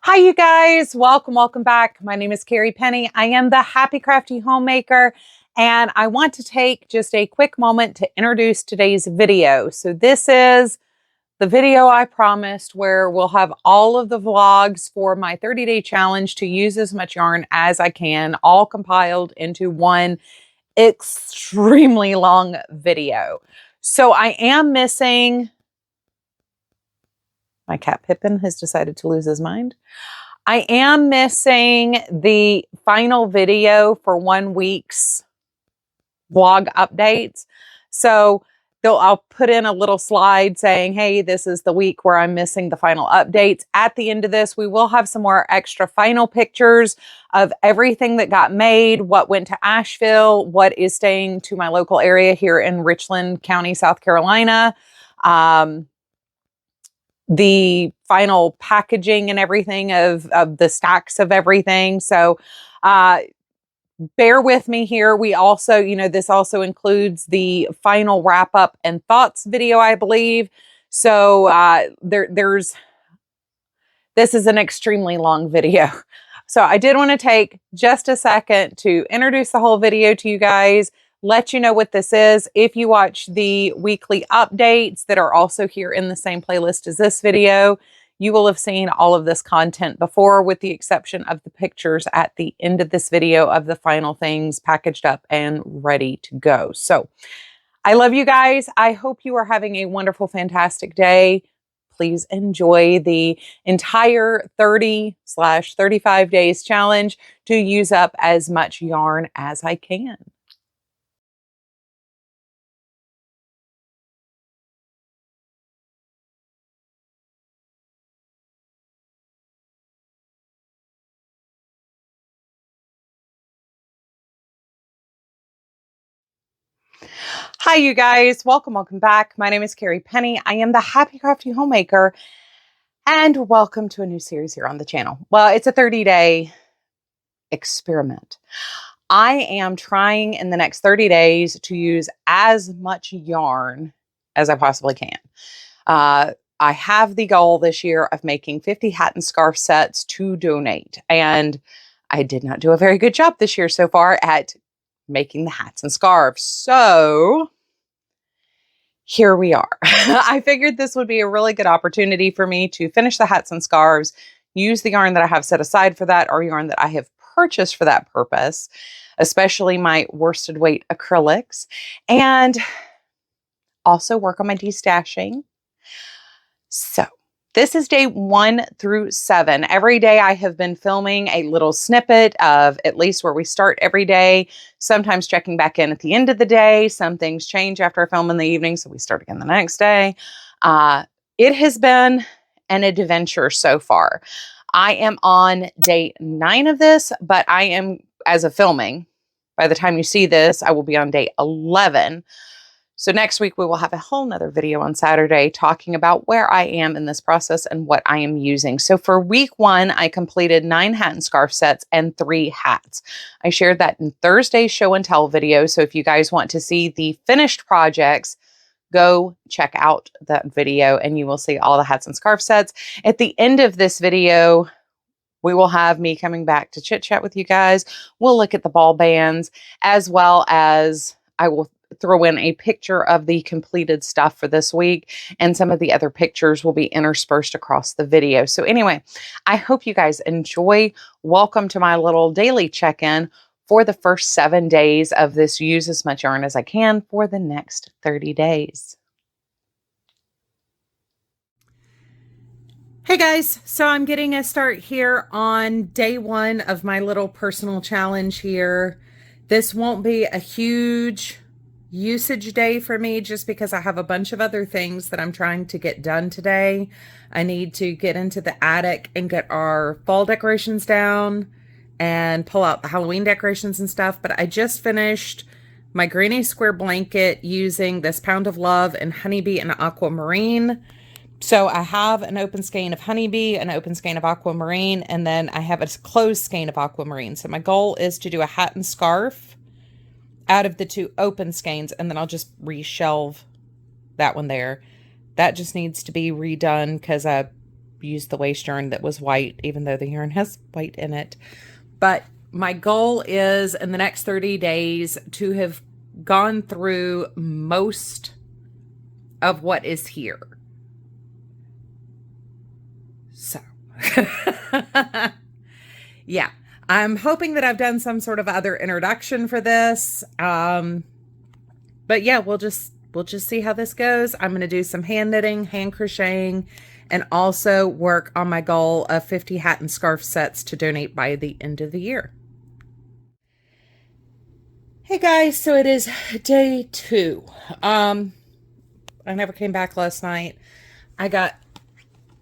Hi, you guys. Welcome back. My name is Carrie Penny. I am the Happy Crafty Homemaker, and I want to take just a quick moment to introduce today's video. So this is the video I promised where we'll have all of the vlogs for my 30-day challenge to use as much yarn as I can, all compiled into one extremely long video. So I am missing... My cat Pippin has decided to lose his mind. I am missing the final video for 1 week's vlog updates. So I'll put in a little slide saying, hey, this is the week where I'm missing the final updates. At the end of this, we will have some more extra final pictures of everything that got made, what went to Asheville, what is staying to my local area here in Richland County, South Carolina. The final packaging and everything of the stacks of everything. So bear with me here. We also, this also includes the final wrap up and thoughts video, I believe. So this is an extremely long video. So I did want to take just a second to introduce the whole video to you guys, let you know what this is. If you watch the weekly updates that are also here in the same playlist as this video, you will have seen all of this content before, with the exception of the pictures at the end of this video of the final things packaged up and ready to go. So I love you guys. I hope you are having a wonderful, fantastic day. Please enjoy the entire 30/35 days challenge to use up as much yarn as I can. Hi, you guys. Welcome back. My name is Carrie Penny. I am the Happy Crafty Homemaker, and welcome to a new series here on the channel. Well, it's a 30-day experiment. I am trying in the next 30 days to use as much yarn as I possibly can. I have the goal this year of making 50 hat and scarf sets to donate, and I did not do a very good job this year so far at making the hats and scarves. So here we are. I figured this would be a really good opportunity for me to finish the hats and scarves, use the yarn that I have set aside for that, or yarn that I have purchased for that purpose, especially my worsted weight acrylics, and also work on my destashing. So this is day 1 through 7. Every day I have been filming a little snippet of at least where we start every day, sometimes checking back in at the end of the day. Some things change after I film in the evening, so we start again the next day. It has been an adventure so far. I am on day 9 of this, but I am, as of filming, by the time you see this, I will be on day 11. So next week, we will have a whole nother video on Saturday talking about where I am in this process and what I am using. So for week 1, I completed 9 hat and scarf sets and 3 hats. I shared that in Thursday's show and tell video. So if you guys want to see the finished projects, go check out that video and you will see all the hats and scarf sets. At the end of this video, we will have me coming back to chit chat with you guys. We'll look at the ball bands, as well as I will throw in a picture of the completed stuff for this week, and some of the other pictures will be interspersed across the video. So anyway, I hope you guys enjoy. Welcome to my little daily check-in for the first 7 days of this use as much yarn as I can for the next 30 days. Hey guys, so I'm getting a start here on day 1 of my little personal challenge here. This won't be a huge usage day for me just because I have a bunch of other things that I'm trying to get done today. I need to get into the attic and get our fall decorations down and pull out the Halloween decorations and stuff. But I just finished my granny square blanket using this Pound of Love and Honeybee and Aquamarine. So I have an open skein of Honeybee, an open skein of Aquamarine, and then I have a closed skein of Aquamarine. So my goal is to do a hat and scarf out of the 2 open skeins, and then I'll just reshelve that one there. That just needs to be redone because I used the waste yarn that was white, even though the yarn has white in it. But my goal is in the next 30 days to have gone through most of what is here. So, yeah, I'm hoping that I've done some sort of other introduction for this. But yeah, we'll just see how this goes. I'm going to do some hand knitting, hand crocheting, and also work on my goal of 50 hat and scarf sets to donate by the end of the year. Hey guys, so it is day 2. I never came back last night. I got,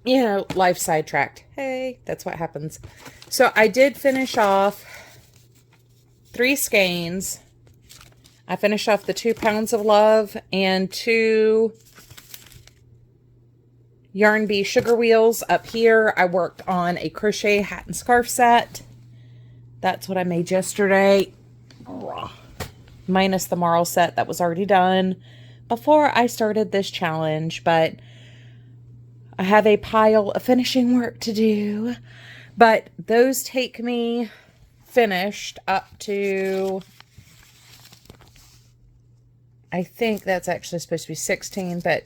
life sidetracked. Hey, that's what happens. So I did finish off 3 skeins. I finished off the 2 pounds of love and 2 Yarn Bee sugar wheels up here. I worked on a crochet hat and scarf set. That's what I made yesterday. Minus the marl set that was already done before I started this challenge, but I have a pile of finishing work to do. But those take me finished up to, I think that's actually supposed to be 16, but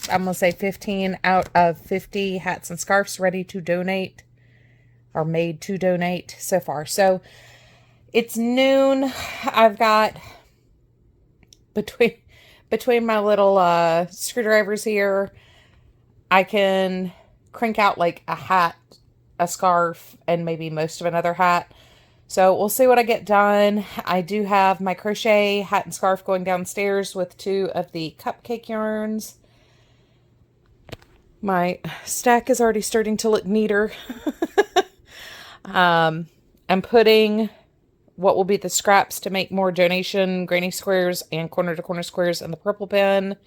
I'm going to say 15 out of 50 hats and scarves ready to donate, or made to donate so far. So it's noon. I've got between my little screwdrivers here, I can crank out like a hat, a scarf, and maybe most of another hat. So we'll see what I get done. I do have my crochet hat and scarf going downstairs with 2 of the cupcake yarns. My stack is already starting to look neater. I'm putting what will be the scraps to make more donation granny squares and corner to corner squares in the purple bin.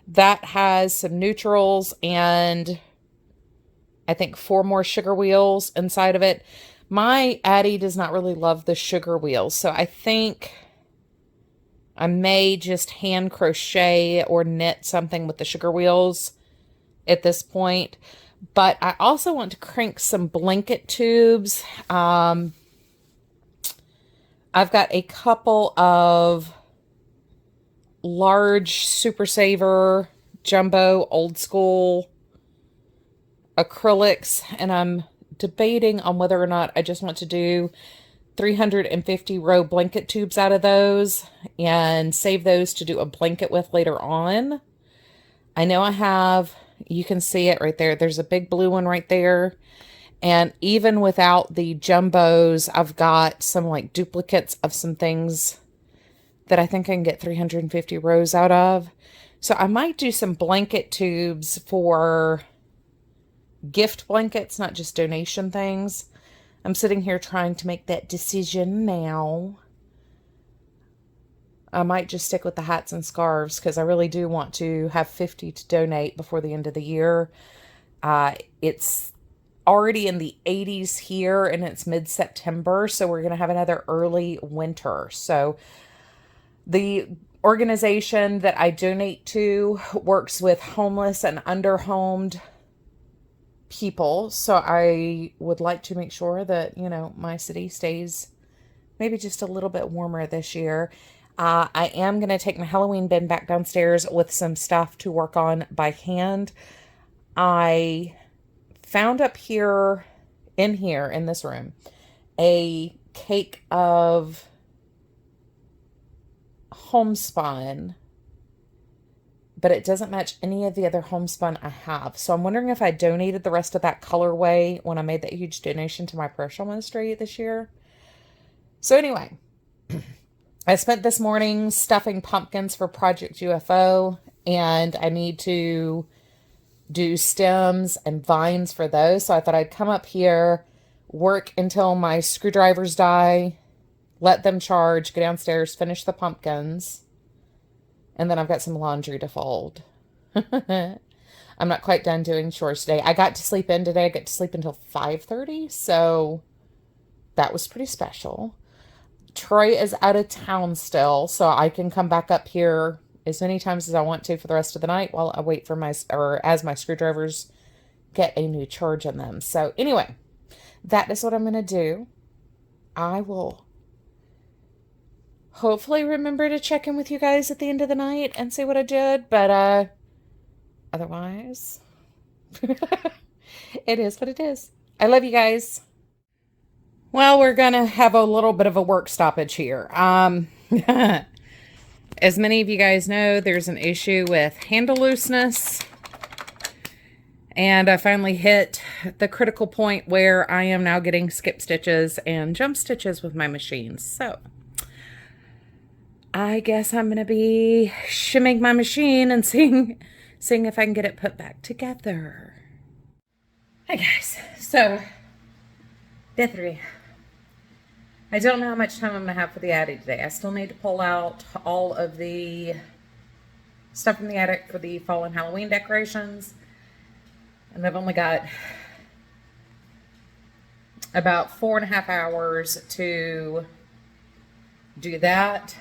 That has some neutrals and I think 4 more sugar wheels inside of it. My Addie does not really love the sugar wheels, so I think I may just hand crochet or knit something with the sugar wheels at this point. But I also want to crank some blanket tubes. I've got a couple of large Super Saver jumbo old school acrylics, and I'm debating on whether or not I just want to do 350 row blanket tubes out of those and save those to do a blanket with later on. I know I have, you can see it right there. There's a big blue one right there. And even without the jumbos, I've got some like duplicates of some things that I think I can get 350 rows out of. So I might do some blanket tubes for gift blankets, not just donation things. I'm sitting here trying to make that decision now. I might just stick with the hats and scarves because I really do want to have 50 to donate before the end of the year. It's already in the 80s here and it's mid-September, so we're going to have another early winter. So the organization that I donate to works with homeless and underhomed people, so I would like to make sure that, my city stays maybe just a little bit warmer this year. I am going to take my Halloween bin back downstairs with some stuff to work on by hand. I found up here in this room a cake of homespun, but it doesn't match any of the other homespun I have. So I'm wondering if I donated the rest of that colorway when I made that huge donation to my parochial ministry this year. So anyway, I spent this morning stuffing pumpkins for Project UFO, and I need to do stems and vines for those. So I thought I'd come up here, work until my screwdrivers die, let them charge, go downstairs, finish the pumpkins, and then I've got some laundry to fold. I'm not quite done doing chores today. I got to sleep in today. I got to sleep until 5:30, so that was pretty special. Troy is out of town still, so I can come back up here as many times as I want to for the rest of the night while I wait for as my screwdrivers get a new charge on them. So anyway, that is what I'm going to do. I will hopefully remember to check in with you guys at the end of the night and see what I did. But otherwise, it is what it is. I love you guys. Well, we're going to have a little bit of a work stoppage here. As many of you guys know, there's an issue with handle looseness. And I finally hit the critical point where I am now getting skip stitches and jump stitches with my machine. So I guess I'm going to be shimming my machine and seeing if I can get it put back together. Hi guys. So day 3. I don't know how much time I'm going to have for the attic today. I still need to pull out all of the stuff from the attic for the fall and Halloween decorations. And I've only got about 4.5 hours to do that,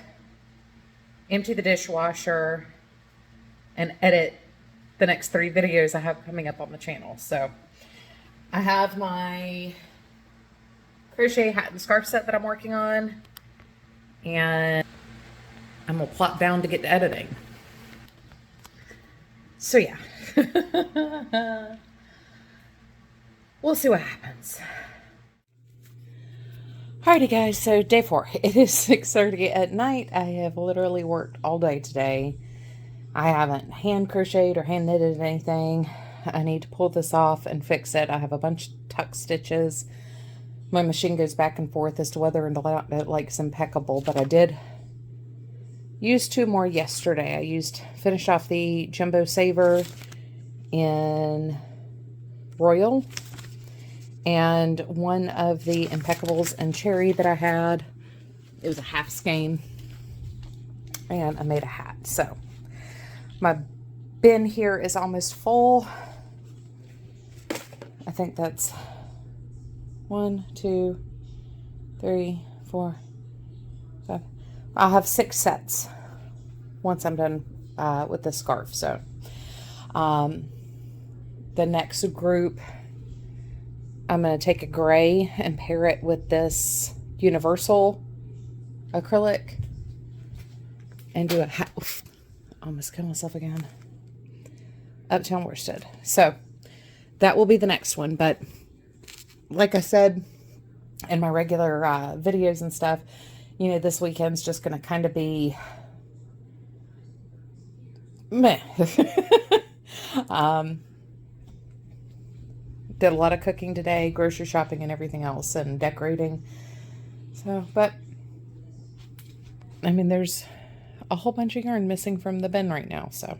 empty the dishwasher, and edit the next 3 videos I have coming up on the channel. So I have my crochet hat and scarf set that I'm working on, and I'm gonna plop down to get to editing. So yeah. We'll see what happens. Alrighty guys, so day 4. It is 6:30 at night. I have literally worked all day today. I haven't hand crocheted or hand knitted anything. I need to pull this off and fix it. I have a bunch of tuck stitches. My machine goes back and forth as to whether or not it likes impeccable, but I did use 2 more yesterday. I finished off the Jumbo Saver in Royal, and one of the Impeccables and Cherry that I had. It was a half skein, and I made a hat. So my bin here is almost full. I think that's 1, 2, 3, 4, 5. I'll have 6 sets once I'm done with the scarf. So the next group, I'm going to take a gray and pair it with this universal acrylic and do a hat. Oof, almost killed myself again. Uptown worsted. So that will be the next one. But like I said in my regular videos and stuff, you know, this weekend's just going to kind of be meh. Did a lot of cooking today, grocery shopping and everything else, and decorating. So, but I mean, there's a whole bunch of yarn missing from the bin right now. So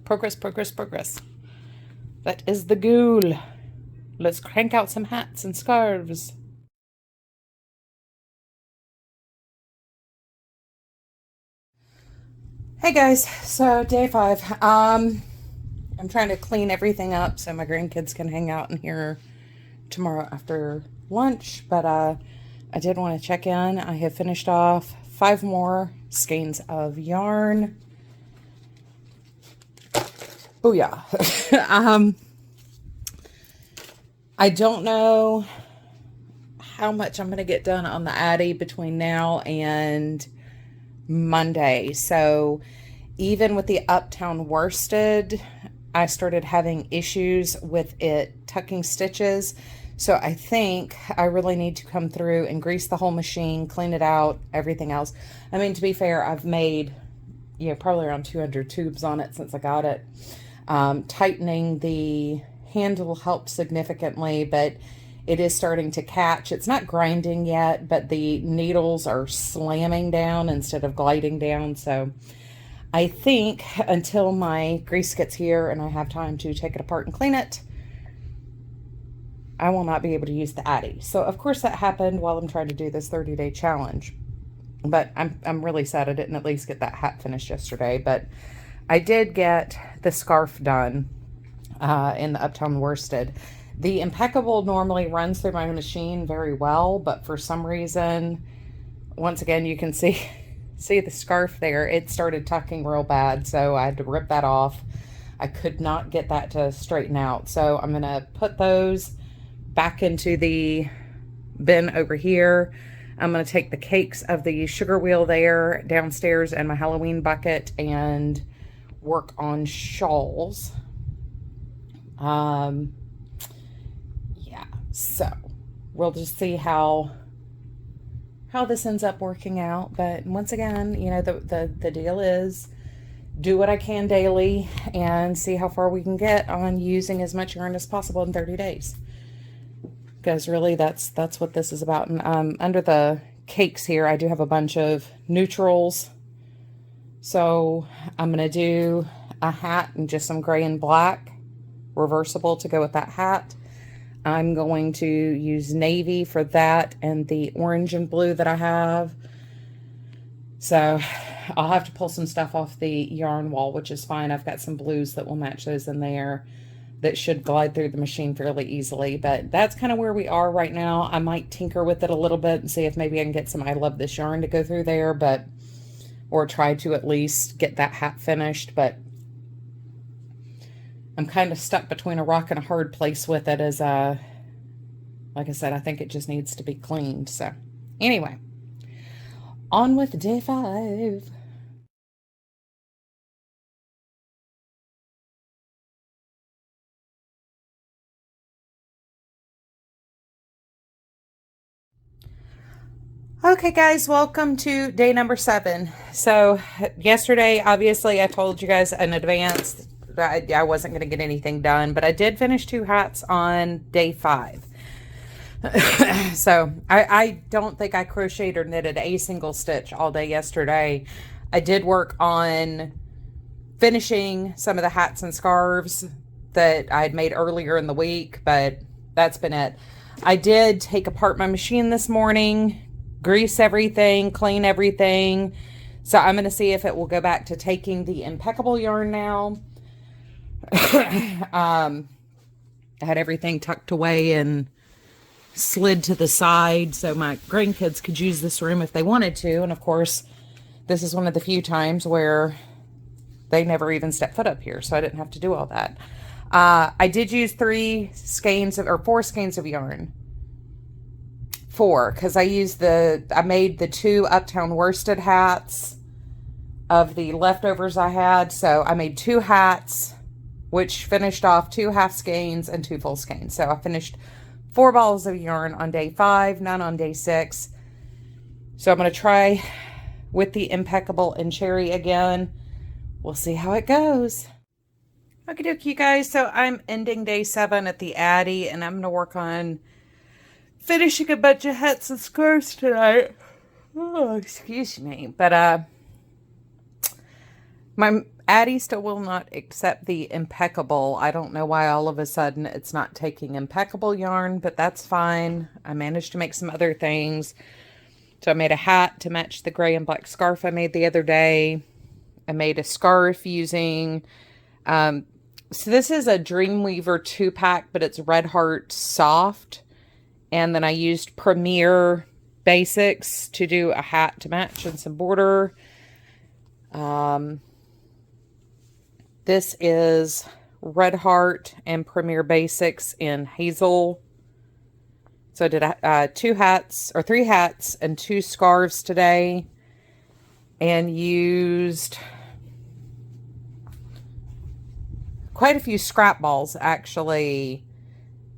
progress, progress, progress. That is the goal. Let's crank out some hats and scarves. Hey guys, so day 5. I'm trying to clean everything up so my grandkids can hang out in here tomorrow after lunch, but I did want to check in. I have finished off 5 more skeins of yarn. Booyah. I don't know how much I'm going to get done on the Addy between now and Monday. So even with the Uptown worsted, I started having issues with it tucking stitches. So I think I really need to come through and grease the whole machine, clean it out, everything else. I mean, to be fair, I've made, you know, probably around 200 tubes on it since I got it. Tightening the handle helped significantly, but it is starting to catch. It's not grinding yet, but the needles are slamming down instead of gliding down. So I think until my grease gets here and I have time to take it apart and clean it, I will not be able to use the Addy. So of course that happened while I'm trying to do this 30-day challenge. But I'm really sad I didn't at least get that hat finished yesterday. But I did get the scarf done in the Uptown worsted. The Impeccable normally runs through my machine very well, but for some reason, once again, you can see the scarf there. It started tucking real bad, so I had to rip that off. I could not get that to straighten out. So I'm going to put those back into the bin over here. I'm going to take the cakes of the sugar wheel there downstairs and my Halloween bucket and work on shawls. Yeah, so we'll just see how this ends up working out. But once again, you know, the deal is do what I can daily and see how far we can get on using as much yarn as possible in 30 days. Because really that's what this is about. And under the cakes here, I do have a bunch of neutrals. So I'm going to do a hat and just some gray and black reversible to go with that hat. I'm going to use navy for that and the orange and blue that I have. So I'll have to pull some stuff off the yarn wall, which is fine. I've got some blues that will match those in there that should glide through the machine fairly easily. But that's kind of where we are right now. I might tinker with it a little bit and see if maybe I can get some I Love This yarn to go through there, but or try to at least get that hat finished. But I'm kind of stuck between a rock and a hard place with it, as like I said, I think it just needs to be cleaned. So anyway, on with day 5. Okay guys, welcome to day number 7. So yesterday, obviously I told you guys in advance that I wasn't going to get anything done, but I did finish 2 hats on day 5. So I don't think I crocheted or knitted a single stitch all day yesterday. I did work on finishing some of the hats and scarves that I had made earlier in the week, but that's been it. I did take apart my machine this morning, grease everything, clean everything. So I'm going to see if it will go back to taking the impeccable yarn now. I had everything tucked away and slid to the side so my grandkids could use this room if they wanted to. And of course, this is one of the few times where they never even stepped foot up here, so I didn't have to do all that. I did use 4 skeins of yarn. 4, because I made the 2 Uptown worsted hats of the leftovers I had. So I made 2 hats, which finished off 2 half skeins and 2 full skeins. So I finished 4 balls of yarn on day 5, none on day 6. So I'm going to try with the impeccable and cherry again. We'll see how it goes. Okie dokie, you guys. So I'm ending day 7 at the Addy, and I'm going to work on finishing a bunch of hats and scarves tonight. Oh, excuse me. But my Addy still will not accept the impeccable. I don't know why all of a sudden it's not taking impeccable yarn, but that's fine. I managed to make some other things. So I made a hat to match the gray and black scarf I made the other day. I made a scarf using, so this is a Dreamweaver 2-pack, but it's Red Heart Soft. And then I used Premier Basics to do a hat to match and some border. This is Red Heart and Premier Basics in Hazel. So I did 2 hats, or 3 hats and 2 scarves today. And used quite a few scrap balls, actually,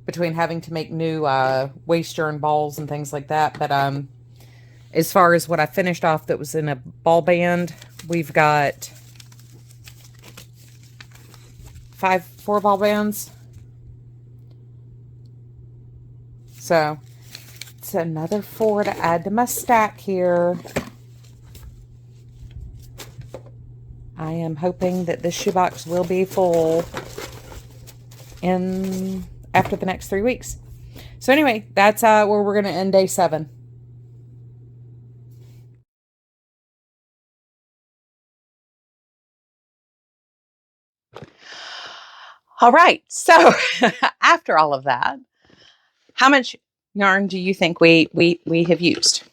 between having to make new waste yarn balls and things like that. But as far as what I finished off that was in a ball band, we've got 4 ball bands. So it's another 4 to add to my stack here. I am hoping that this shoebox will be full after the next 3 weeks. So anyway, that's where we're going to end day 7. All right. So after all of that, how much yarn do you think we have used?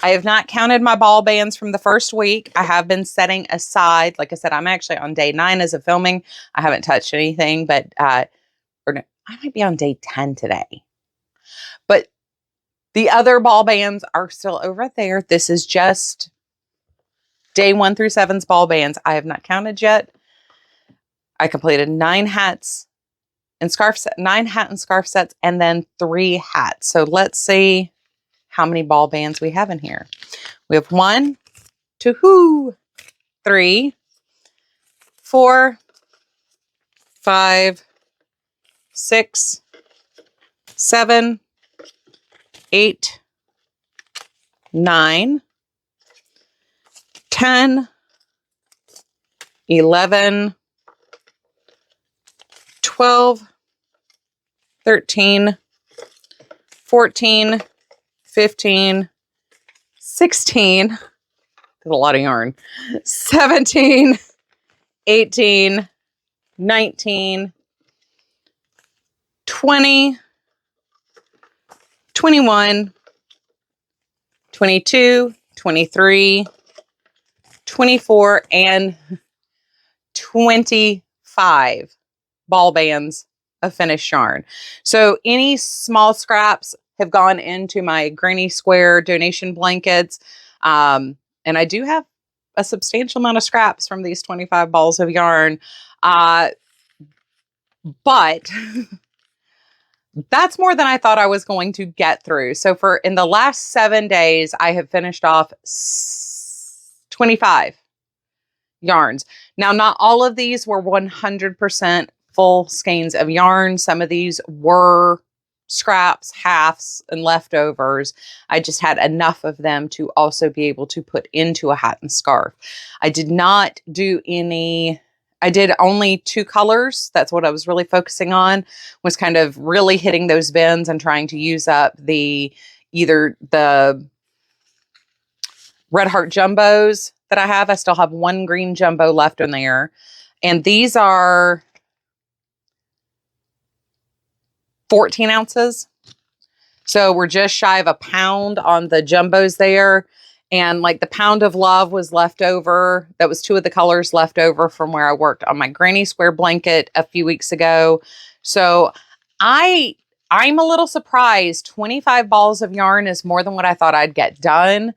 I have not counted my ball bands from the first week. I have been setting aside, like I said, I'm actually on day 9 as of filming. I haven't touched anything, but, or no, I might be on day 10 today. But the other ball bands are still over there. This is just day 1 through 7's ball bands. I have not counted yet. I completed 9 hats and 9 hat and scarf sets, and then 3 hats. So let's see how many ball bands we have in here. We have 1, 2, 3, 4, 5, 6, 7, 8, 9, 10, 11, 12, 13, 14, 15, 16, that's a lot of yarn, 17, 18, 19, 20, 21, 22, 23, 24, and 25 ball bands of finished yarn. So any small scraps have gone into my granny square donation blankets. And I do have a substantial amount of scraps from these 25 balls of yarn. But that's more than I thought I was going to get through. So in the last 7 days, I have finished off 25 yarns. Now, not all of these were 100% full skeins of yarn. Some of these were scraps, halves, and leftovers. I just had enough of them to also be able to put into a hat and scarf. I did not do any, I did only 2 colors. That's what I was really focusing on, was kind of really hitting those bins and trying to use up either the Red Heart Jumbos that I have. I still have 1 green jumbo left in there. And these are 14 ounces. So we're just shy of a pound on the jumbos there. And like the Pound of Love was left over. That was 2 of the colors left over from where I worked on my granny square blanket a few weeks ago. So I'm a little surprised. 25 balls of yarn is more than what I thought I'd get done.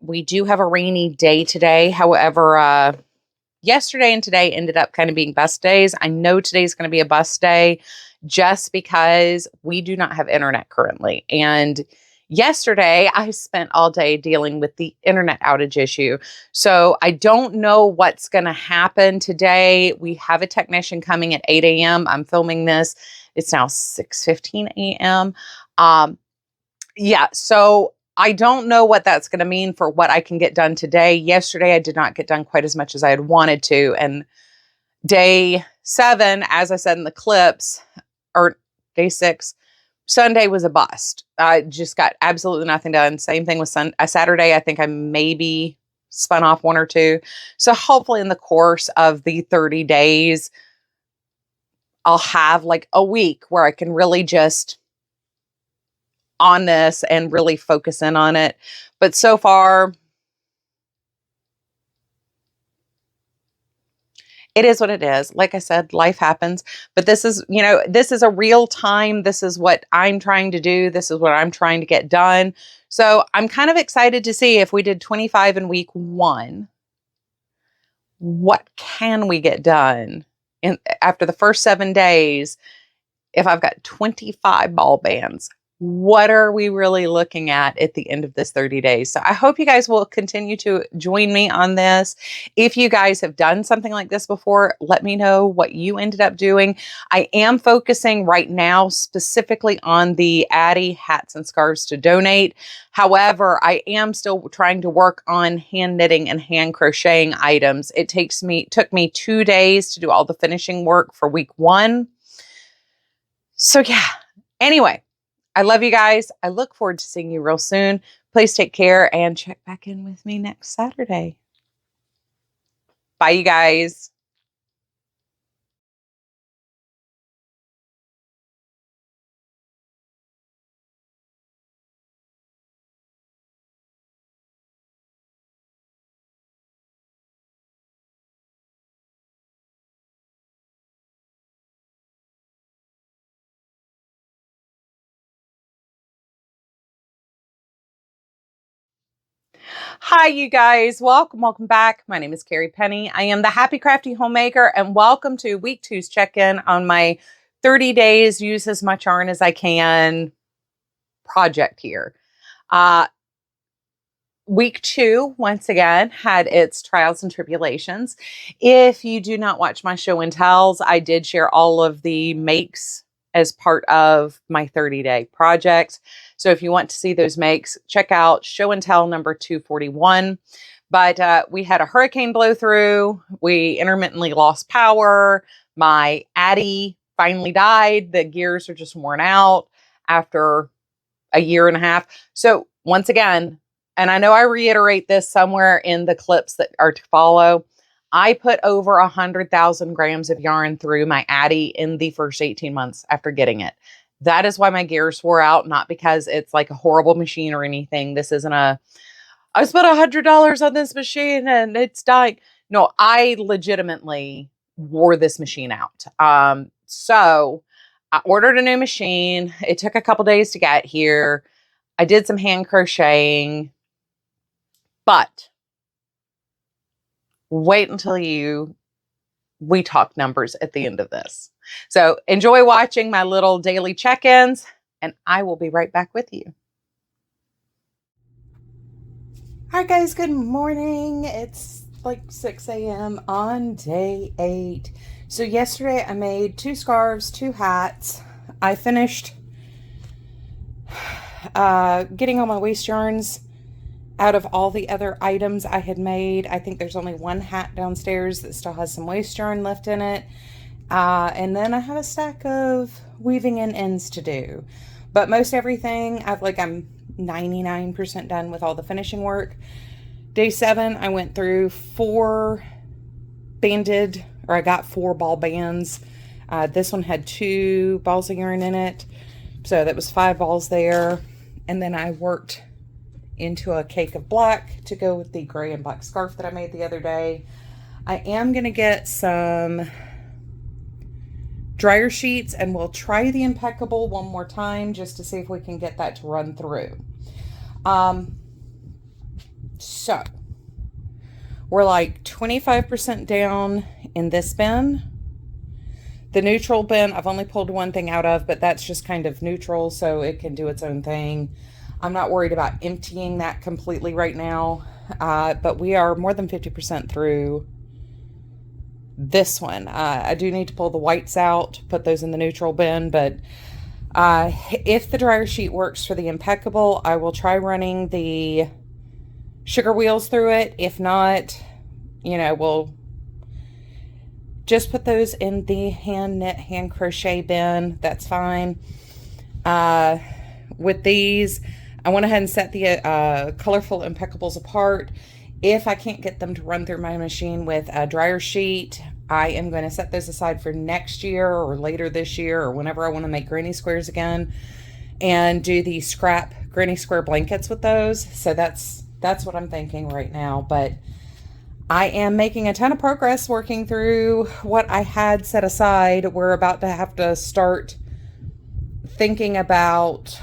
We do have a rainy day today. However, yesterday and today ended up kind of being bust days. I know today's going to be a bust day just because we do not have internet currently. And yesterday I spent all day dealing with the internet outage issue. So I don't know what's going to happen today. We have a technician coming at 8 a.m. I'm filming this. It's now 6:15 a.m. Yeah, so I don't know what that's going to mean for what I can get done today. Yesterday, I did not get done quite as much as I had wanted to. And day 7, as I said in the clips, or day 6, Sunday was a bust. I just got absolutely nothing done. Same thing with Saturday. I think I maybe spun off 1 or 2. So hopefully in the course of the 30 days, I'll have like a week where I can really just on this and really focus in on it. But so far, it is what it is. Like I said, life happens, but this is, this is a real time. This is what I'm trying to do. This is what I'm trying to get done. So I'm kind of excited to see if we did 25 in week 1, what can we get done after the first 7 days? If I've got 25 ball bands, what are we really looking at the end of this 30 days? So I hope you guys will continue to join me on this. If you guys have done something like this before, let me know what you ended up doing. I am focusing right now specifically on the Addie hats and scarves to donate. However, I am still trying to work on hand knitting and hand crocheting items. It took me 2 days to do all the finishing work for week 1. So yeah, anyway, I love you guys. I look forward to seeing you real soon. Please take care and check back in with me next Saturday. Bye, you guys. Hi, you guys. Welcome back. My name is Carrie Penny. I am the Happy Crafty Homemaker, and welcome to week 2's check-in on my 30 days, use as much yarn as I can project here. Week 2, once again, had its trials and tribulations. If you do not watch my show and tells, I did share all of the makes as part of my 30-day project. So if you want to see those makes, check out show and tell number 241. But we had a hurricane blow through. We intermittently lost power. My Addy finally died. The gears are just worn out after a year and a half. So once again, and I know I reiterate this somewhere in the clips that are to follow, I put over 100,000 grams of yarn through my Addy in the first 18 months after getting it. That is why my gears wore out, not because it's like a horrible machine or anything. This isn't I spent $100 on this machine and it's dying. No, I legitimately wore this machine out. So I ordered a new machine. It took a couple days to get here. I did some hand crocheting, but wait until we talk numbers at the end of this. So enjoy watching my little daily check-ins, and I will be right back with you. All right, guys, good morning. It's like 6 a.m. on day 8. So yesterday I made 2 scarves, 2 hats. I finished getting all my waste yarns out of all the other items I had made. I think there's only 1 hat downstairs that still has some waste yarn left in it. And then I have a stack of weaving in ends to do. But most everything, I'm 99% done with all the finishing work. Day 7, I went through 4 I got 4 ball bands. This one had 2 balls of yarn in it. So that was 5 balls there. And then I worked into a cake of black to go with the gray and black scarf that I made the other day. I am going to get some dryer sheets and we'll try the Impeccable one more time just to see if we can get that to run through. So we're like 25% down in this bin. The neutral bin, I've only pulled one thing out of, but that's just kind of neutral, so it can do its own thing. I'm not worried about emptying that completely right now, but we are more than 50% through this one. I do need to pull the whites out, put those in the neutral bin, but if the dryer sheet works for the Impeccable, I will try running the sugar wheels through it. If not, we'll just put those in the hand knit, hand crochet bin. That's fine. With these, I went ahead and set the colorful Impeccables apart. If I can't get them to run through my machine with a dryer sheet, I am going to set those aside for next year or later this year or whenever I want to make granny squares again and do the scrap granny square blankets with those. So that's what I'm thinking right now. But I am making a ton of progress working through what I had set aside. We're about to have to start thinking about...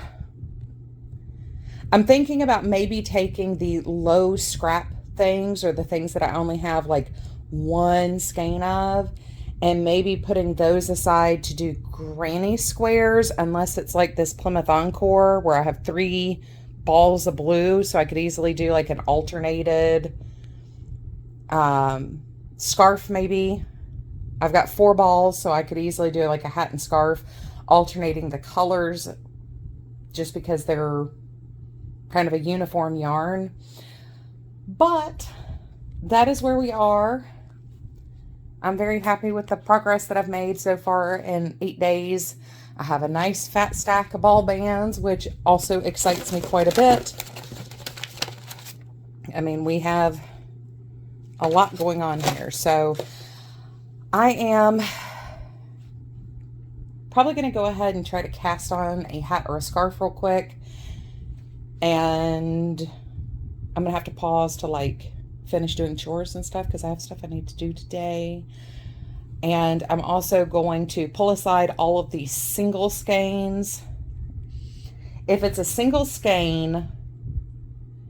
I'm thinking about maybe taking the low scrap things or the things that I only have like 1 skein of and maybe putting those aside to do granny squares, unless it's like this Plymouth Encore where I have 3 balls of blue, so I could easily do like an alternated scarf maybe. I've got 4 balls, so I could easily do like a hat and scarf, alternating the colors just because they're kind of a uniform yarn. But that is where we are. I'm very happy with the progress that I've made so far in 8 days. I have a nice fat stack of ball bands, which also excites me quite a bit. I mean, we have a lot going on here. So I am probably going to go ahead and try to cast on a hat or a scarf real quick. And I'm going to have to pause to finish doing chores and stuff because I have stuff I need to do today. And I'm also going to pull aside all of these single skeins. If it's a single skein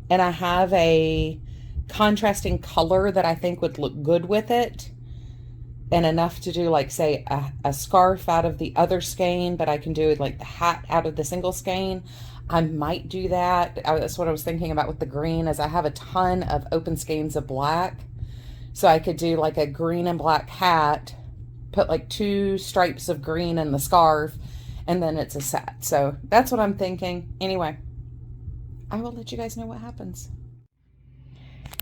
and I have a contrasting color that I think would look good with it, and enough to do, like, say, a scarf out of the other skein, but I can do like the hat out of the single skein. I might do that. That's what I was thinking about with the green, is I have a ton of open skeins of black. So I could do like a green and black hat, put like 2 stripes of green in the scarf, and then it's a set. So that's what I'm thinking. Anyway, I will let you guys know what happens.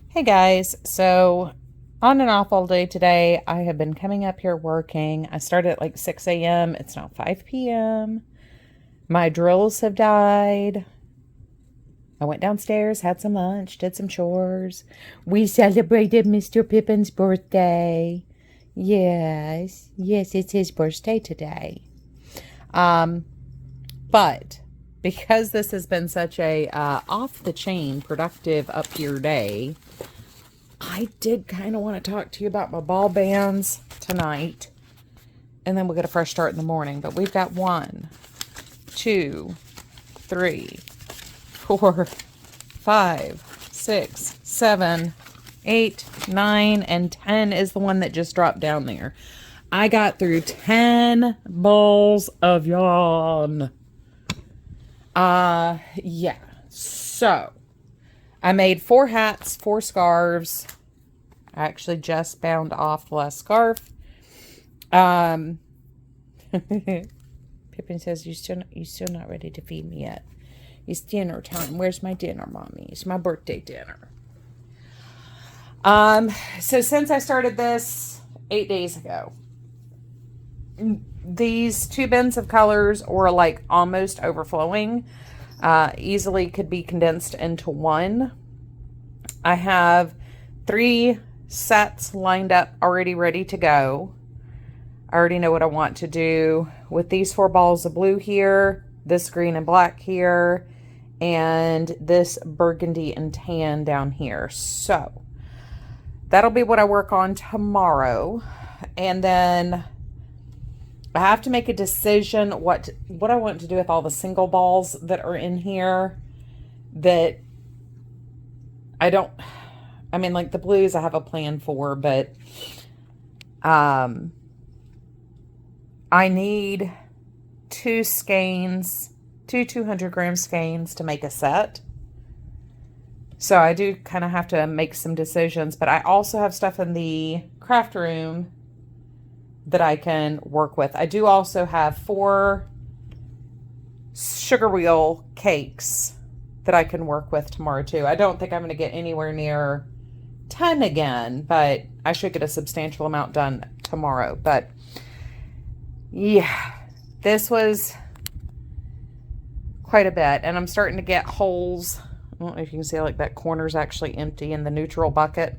Hey guys, so on and off all day today. I have been coming up here working. I started at like 6 a.m. It's now 5 p.m. My drills have died. I went downstairs, had some lunch, did some chores. We celebrated Mr. Pippin's birthday. Yes, it's his birthday today. But because this has been such a off the chain productive up here day, I did kind of want to talk to you about my ball bands tonight, and then we'll get a fresh start in the morning. But we've got 1, 2, 3, 4, 5, 6, 7, 8, 9, and 10 is the one that just dropped down there. I got through 10 balls of yarn. Yeah. So I made 4 hats, 4 scarves. I actually just bound off the last scarf. Pippin says, you're still not ready to feed me yet. It's dinner time. Where's my dinner, Mommy? It's my birthday dinner. So since I started this 8 days ago, these 2 bins of colors were like almost overflowing. Easily could be condensed into 1. I have 3 sets lined up already ready to go. I already know what I want to do with these 4 balls of blue here, this green and black here, and this burgundy and tan down here. So that'll be what I work on tomorrow. And then I have to make a decision what I want to do with all the single balls that are in here that I mean, like the blues I have a plan for, but I need 2 skeins, 2 200-gram skeins to make a set. So I do kind of have to make some decisions, but I also have stuff in the craft room that I can work with. I do also have 4 sugar wheel cakes that I can work with tomorrow too. I don't think I'm going to get anywhere near 10 again, but I should get a substantial amount done tomorrow. But yeah, this was quite a bit, and I'm starting to get holes. I don't know if you can see, like, that corner's actually empty in the neutral bucket,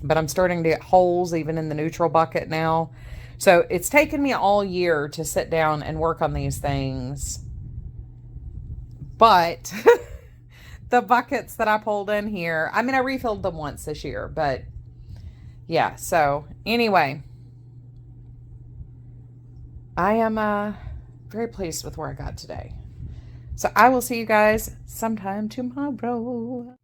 but I'm starting to get holes even in the neutral bucket now. So it's taken me all year to sit down and work on these things, but the buckets that I pulled in here, I mean, I refilled them once this year, but yeah. So anyway, I am very pleased with where I got today. So I will see you guys sometime tomorrow.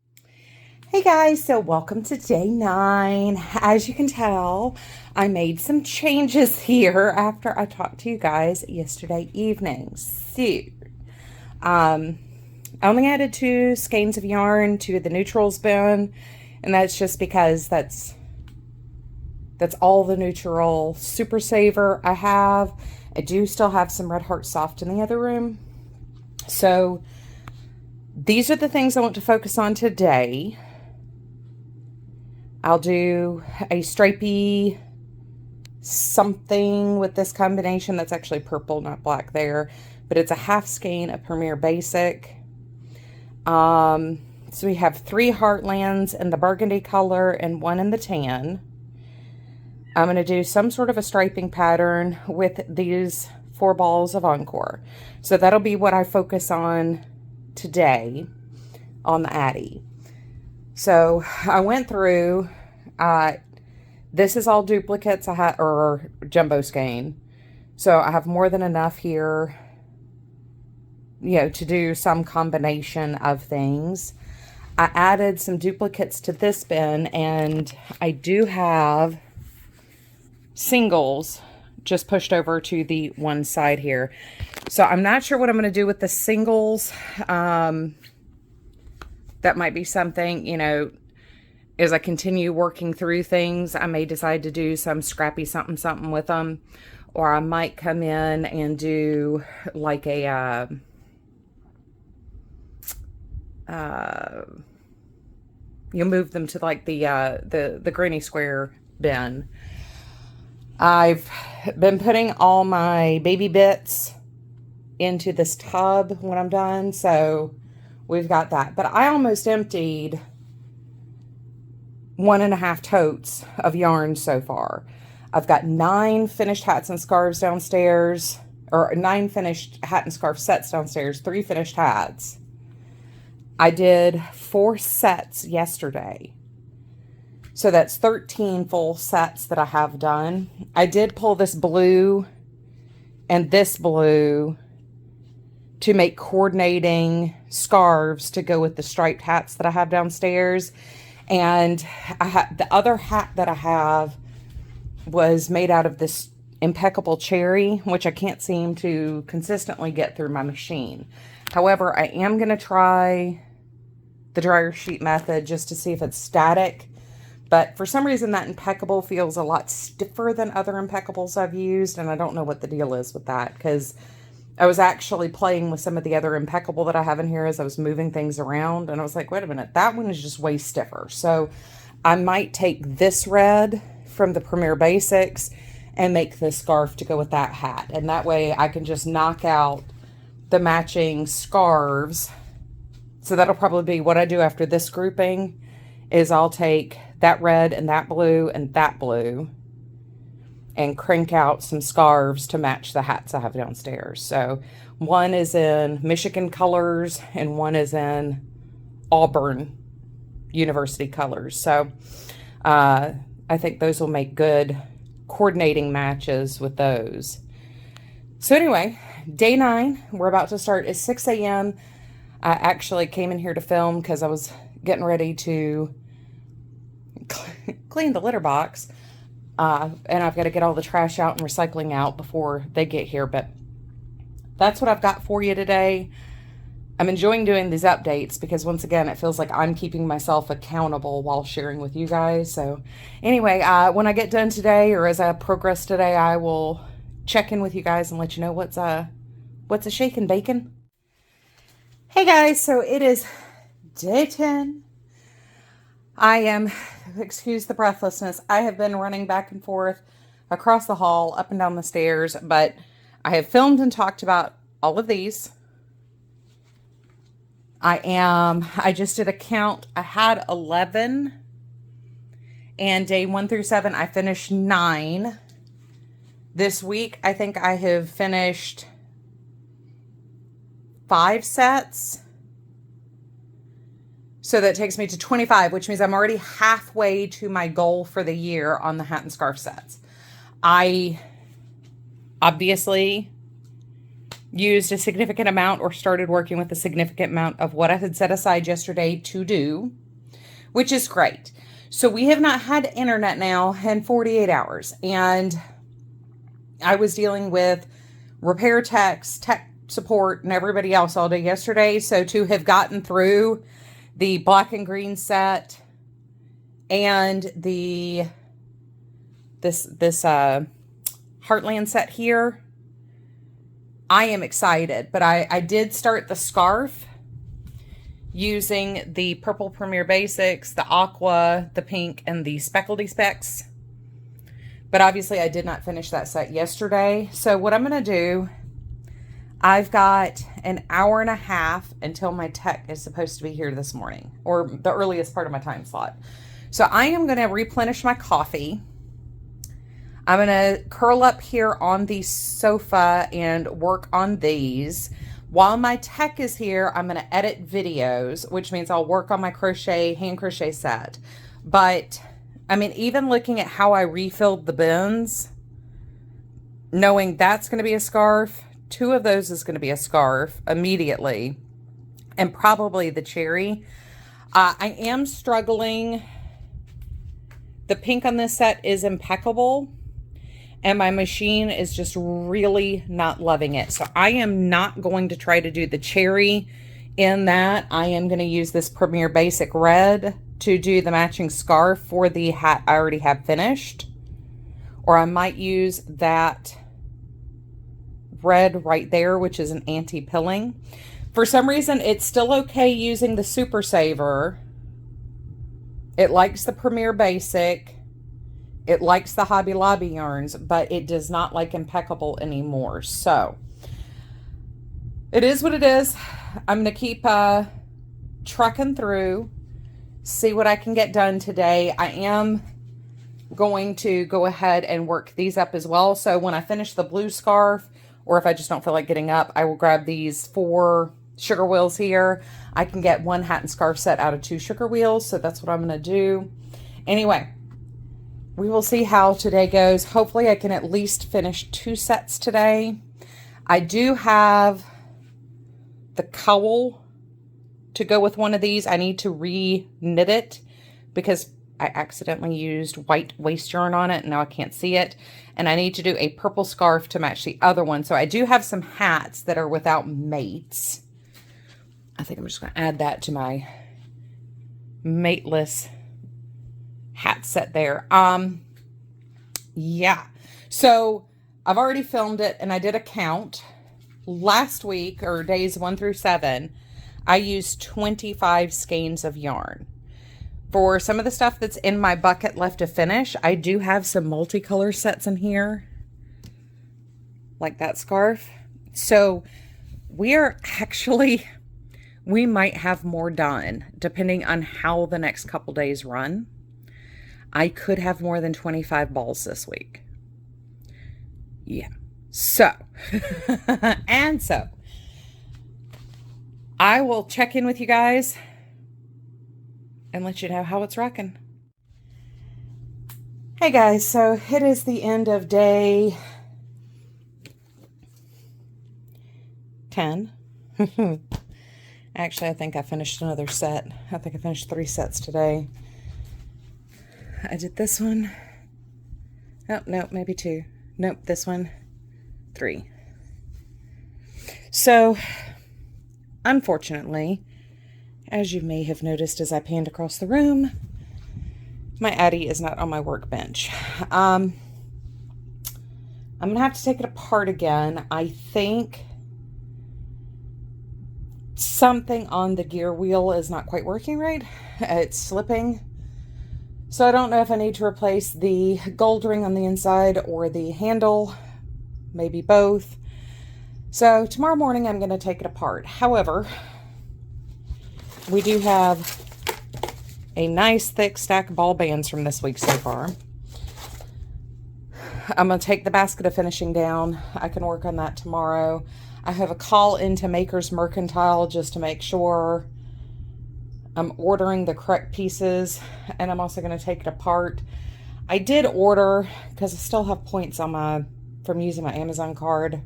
Hey guys, so welcome to day 9. As you can tell, I made some changes here after I talked to you guys yesterday evening. So, I only added 2 skeins of yarn to the neutrals bin, and that's just because that's all the neutral Super Saver I have. I do still have some Red Heart Soft in the other room. So these are the things I want to focus on today. I'll do a stripey something with this combination that's actually purple, not black there, but it's a half skein of Premier Basic. So we have 3 heartlands in the burgundy color and 1 in the tan. I'm going to do some sort of a striping pattern with these 4 balls of Angora. So that'll be what I focus on today on the Addy. So I went through, this is all duplicates I had, or jumbo skein. So I have more than enough here, you know, to do some combination of things. I added some duplicates to this bin, and I do have singles just pushed over to the one side here. So I'm not sure what I'm going to do with the singles. That might be something, you know, as I continue working through things, I may decide to do some scrappy something with them. Or I might come in and do like a, you move them to like the granny square bin. I've been putting all my baby bits into this tub when I'm done, so we've got that. But I almost emptied 1.5 totes of yarn so far. I've got 9 finished hats and scarves downstairs, or 9 finished hat and scarf sets downstairs, 3 finished hats. I did 4 sets yesterday. So that's 13 full sets that I have done. I did pull this blue and this blue to make coordinating scarves to go with the striped hats that I have downstairs. And the other hat that I have was made out of this impeccable cherry, which I can't seem to consistently get through my machine. However, I am going to try the dryer sheet method just to see if it's static. But for some reason, that impeccable feels a lot stiffer than other impeccables I've used. And I don't know what the deal is with that, because I was actually playing with some of the other impeccable that I have in here as I was moving things around. And I was like, wait a minute, that one is just way stiffer. So I might take this red from the Premier Basics and make this scarf to go with that hat. And that way I can just knock out the matching scarves. So that'll probably be what I do after this grouping, is I'll take that red and that blue and crank out some scarves to match the hats I have downstairs. So one is in Michigan colors and one is in Auburn University colors. So I think those will make good coordinating matches with those. So anyway, day 9, we're about to start. It's 6 a.m. I actually came in here to film because I was getting ready to clean the litter box. And I've got to get all the trash out and recycling out before they get here. But that's what I've got for you today. I'm enjoying doing these updates because, once again, it feels like I'm keeping myself accountable while sharing with you guys. So anyway, when I get done today, or as I progress today, I will check in with you guys and let you know what's a shakin' bacon. Hey guys, so it is day 10. I am, excuse the breathlessness, I have been running back and forth across the hall, up and down the stairs, but I have filmed and talked about all of these. I just did a count. I had 11, and day 1 through 7, I finished 9. This week, I think I have finished 5 sets. So that takes me to 25, which means I'm already halfway to my goal for the year on the hat and scarf sets. I obviously used a significant amount, or started working with a significant amount of what I had set aside yesterday to do, which is great. So we have not had internet now in 48 hours. And I was dealing with repair techs, tech support, and everybody else all day yesterday. So to have gotten through the black and green set and this Heartland set here, I am excited. But I did start the scarf using the purple Premier Basics, the aqua, the pink, and the speckledy specs. But obviously I did not finish that set yesterday. So what I'm going to do, I've got an hour and a half until my tech is supposed to be here this morning, or the earliest part of my time slot. So I am going to replenish my coffee. I'm going to curl up here on the sofa and work on these. While my tech is here, I'm going to edit videos, which means I'll work on my crochet, hand crochet set. But I mean, even looking at how I refilled the bins, knowing that's going to be a scarf, 2 of those is going to be a scarf immediately, and probably the cherry. I am struggling. The pink on this set is impeccable, and my machine is just really not loving it. So I am not going to try to do the cherry in that. I am going to use this Premier Basic Red to do the matching scarf for the hat I already have finished. Or I might use that red right there, which is an anti-pilling. For some reason, it's still okay using the Super Saver. It likes the Premier Basic. It likes the Hobby Lobby yarns, but it does not like Impeccable anymore. So, it is what it is. I'm going to keep trucking through, see what I can get done today. I am going to go ahead and work these up as well. So when I finish the blue scarf, or if I just don't feel like getting up, I will grab these 4 sugar wheels here. I can get 1 hat and scarf set out of 2 sugar wheels. So that's what I'm going to do. Anyway, we will see how today goes. Hopefully I can at least finish 2 sets today. I do have the cowl to go with one of these. I need to re-knit it because I accidentally used white waste yarn on it and now I can't see it. And I need to do a purple scarf to match the other one. So I do have some hats that are without mates. I think I'm just going to add that to my mateless hat set there. Yeah. So I've already filmed it and I did a count. Last week, or days 1 through 7, I used 25 skeins of yarn. For some of the stuff that's in my bucket left to finish, I do have some multicolor sets in here, like that scarf. So we might have more done, depending on how the next couple days run. I could have more than 25 balls this week. Yeah. So, and so, I will check in with you guys and let you know how it's rocking. Hey guys, so it is the end of day 10. Actually, I think I finished another set. I think I finished 3 sets today. I did this one. Oh, no, maybe 2. Nope, this one. 3. So, unfortunately, as you may have noticed as I panned across the room, my Addy is not on my workbench. I'm going to have to take it apart again. I think something on the gear wheel is not quite working right. It's slipping. So I don't know if I need to replace the gold ring on the inside or the handle. Maybe both. So tomorrow morning I'm going to take it apart. However, we do have a nice thick stack of ball bands from this week so far. I'm going to take the basket of finishing down. I can work on that tomorrow. I have a call into Maker's Mercantile just to make sure I'm ordering the correct pieces, and I'm also going to take it apart. I did order, because I still have points on from using my Amazon card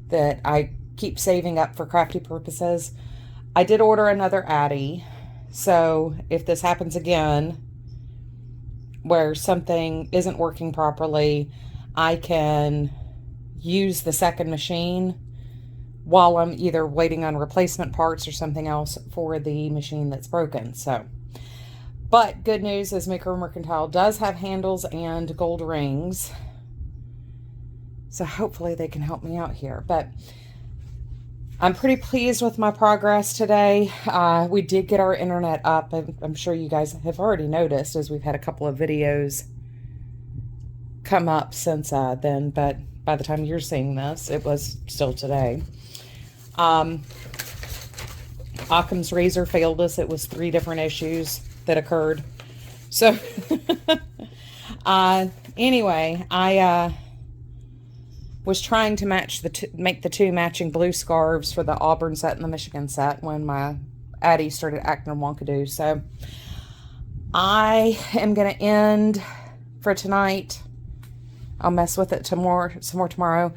that I keep saving up for crafty purposes. I did order another Addy, so if this happens again, where something isn't working properly, I can use the second machine while I'm either waiting on replacement parts or something else for the machine that's broken. So, but good news is Maker Mercantile does have handles and gold rings. So hopefully they can help me out here. But I'm pretty pleased with my progress today. We did get our internet up, and I'm sure you guys have already noticed as we've had a couple of videos come up since then, but by the time you're seeing this, it was still today. Occam's razor failed us. It was 3 different issues that occurred. So, anyway, I was trying to make the 2 matching blue scarves for the Auburn set and the Michigan set when my Addy started acting wonkadoo. So, I am going to end for tonight. I'll mess with it some more tomorrow.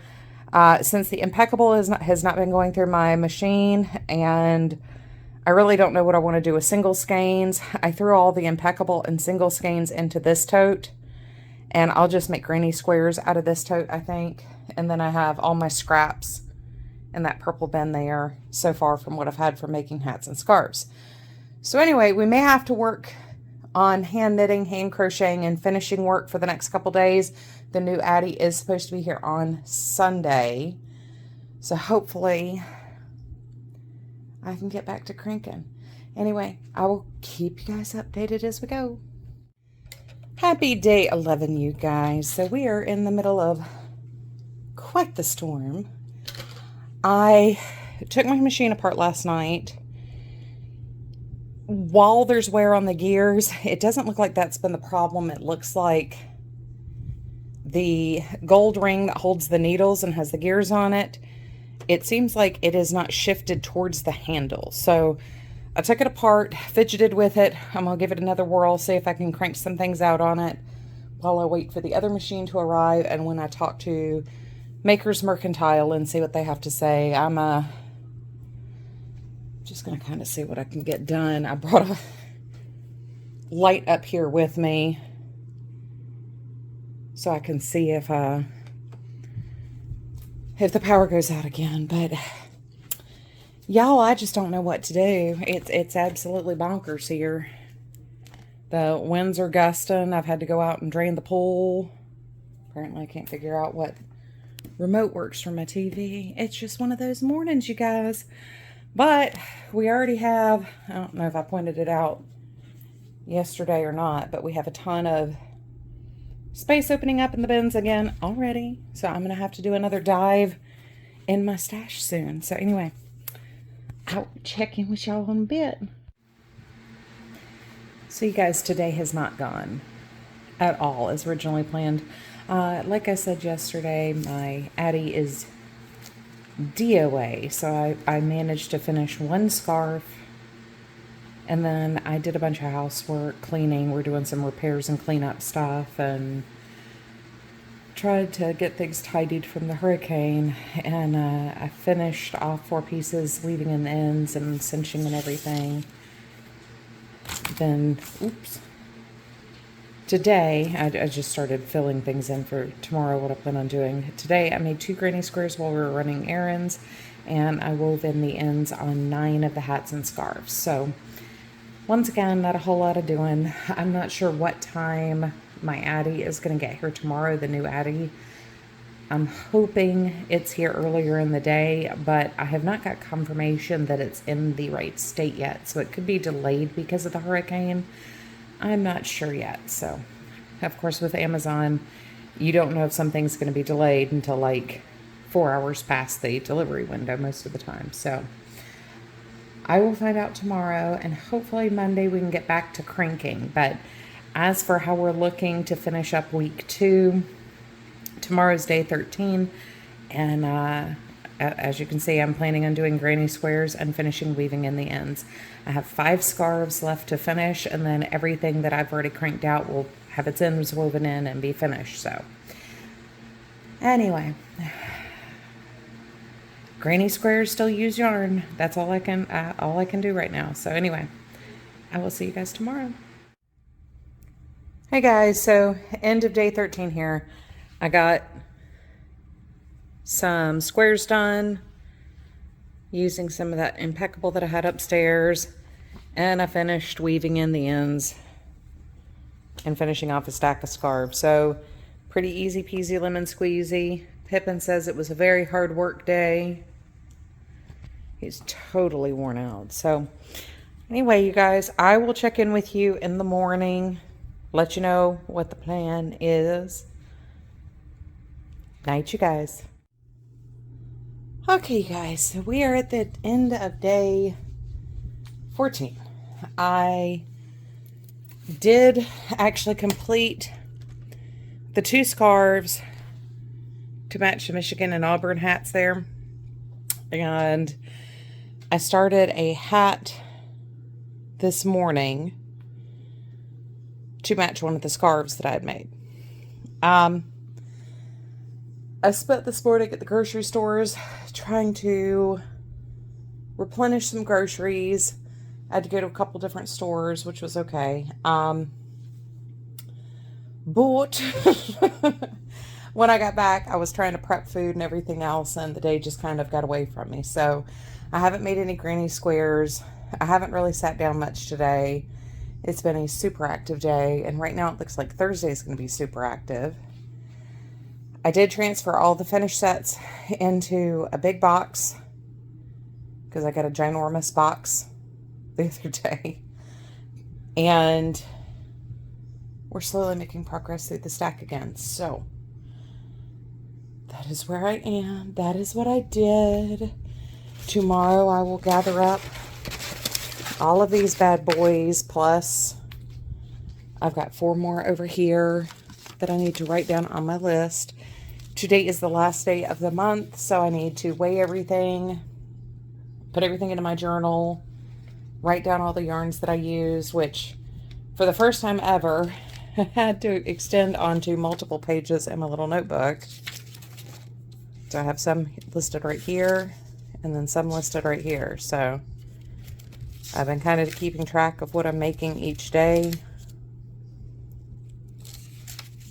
Since the Impeccable has not been going through my machine, and I really don't know what I want to do with single skeins. I threw all the impeccable and single skeins into this tote, and I'll just make granny squares out of this tote, I think. And then I have all my scraps in that purple bin there so far from what I've had for making hats and scarves. So anyway, we may have to work on hand knitting, hand crocheting, and finishing work for the next couple days. The new Addie is supposed to be here on Sunday. So hopefully I can get back to cranking. Anyway, I will keep you guys updated as we go. Happy day 11, you guys. So we are in the middle of quite the storm. I took my machine apart last night. While there's wear on the gears, it doesn't look like that's been the problem. It looks like the gold ring that holds the needles and has the gears on it, it seems like it is not shifted towards the handle. So I took it apart, fidgeted with it. I'm going to give it another whirl, see if I can crank some things out on it while I wait for the other machine to arrive. And when I talk to Makers Mercantile and see what they have to say, I'm just going to kind of see what I can get done. I brought a light up here with me so I can see if the power goes out again. But y'all, I just don't know what to do. It's absolutely bonkers here. The winds are gusting. I've had to go out and drain the pool. Apparently I can't figure out what remote works from my TV. It's just one of those mornings, you guys. But we already have, I don't know if I pointed it out yesterday or not, but we have a ton of space opening up in the bins again already. So I'm going to have to do another dive in my stash soon. So anyway, I'll check in with y'all in a bit. So you guys, today has not gone at all as originally planned. Like I said yesterday, my Addie is DOA, so I managed to finish one scarf, and then I did a bunch of housework, cleaning. We're doing some repairs and cleanup stuff, and tried to get things tidied from the hurricane, and I finished off 4 pieces, weaving in the ends and cinching and everything. Then, oops. Today, I just started filling things in for tomorrow, what I plan on doing. Today, I made 2 granny squares while we were running errands, and I wove in the ends on 9 of the hats and scarves. So, once again, not a whole lot of doing. I'm not sure what time my Addie is going to get here tomorrow, the new Addie. I'm hoping it's here earlier in the day, but I have not got confirmation that it's in the right state yet. So, it could be delayed because of the hurricane. I'm not sure yet. So, of course, with Amazon, you don't know if something's going to be delayed until like 4 hours past the delivery window most of the time. So, I will find out tomorrow, and hopefully Monday we can get back to cranking. But as for how we're looking to finish up week 2, tomorrow's day 13, and as you can see, I'm planning on doing granny squares and finishing weaving in the ends. I have 5 scarves left to finish, and then everything that I've already cranked out will have its ends woven in and be finished. So anyway, granny squares still use yarn. That's all I can do right now. So anyway, I will see you guys tomorrow. Hey guys, so end of day 13 here. I got some squares done using some of that impeccable that I had upstairs, and I finished weaving in the ends and finishing off a stack of scarves. So pretty easy peasy lemon squeezy. Pippin says it was a very hard work day. He's totally worn out. So anyway, you guys, I will check in with you in the morning, let you know what the plan is. Night, you guys. Okay, you guys, so we are at the end of day 14. I did actually complete the 2 scarves to match the Michigan and Auburn hats there. And I started a hat this morning to match one of the scarves that I had made. I spent this morning at the grocery stores trying to replenish some groceries. I had to go to a couple different stores, which was okay. But when I got back, I was trying to prep food and everything else, and the day just kind of got away from me. So I haven't made any granny squares. I haven't really sat down much today. It's been a super active day, and right now it looks like Thursday is going to be super active. I did transfer all the finished sets into a big box because I got a ginormous box the other day. And we're slowly making progress through the stack again. So that is where I am. That is what I did. Tomorrow I will gather up all of these bad boys, plus I've got 4 more over here that I need to write down on my list. Today is the last day of the month, so I need to weigh everything, put everything into my journal, write down all the yarns that I use, which for the first time ever, I had to extend onto multiple pages in my little notebook. So I have some listed right here, and then some listed right here. So I've been kind of keeping track of what I'm making each day.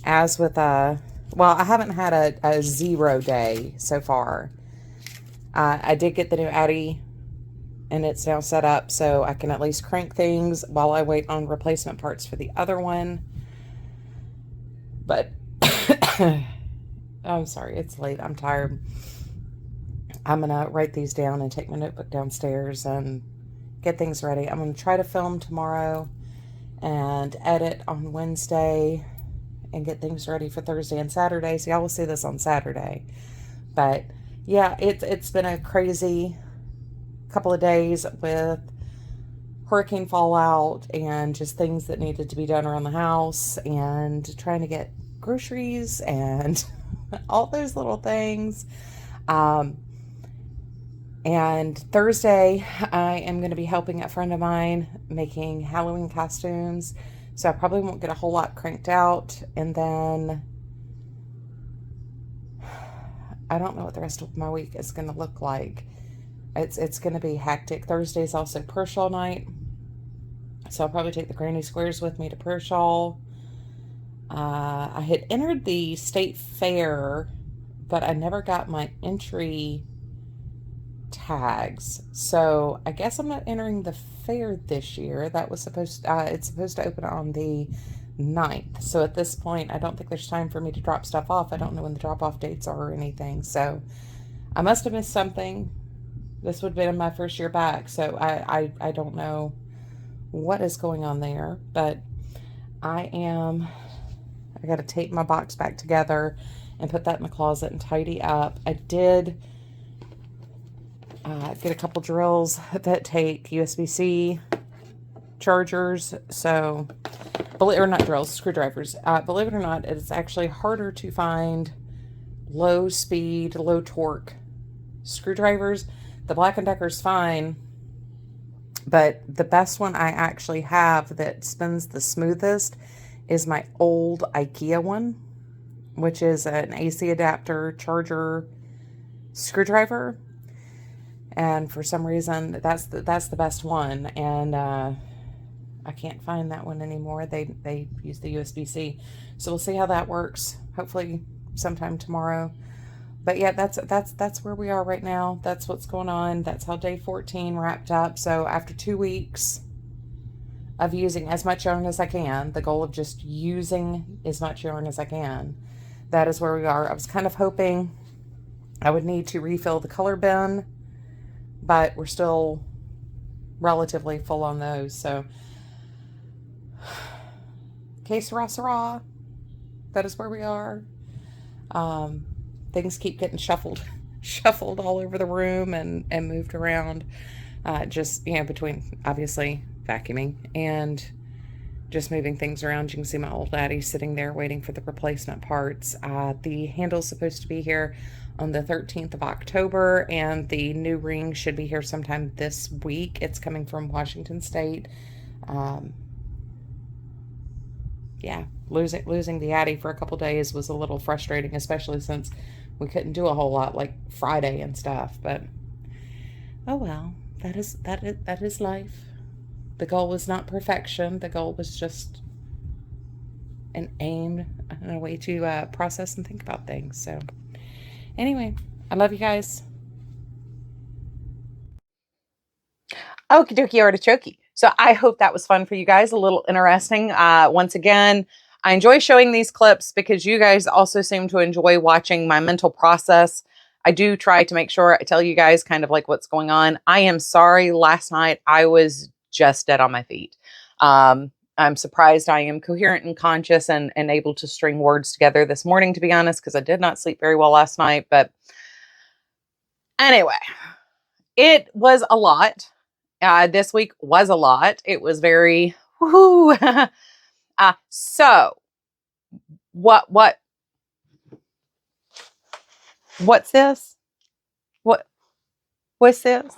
As with well, I haven't had a 0 day so far. I did get the new Addy, and it's now set up so I can at least crank things while I wait on replacement parts for the other one. But I'm sorry, it's late. I'm tired. I'm gonna write these down and take my notebook downstairs and get things ready. I'm gonna try to film tomorrow and edit on Wednesday and get things ready for Thursday and Saturday. So y'all will see this on Saturday. But yeah, it's been a crazy couple of days with hurricane fallout and just things that needed to be done around the house and trying to get groceries and all those little things. And Thursday, I am going to be helping a friend of mine making Halloween costumes. So I probably won't get a whole lot cranked out. And then I don't know what the rest of my week is going to look like. It's going to be hectic. Thursday is also Pershaw night. So I'll probably take the granny squares with me to Pershaw. I had entered the state fair, but I never got my entry tags. So I guess I'm not entering the fair this year. That was it's supposed to open on the 9th. So at this point, I don't think there's time for me to drop stuff off. I don't know when the drop-off dates are or anything. So I must have missed something. This would have been my first year back. So I don't know what is going on there. But I got to tape my box back together and put that in the closet and tidy up. I did get a couple drills that take USB-C chargers. So, or not drills, screwdrivers. Believe it or not, it's actually harder to find low speed, low torque screwdrivers. The Black & Decker's fine, but the best one I actually have that spins the smoothest is my old IKEA one, which is an AC adapter charger screwdriver. And for some reason, that's the best one. And I can't find that one anymore. They use the USB-C. So we'll see how that works. Hopefully sometime tomorrow. But yeah, that's where we are right now. That's what's going on. That's how day 14 wrapped up. So after 2 weeks of using as much yarn as I can, the goal of just using as much yarn as I can, that is where we are. I was kind of hoping I would need to refill the color bin, but we're still relatively full on those. So, que sera, that is where we are. Things keep getting shuffled all over the room and moved around. Just, between obviously vacuuming and just moving things around. You can see my old Addy sitting there waiting for the replacement parts. The handle's supposed to be here on the 13th of October, and the new ring should be here sometime this week. It's coming from Washington State. Yeah, losing the Addy for a couple days was a little frustrating, especially since we couldn't do a whole lot like Friday and stuff. But oh well, that is life. The goal was not perfection. The goal was just an aim and a way to process and think about things. So anyway, I love you guys. Okie dokie artichoke. So I hope that was fun for you guys, a little interesting. Once again, I enjoy showing these clips because you guys also seem to enjoy watching my mental process. I do try to make sure I tell you guys kind of like what's going on. I am sorry, last night I was just dead on my feet. I'm surprised I am coherent and conscious and able to string words together this morning, to be honest, because I did not sleep very well last night. But anyway, it was a lot. This week was a lot. It was very, whoo. So what's this? What's this?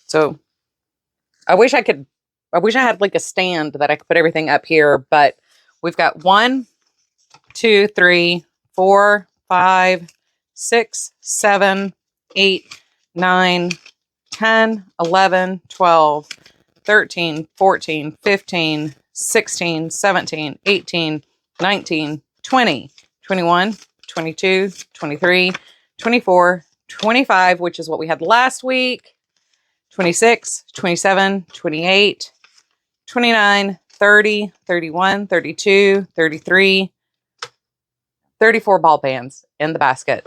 So I wish I had like a stand that I could put everything up here, but we've got 1, 2, 3, 4, 5, 6, 7, 8, 9, 10, 11, 12, 13, 14, 15, 16, 17, 18, 19, 20, 21, 22, 23, 24, 25, which is what we had last week, 26, 27, 28, 29, 30, 31, 32, 33, 34 ball bands in the basket.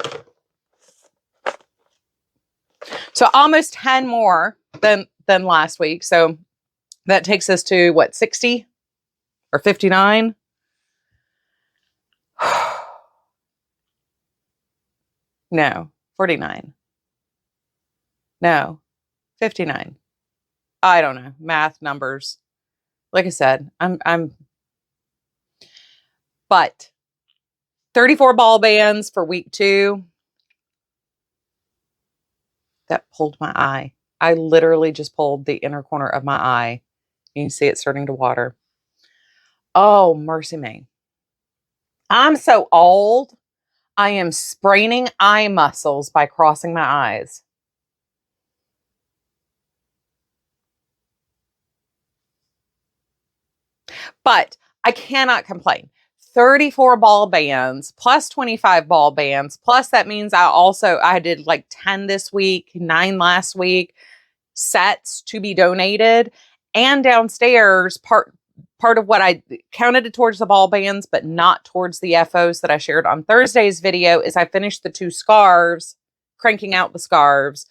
So almost 10 more than last week. So that takes us to what, 60 or 59? No, 49. No, 59. I don't know. Math, numbers. Like I said, but 34 ball bands for week 2. That pulled my eye. I literally just pulled the inner corner of my eye. You can see it starting to water. Oh, mercy me. I'm so old. I am spraining eye muscles by crossing my eyes. But I cannot complain. 34 ball bands plus 25 ball bands. Plus that means I did like 10 this week, 9 last week, sets to be donated. And downstairs, part of what I counted it towards the ball bands, but not towards the FOs that I shared on Thursday's video, is I finished the 2 scarves, cranking out the scarves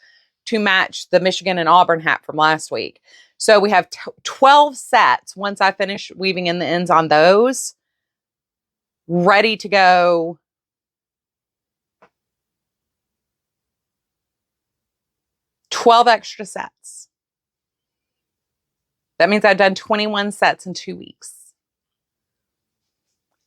to match the Michigan and Auburn hat from last week. So we have 12 sets once I finish weaving in the ends on those, ready to go. $12 extra sets. That means I've done 21 sets in 2 weeks.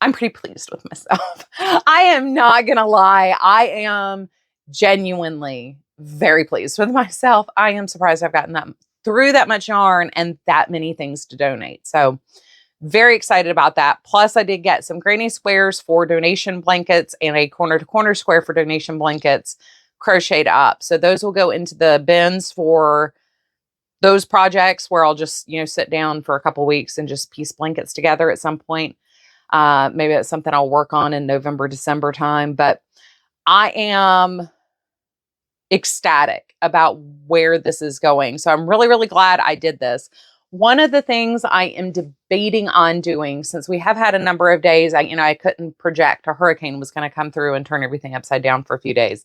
I'm pretty pleased with myself. I am not going to lie. I am genuinely very pleased with myself. I am surprised I've gotten through that much yarn and that many things to donate. So very excited about that. Plus I did get some granny squares for donation blankets and a corner to corner square for donation blankets crocheted up. So those will go into the bins for those projects where I'll just, sit down for a couple weeks and just piece blankets together at some point. Maybe that's something I'll work on in November, December time, but I am ecstatic about where this is going. So I'm really, really glad I did this. One of the things I am debating on doing, since we have had a number of days, I couldn't project a hurricane was going to come through and turn everything upside down for a few days.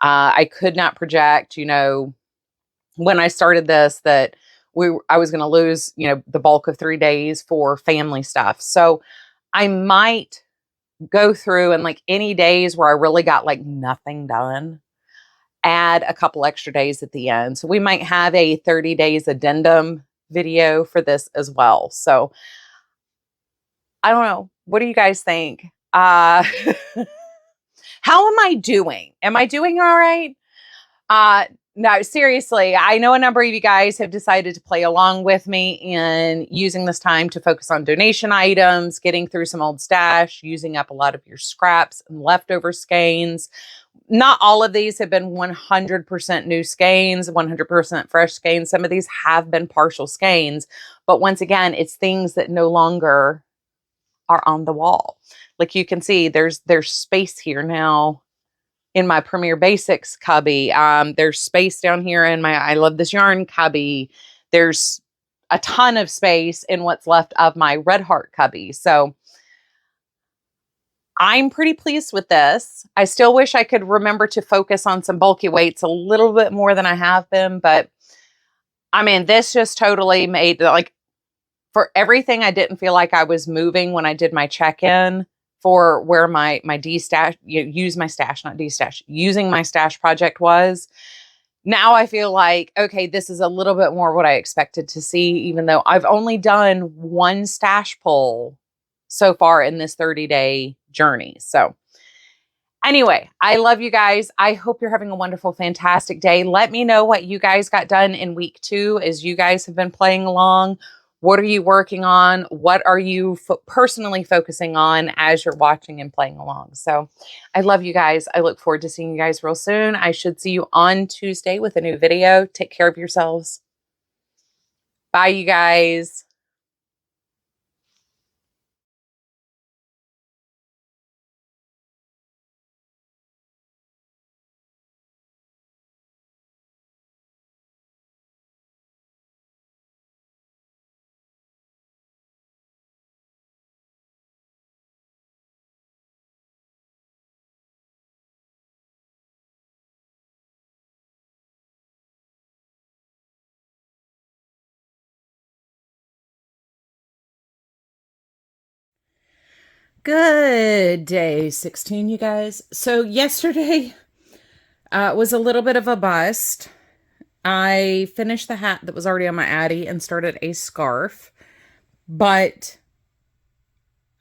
I could not project, when I started this, that I was going to lose, the bulk of 3 days for family stuff. So I might go through and like any days where I really got like nothing done, add a couple extra days at the end. So we might have a 30 days addendum video for this as well. So I don't know. What do you guys think? How am I doing? Am I doing all right? No, seriously, I know a number of you guys have decided to play along with me in using this time to focus on donation items, getting through some old stash, using up a lot of your scraps and leftover skeins. Not all of these have been 100% new skeins, 100% fresh skeins. Some of these have been partial skeins, but once again, it's things that no longer are on the wall. Like you can see, there's space here now in my Premier Basics cubby. There's space down here in my I Love This Yarn cubby. There's a ton of space in what's left of my Red Heart cubby. So I'm pretty pleased with this. I still wish I could remember to focus on some bulky weights a little bit more than I have been, but I mean, this just totally made, like, for everything I didn't feel like I was moving when I did my check-in for where my de-stash, use my stash, not de-stash, using my stash project was. Now I feel like, okay, this is a little bit more what I expected to see, even though I've only done one stash pull so far in this 30-day journey. So anyway, I love you guys. I hope you're having a wonderful, fantastic day. Let me know what you guys got done in week 2 as you guys have been playing along. What are you working on? What are you personally focusing on as you're watching and playing along? So I love you guys. I look forward to seeing you guys real soon. I should see you on Tuesday with a new video. Take care of yourselves. Bye, you guys. Good day, 16, you guys. So yesterday was a little bit of a bust. I finished the hat that was already on my Addy and started a scarf, but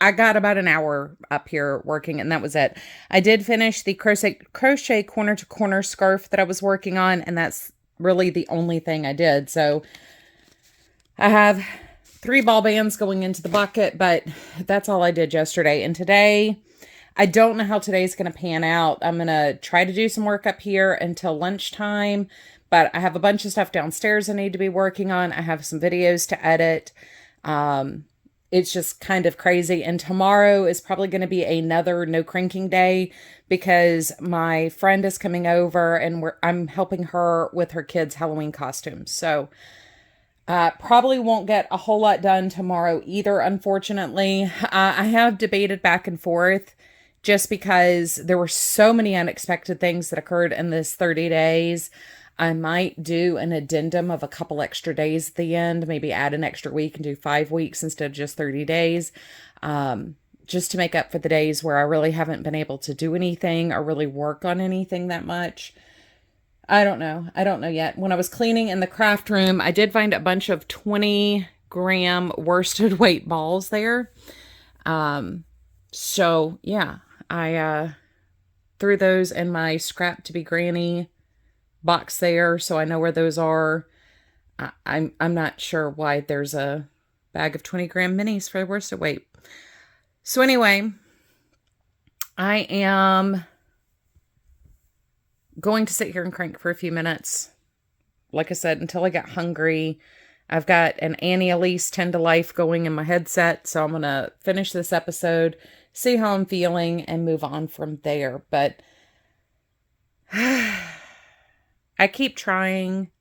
I got about an hour up here working and that was it. I did finish the crochet corner to corner scarf that I was working on, and that's really the only thing I did. So I have 3 ball bands going into the bucket, but that's all I did yesterday. And today, I don't know how today's going to pan out. I'm going to try to do some work up here until lunchtime, but I have a bunch of stuff downstairs I need to be working on. I have some videos to edit. It's just kind of crazy. And tomorrow is probably going to be another no cranking day because my friend is coming over and I'm helping her with her kids' Halloween costumes. So probably won't get a whole lot done tomorrow either, unfortunately. I have debated back and forth just because there were so many unexpected things that occurred in this 30 days. I might do an addendum of a couple extra days at the end, maybe add an extra week and do 5 weeks instead of just 30 days, just to make up for the days where I really haven't been able to do anything or really work on anything that much. I don't know. I don't know yet. When I was cleaning in the craft room, I did find a bunch of 20-gram worsted weight balls there. So yeah, I threw those in my scrap to be granny box there, so I know where those are. I'm not sure why there's a bag of 20-gram minis for worsted weight. So anyway, I am going to sit here and crank for a few minutes. Like I said, until I get hungry. I've got an Annie Elise 10 to Life going in my headset, so I'm going to finish this episode, see how I'm feeling, and move on from there. But I keep trying.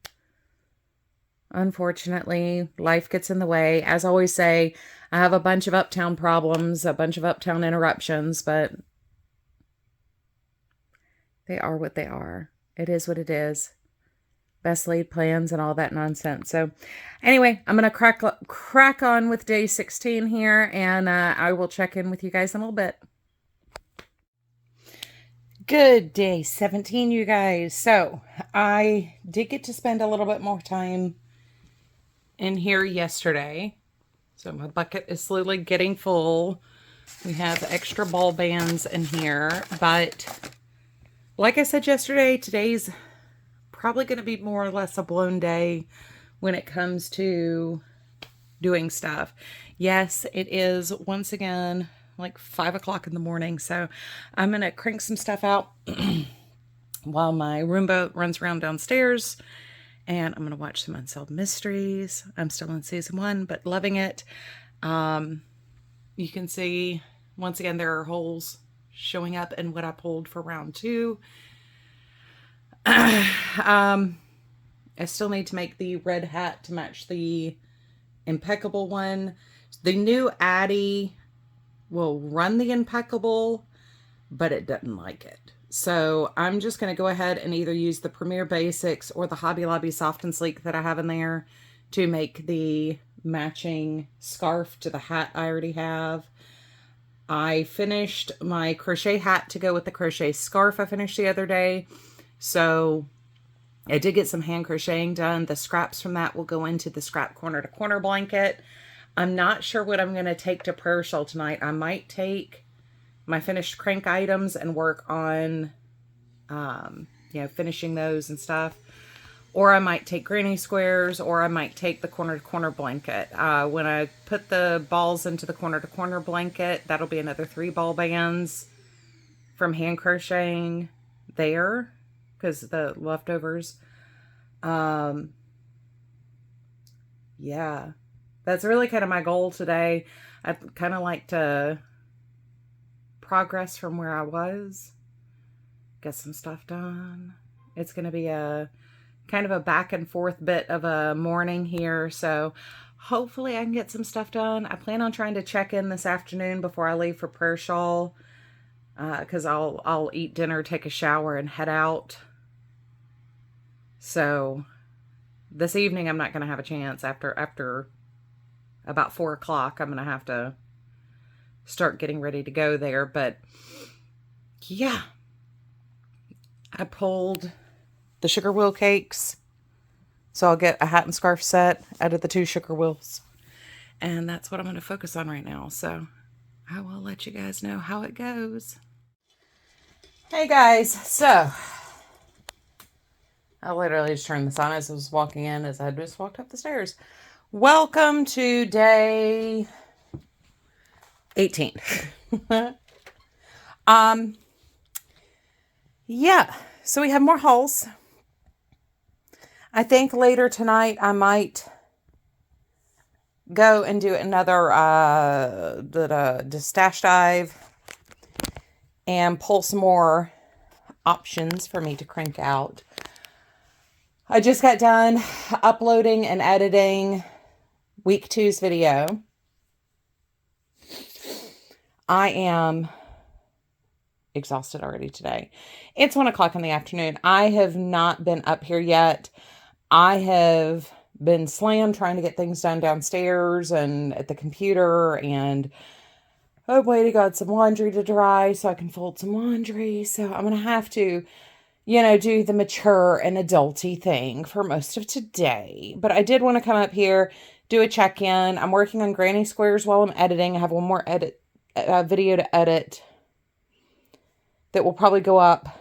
Unfortunately, life gets in the way. As I always say, I have a bunch of uptown problems, a bunch of uptown interruptions, but they are what they are. It is what it is. Best laid plans and all that nonsense. So anyway, I'm going to crack on with day 16 here, and I will check in with you guys in a little bit. Good day 17, you guys. So I did get to spend a little bit more time in here yesterday. So my bucket is slowly getting full. We have extra ball bands in here, but like I said yesterday, today's probably going to be more or less a blown day when it comes to doing stuff. Yes, it is once again like 5 o'clock in the morning, so I'm going to crank some stuff out while my Roomba runs around downstairs, and I'm going to watch some Unsolved Mysteries. I'm still in season 1, but loving it. You can see, once again, there are holes showing up in what I pulled for round 2. I still need to make the red hat to match the impeccable one. The new Addy will run the impeccable, but it doesn't like it. So I'm just going to go ahead and either use the Premier Basics or the Hobby Lobby Soft and Sleek that I have in there to make the matching scarf to the hat I already have. I finished my crochet hat to go with the crochet scarf I finished the other day. So I did get some hand crocheting done. The scraps from that will go into the scrap corner to corner blanket. I'm not sure what I'm going to take to prayer shawl tonight. I might take my finished crank items and work on, finishing those and stuff. Or I might take granny squares, or I might take the corner to corner blanket. When I put the balls into the corner to corner blanket, that'll be another 3 ball bands from hand crocheting there, because the leftovers. Yeah, that's really kind of my goal today. I'd kind of like to progress from where I was, get some stuff done. It's going to be a kind of a back and forth bit of a morning here, so hopefully I can get some stuff done. I plan on trying to check in this afternoon before I leave for prayer shawl, because I'll eat dinner, take a shower, and head out. So this evening I'm not going to have a chance. After about 4 o'clock, I'm going to have to start getting ready to go there. But yeah, I pulled the sugar wheel cakes, so I'll get a hat and scarf set out of the 2 sugar wheels, and that's what I'm going to focus on right now. So I will let you guys know how it goes. Hey guys, so I literally just turned this on as I was walking in, as I had just walked up the stairs. Welcome to day 18. Yeah, so we have more hauls. I think later tonight I might go and do another stash dive and pull some more options for me to crank out. I just got done uploading and editing week 2's video. I am exhausted already today. It's 1 o'clock in the afternoon. I have not been up here yet. I have been slammed trying to get things done downstairs and at the computer, and oh boy to God, some laundry to dry so I can fold some laundry. So I'm going to have to, do the mature and adulty thing for most of today. But I did want to come up here, do a check-in. I'm working on granny squares while I'm editing. I have one more video to edit that will probably go up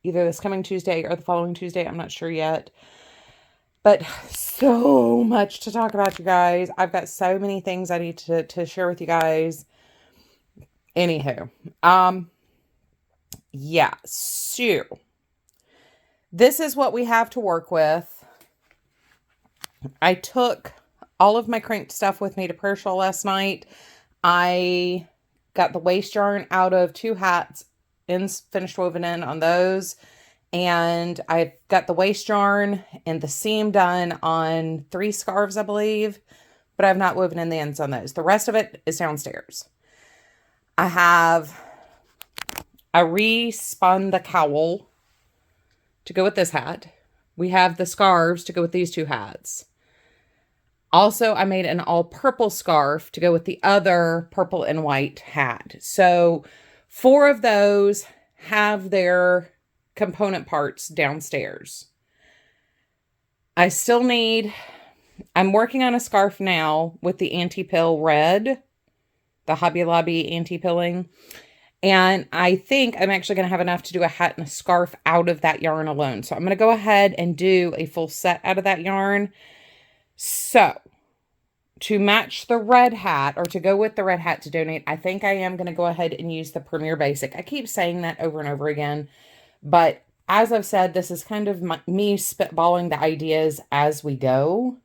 either this coming Tuesday or the following Tuesday. I'm not sure yet. But so much to talk about, you guys. I've got so many things I need to share with you guys. Anywho. Yeah. So, this is what we have to work with. I took all of my cranked stuff with me to prayer shawl last night. I got the waist yarn out of 2 hats, ends finished woven in on those. And I've got the waist yarn and the seam done on 3 scarves, I believe. But I've not woven in the ends on those. The rest of it is downstairs. I respun the cowl to go with this hat. We have the scarves to go with these 2 hats. Also, I made an all purple scarf to go with the other purple and white hat. So 4 of those have their component parts downstairs. I'm working on a scarf now with the anti-pill red, the Hobby Lobby anti-pilling. And I think I'm actually going to have enough to do a hat and a scarf out of that yarn alone. So I'm going to go ahead and do a full set out of that yarn. So to match the red hat, or to go with the red hat to donate, I think I am going to go ahead and use the Premier Basic. I keep saying that over and over again, but as I've said, this is kind of me spitballing the ideas as we go.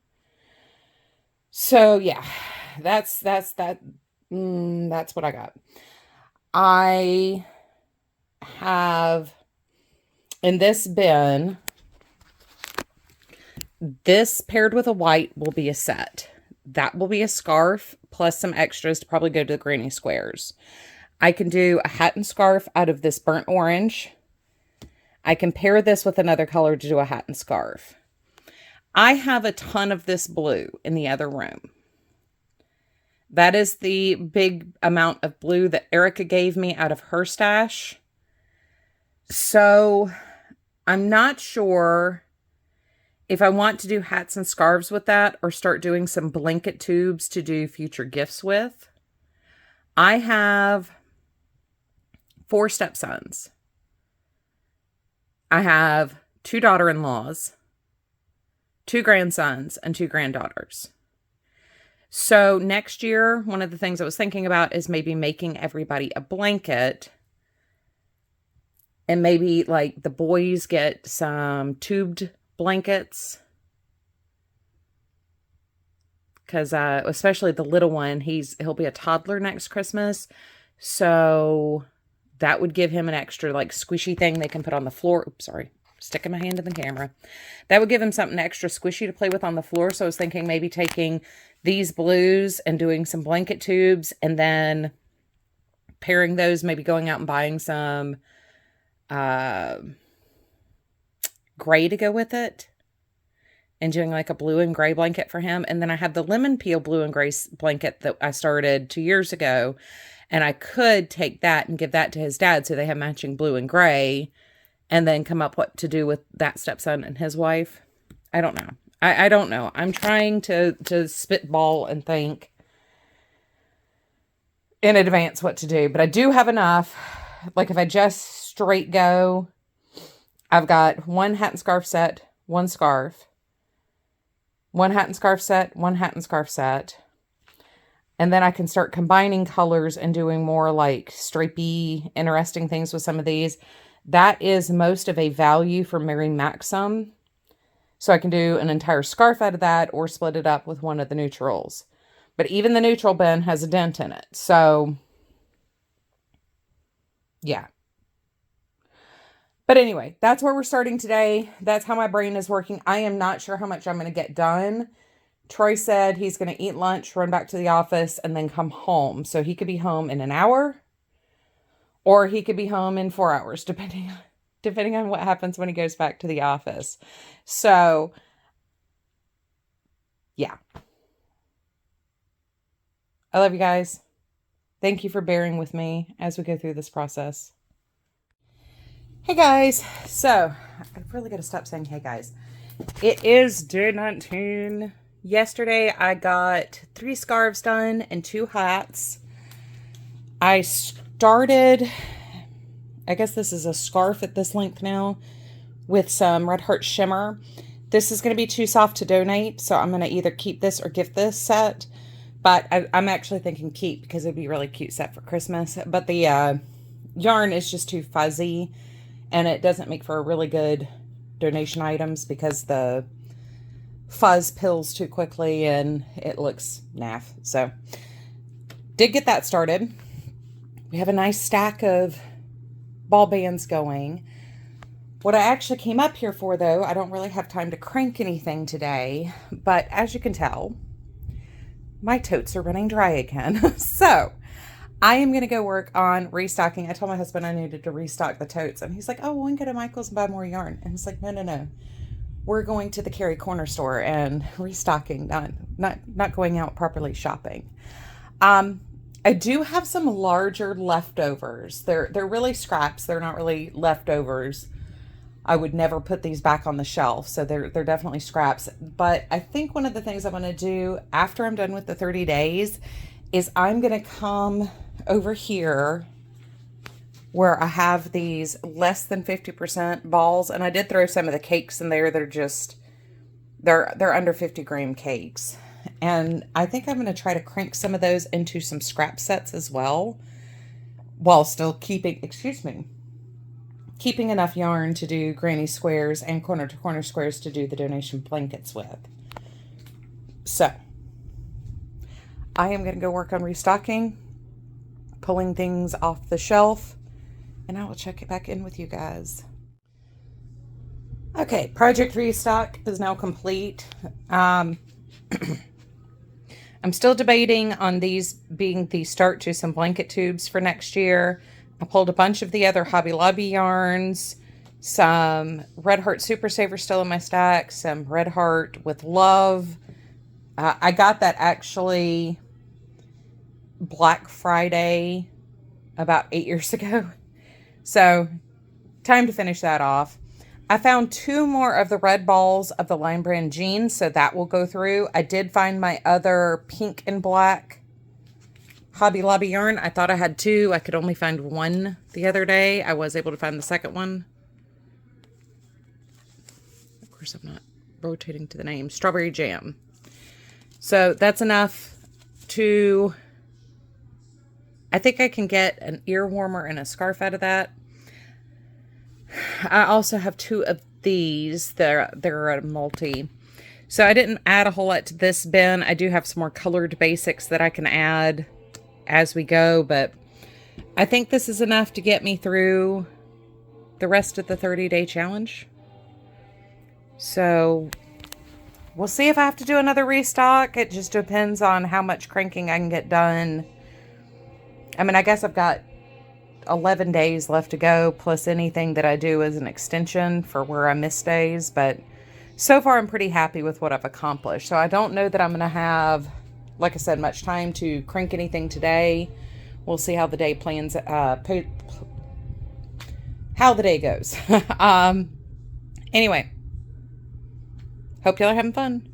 So yeah, that's what I got. I have in this bin, this paired with a white will be a set. That will be a scarf plus some extras to probably go to the granny squares. I can do a hat and scarf out of this burnt orange. I can pair this with another color to do a hat and scarf. I have a ton of this blue in the other room. That is the big amount of blue that Erica gave me out of her stash. So I'm not sure if I want to do hats and scarves with that or start doing some blanket tubes to do future gifts with. I have 4 stepsons. I have 2 daughter-in-laws, 2 grandsons, and 2 granddaughters. So next year, one of the things I was thinking about is maybe making everybody a blanket, and maybe like the boys get some tubed blankets, because especially the little one, he'll be a toddler next Christmas, so that would give him an extra like squishy thing they can put on the floor. Oops, sorry. Sticking my hand in the camera. That would give him something extra squishy to play with on the floor. So I was thinking maybe taking these blues and doing some blanket tubes, and then pairing those, maybe going out and buying some gray to go with it, and doing like a blue and gray blanket for him. And then I have the lemon peel blue and gray blanket that I started 2 years ago, and I could take that and give that to his dad so they have matching blue and gray, and then come up what to do with that stepson and his wife. I don't know. I don't know. I'm trying to spitball and think in advance what to do. But I do have enough. Like if I just straight go, I've got 1 hat and scarf set, 1 scarf, 1 hat and scarf set, 1 hat and scarf set. And then I can start combining colors and doing more like stripey, interesting things with some of these. That is most of a value for Mary Maxim. So I can do an entire scarf out of that or split it up with one of the neutrals. But even the neutral bin has a dent in it. So, yeah. But anyway, that's where we're starting today. That's how my brain is working. I am not sure how much I'm going to get done. Troy said he's going to eat lunch, run back to the office, and then come home. So he could be home in an hour. Or he could be home in 4 hours, depending on what happens when he goes back to the office. So, yeah. I love you guys. Thank you for bearing with me as we go through this process. Hey guys. So, I've really got to stop saying hey guys. It is day 19. Yesterday, I got 3 scarves done and 2 hats. I started, I guess this is a scarf at this length now, with some Red Heart shimmer. This is going to be too soft to donate, so I'm going to either keep this or gift this set. But I'm actually thinking keep, because it'd be a really cute set for Christmas. But the yarn is just too fuzzy, and it doesn't make for a really good donation items because the fuzz pills too quickly and it looks naff. So did get that started. We have a nice stack of ball bands going. What I actually came up here for, though, I don't really have time to crank anything today, but as you can tell, my totes are running dry again. So I am going to go work on restocking. I told my husband I needed to restock the totes, and he's like, oh, well, we can go to Michael's and buy more yarn. And it's like, no. We're going to the Carrie corner store and restocking, not going out properly shopping. I do have some larger leftovers. They're really scraps. They're not really leftovers. I would never put these back on the shelf, so they're definitely scraps. But I think one of the things I'm going to do after I'm done with the 30 days is I'm going to come over here where I have these less than 50% balls, and I did throw some of the cakes in there. They're under 50-gram cakes. And I think I'm going to try to crank some of those into some scrap sets as well, while still keeping enough yarn to do granny squares and corner to corner squares to do the donation blankets with. So I am going to go work on restocking, pulling things off the shelf, and I will check it back in with you guys. Okay, project restock is now complete. I'm still debating on these being the start to some blanket tubes for next year. I pulled a bunch of the other Hobby Lobby yarns, some Red Heart Super Saver still in my stack, some Red Heart with Love. I got that actually Black Friday about 8 years ago. So time to finish that off. I found 2 more of the red balls of the Line Brand jeans, so that will go through. I did find my other pink and black Hobby Lobby yarn. I thought I had 2. I could only find 1 the other day. I was able to find the second one. Of course, I'm not rotating to the name. Strawberry Jam. So that's enough to... I think I can get an ear warmer and a scarf out of that. I also have 2 of these. They're a multi. So I didn't add a whole lot to this bin. I do have some more colored basics that I can add as we go, but I think this is enough to get me through the rest of the 30-day challenge. So we'll see if I have to do another restock. It just depends on how much cranking I can get done. I mean, I guess I've got 11 days left to go, plus anything that I do as an extension for where I miss days. But so far, I'm pretty happy with what I've accomplished. So I don't know that I'm going to have, like I said, much time to crank anything today. We'll see how the day plans, how the day goes. Anyway, hope y'all are having fun.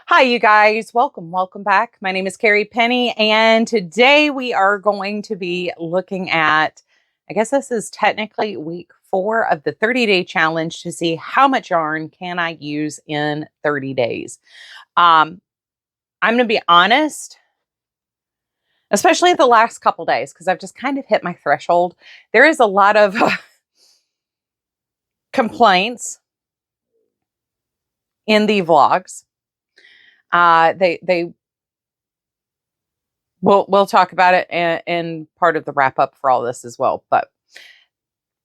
Hi, you guys. Welcome back. My name is Carrie Penny, and today we are going to be looking at, I guess this is technically week 4 of the 30-day challenge to see how much yarn can I use in 30 days. I'm going to be honest, especially the last couple days, because I've just kind of hit my threshold. There is a lot of complaints in the vlogs. We'll talk about it in part of the wrap up for all this as well, but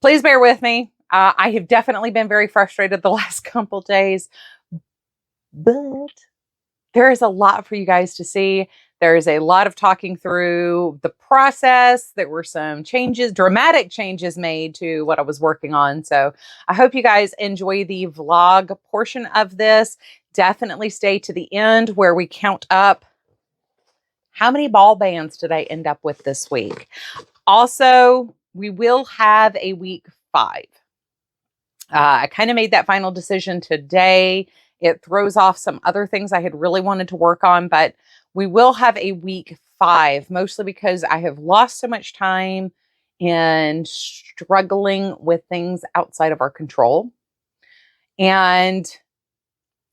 please bear with me. I have definitely been very frustrated the last couple days, but there is a lot for you guys to see. There is a lot of talking through the process. There were some changes, dramatic changes made to what I was working on. So I hope you guys enjoy the vlog portion of this. Definitely stay to the end where we count up how many ball bands did I end up with this week. Also, we will have a week 5. I kind of made that final decision today. It throws off some other things I had really wanted to work on, but we will have a week 5, mostly because I have lost so much time in struggling with things outside of our control. And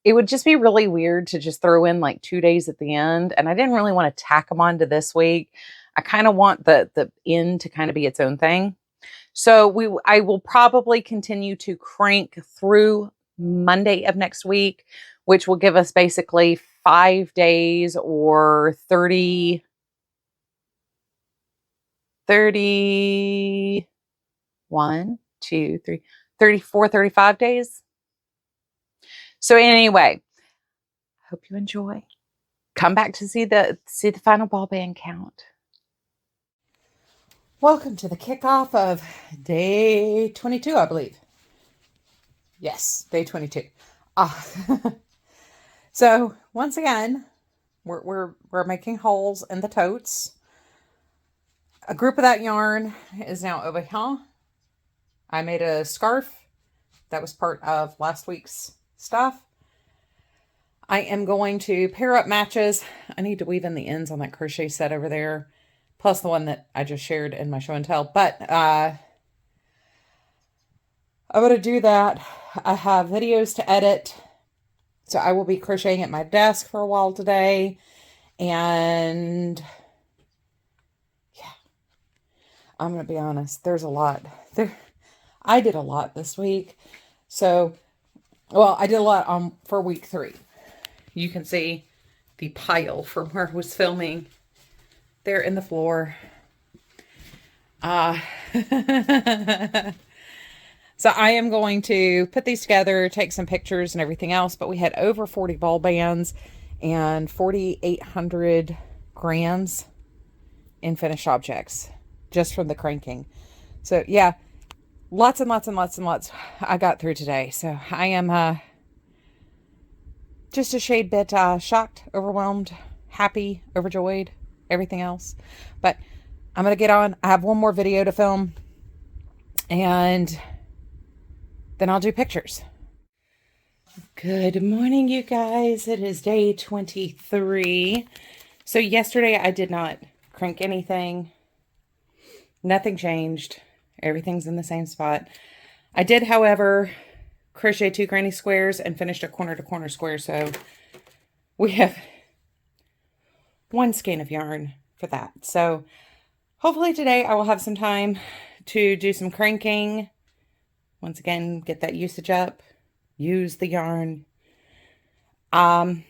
it would just be really weird to just throw in like 2 days at the end. And I didn't really want to tack them on to this week. I kind of want the end to kind of be its own thing. So I will probably continue to crank through Monday of next week, which will give us basically 5 days or 35 days. So anyway, hope you enjoy. Come back to see the final ball band count. Welcome to the kickoff of day 22, I believe. Yes, day 22. So once again, we're making holes in the totes. A group of that yarn is now over here. I made a scarf that was part of last week's stuff. I am going to pair up matches. I need to weave in the ends on that crochet set over there, plus the one that I just shared in my show and tell. But I'm going to do that. I have videos to edit, so I will be crocheting at my desk for a while today. And yeah, I'm going to be honest, there's a lot there. I did a lot this week. So, well, I did a lot for week 3. You can see the pile from where I was filming there in the floor. So I am going to put these together, take some pictures and everything else, but we had over 40 ball bands and 4,800 grams in finished objects just from the cranking. So yeah, lots and lots and lots and lots I got through today. So I am just a shade bit shocked, overwhelmed, happy, overjoyed, everything else. But I'm going to get on. I have one more video to film, and then I'll do pictures. Good morning, you guys. It is day 23. So yesterday I did not crank anything. Nothing changed. Everything's in the same spot. I did, however, crochet 2 granny squares and finished a corner to corner square. So we have 1 skein of yarn for that. So hopefully today I will have some time to do some cranking. Once again, get that usage up, use the yarn. I'm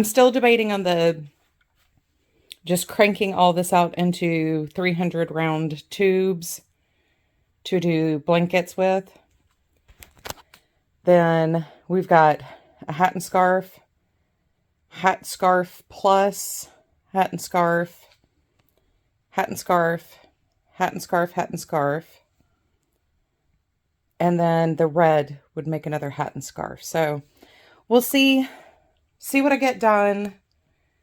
still debating on just cranking all this out into 300 round tubes to do blankets with. Then we've got a hat and scarf plus, hat and scarf, hat and scarf, hat and scarf, hat and scarf. And then the red would make another hat and scarf. So we'll see what I get done,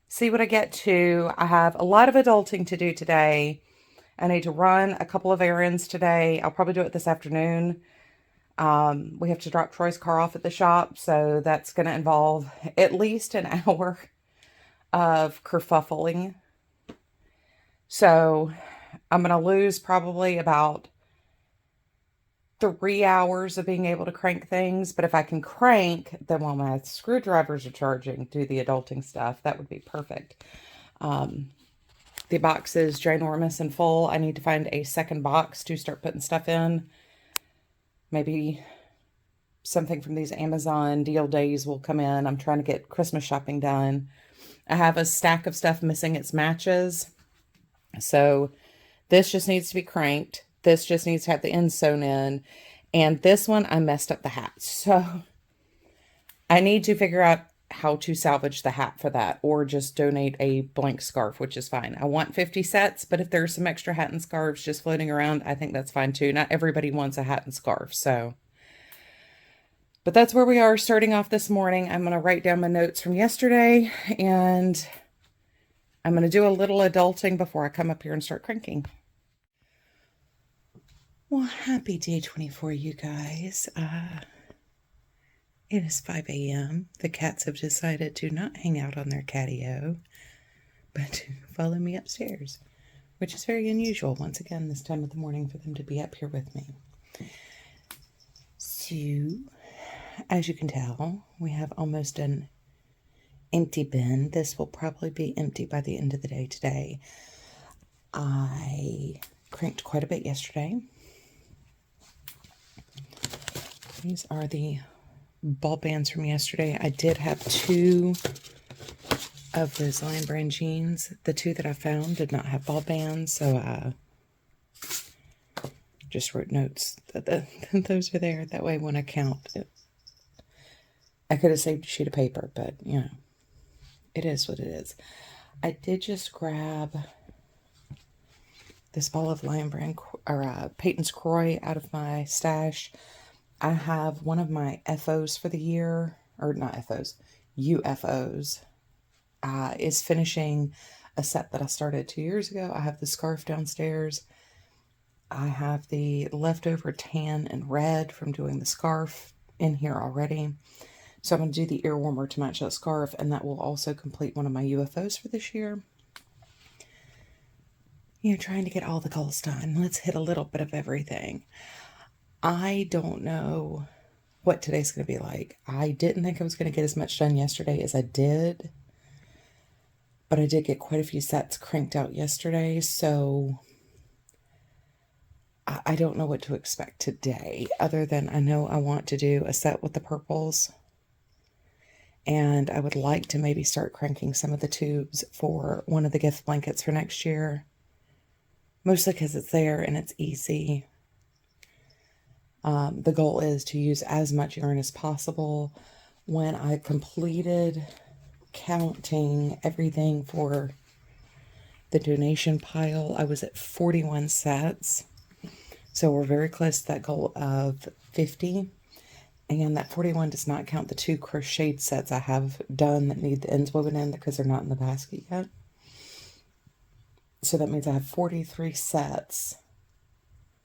see what I get to. I have a lot of adulting to do today. I need to run a couple of errands today. I'll probably do it this afternoon. We have to drop Troy's car off at the shop, so that's going to involve at least an hour of kerfuffling. So I'm going to lose probably about 3 hours of being able to crank things. But if I can crank, then while my screwdrivers are charging, do the adulting stuff, that would be perfect. The box is ginormous and full. I need to find a second box to start putting stuff in. Maybe something from these Amazon deal days will come in. I'm trying to get Christmas shopping done. I have a stack of stuff missing its matches. So this just needs to be cranked. This just needs to have the ends sewn in. And this one, I messed up the hat. So I need to figure out how to salvage the hat for that, or just donate a blank scarf, which is fine. I want 50 sets, but if there's some extra hat and scarves just floating around, I think that's fine too. Not everybody wants a hat and scarf, so. But that's where we are starting off this morning. I'm going to write down my notes from yesterday, and I'm going to do a little adulting before I come up here and start cranking. Well, happy day 24, you guys. It is 5 a.m. The cats have decided to not hang out on their catio, but to follow me upstairs, which is very unusual, once again, this time of the morning for them to be up here with me. So, as you can tell, we have almost an empty bin. This will probably be empty by the end of the day today. I cranked quite a bit yesterday. These are the ball bands from yesterday. I did have 2 of those Lion Brand jeans. The 2 that I found did not have ball bands, so I just wrote notes that those are there. That way when I count it, I could have saved a sheet of paper, but you know, it is what it is. I did just grab this ball of Lion Brand or Peyton's Croy out of my stash. I have one of my FOs for the year, or not FOs, UFOs, is finishing a set that I started 2 years ago. I have the scarf downstairs. I have the leftover tan and red from doing the scarf in here already. So I'm going to do the ear warmer to match that scarf, and that will also complete one of my UFOs for this year. You know, trying to get all the goals done. Let's hit a little bit of everything. I don't know what today's going to be like. I didn't think I was going to get as much done yesterday as I did, but I did get quite a few sets cranked out yesterday, so I don't know what to expect today, other than I know I want to do a set with the purples, and I would like to maybe start cranking some of the tubes for one of the gift blankets for next year, mostly because it's there and it's easy. The goal is to use as much yarn as possible. When I completed counting everything for the donation pile, I was at 41 sets. So we're very close to that goal of 50. And that 41 does not count the 2 crocheted sets I have done that need the ends woven in because they're not in the basket yet. So that means I have 43 sets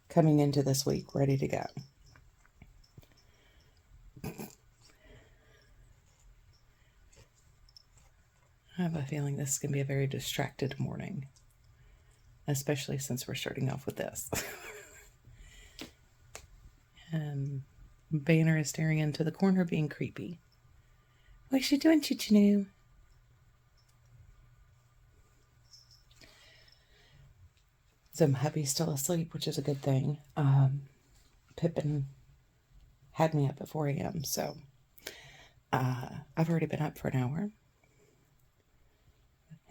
coming into this week ready to go. I have a feeling this is going to be a very distracted morning, especially since we're starting off with this. Banner is staring into the corner being creepy. What's she doing, Choo-Choo? So Hubby's still asleep, which is a good thing. Pippin had me up at 4 a.m., so I've already been up for an hour.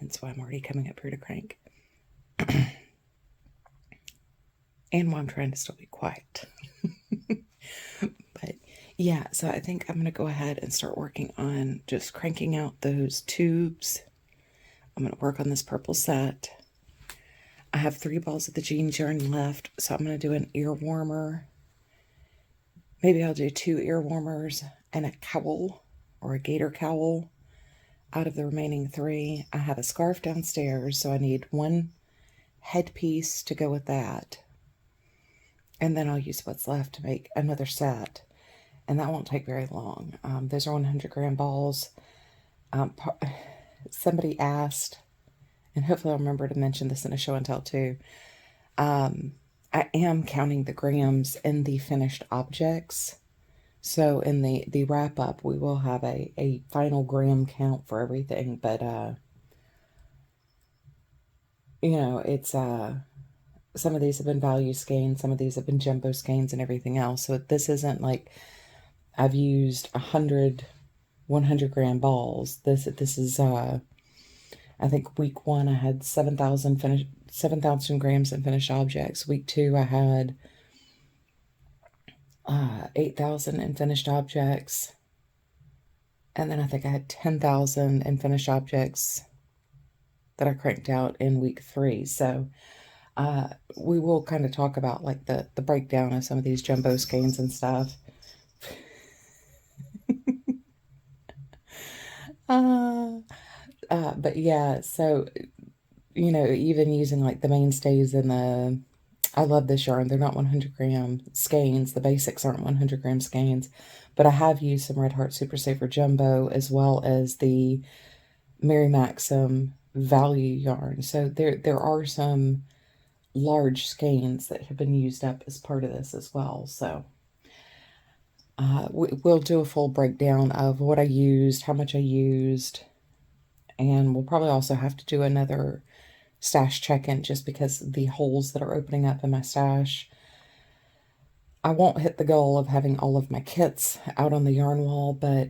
Hence why I'm already coming up here to crank. And why I'm trying to still be quiet. But yeah, so I think I'm going to go ahead and start working on just cranking out those tubes. I'm going to work on this purple set. I have 3 balls of the jeans yarn left, so I'm going to do an ear warmer. Maybe I'll do 2 ear warmers and a cowl or a gator cowl out of the remaining 3. I have a scarf downstairs, so I need 1 headpiece to go with that. And then I'll use what's left to make another set. And that won't take very long. Those are 100 gram balls. Somebody asked, and hopefully I'll remember to mention this in a show and tell too. I am counting the grams in the finished objects. So in the wrap up, we will have a final gram count for everything. But, you know, it's, some of these have been value skeins, some of these have been jumbo skeins and everything else. So this isn't like I've used 100 gram balls. This is, I think week 1 I had 7,000 grams in finished objects. Week 2 I had 8,000 in finished objects. And then I think I had 10,000 in finished objects that I cranked out in week 3. So we will kind of talk about like the breakdown of some of these jumbo skeins and stuff. But yeah, so, you know, even using like the mainstays and I love this yarn. They're not 100 gram skeins. The basics aren't 100 gram skeins, but I have used some Red Heart Super Saver Jumbo as well as the Mary Maxim value yarn. So there are some large skeins that have been used up as part of this as well. So we'll do a full breakdown of what I used, how much I used, and we'll probably also have to do another stash check-in just because the holes that are opening up in my stash. I won't hit the goal of having all of my kits out on the yarn wall, but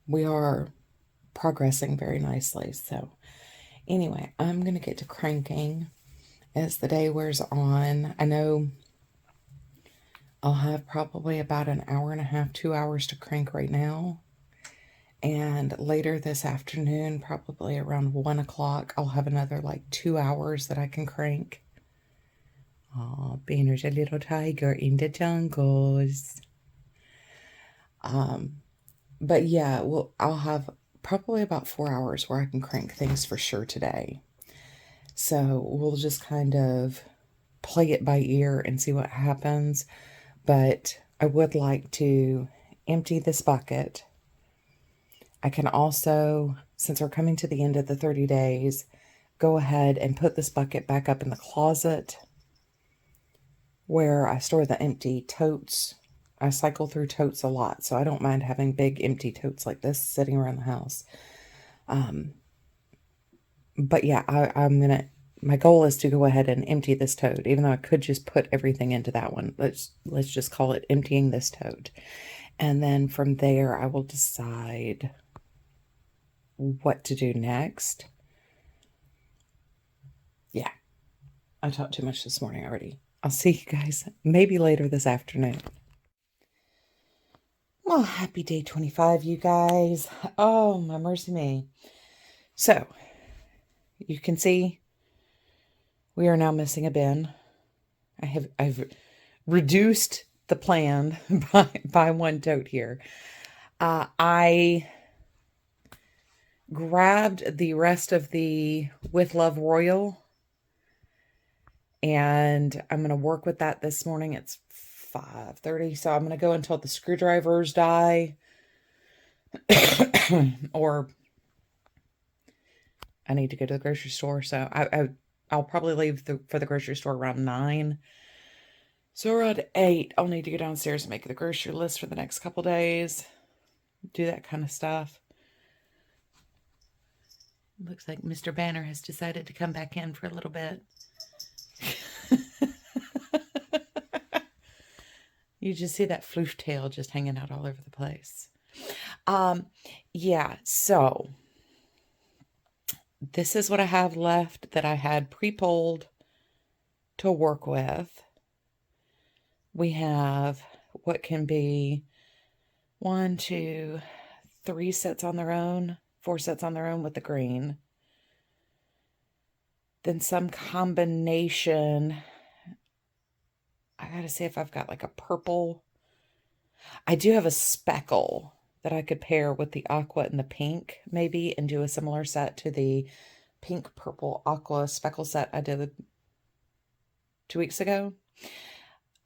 we are progressing very nicely. So anyway, I'm going to get to cranking as the day wears on. I know I'll have probably about an hour and a half, 2 hours to crank right now. And later this afternoon, probably around 1 o'clock, I'll have another like 2 hours that I can crank. Oh, Banner's a little tiger in the jungles. But yeah, well, I'll have probably about 4 hours where I can crank things for sure today. So we'll just kind of play it by ear and see what happens. But I would like to empty this bucket. I can also, since we're coming to the end of the 30 days, go ahead and put this bucket back up in the closet where I store the empty totes. I cycle through totes a lot, so I don't mind having big empty totes like this sitting around the house. But yeah, my goal is to go ahead and empty this tote, even though I could just put everything into that one. Let's just call it emptying this tote. And then from there, I will decide what to do next. Yeah, I talked too much this morning already. I'll see you guys maybe later this afternoon. Well, happy day 25, you guys. Oh, my mercy me. So, you can see we are now missing a bin. I've reduced the plan by one tote here. I grabbed the rest of the With Love Royal, and I'm going to work with that this morning. It's 5:30, so I'm going to go until the screwdrivers die, or I need to go to the grocery store, so I'll probably leave for the grocery store around 9. So around 8, I'll need to go downstairs and make the grocery list for the next couple days. Do that kind of stuff. Looks like Mr. Banner has decided to come back in for a little bit. You just see that floof tail just hanging out all over the place. Yeah, so this is what I have left that I had pre-pulled to work with. We have what can be 1, 2, 3 sets on their own, 4 sets on their own with the green. Then some combination. I gotta see if I've got like a purple. I do have a speckle that I could pair with the aqua and the pink maybe and do a similar set to the pink, purple, aqua speckle set I did 2 weeks ago.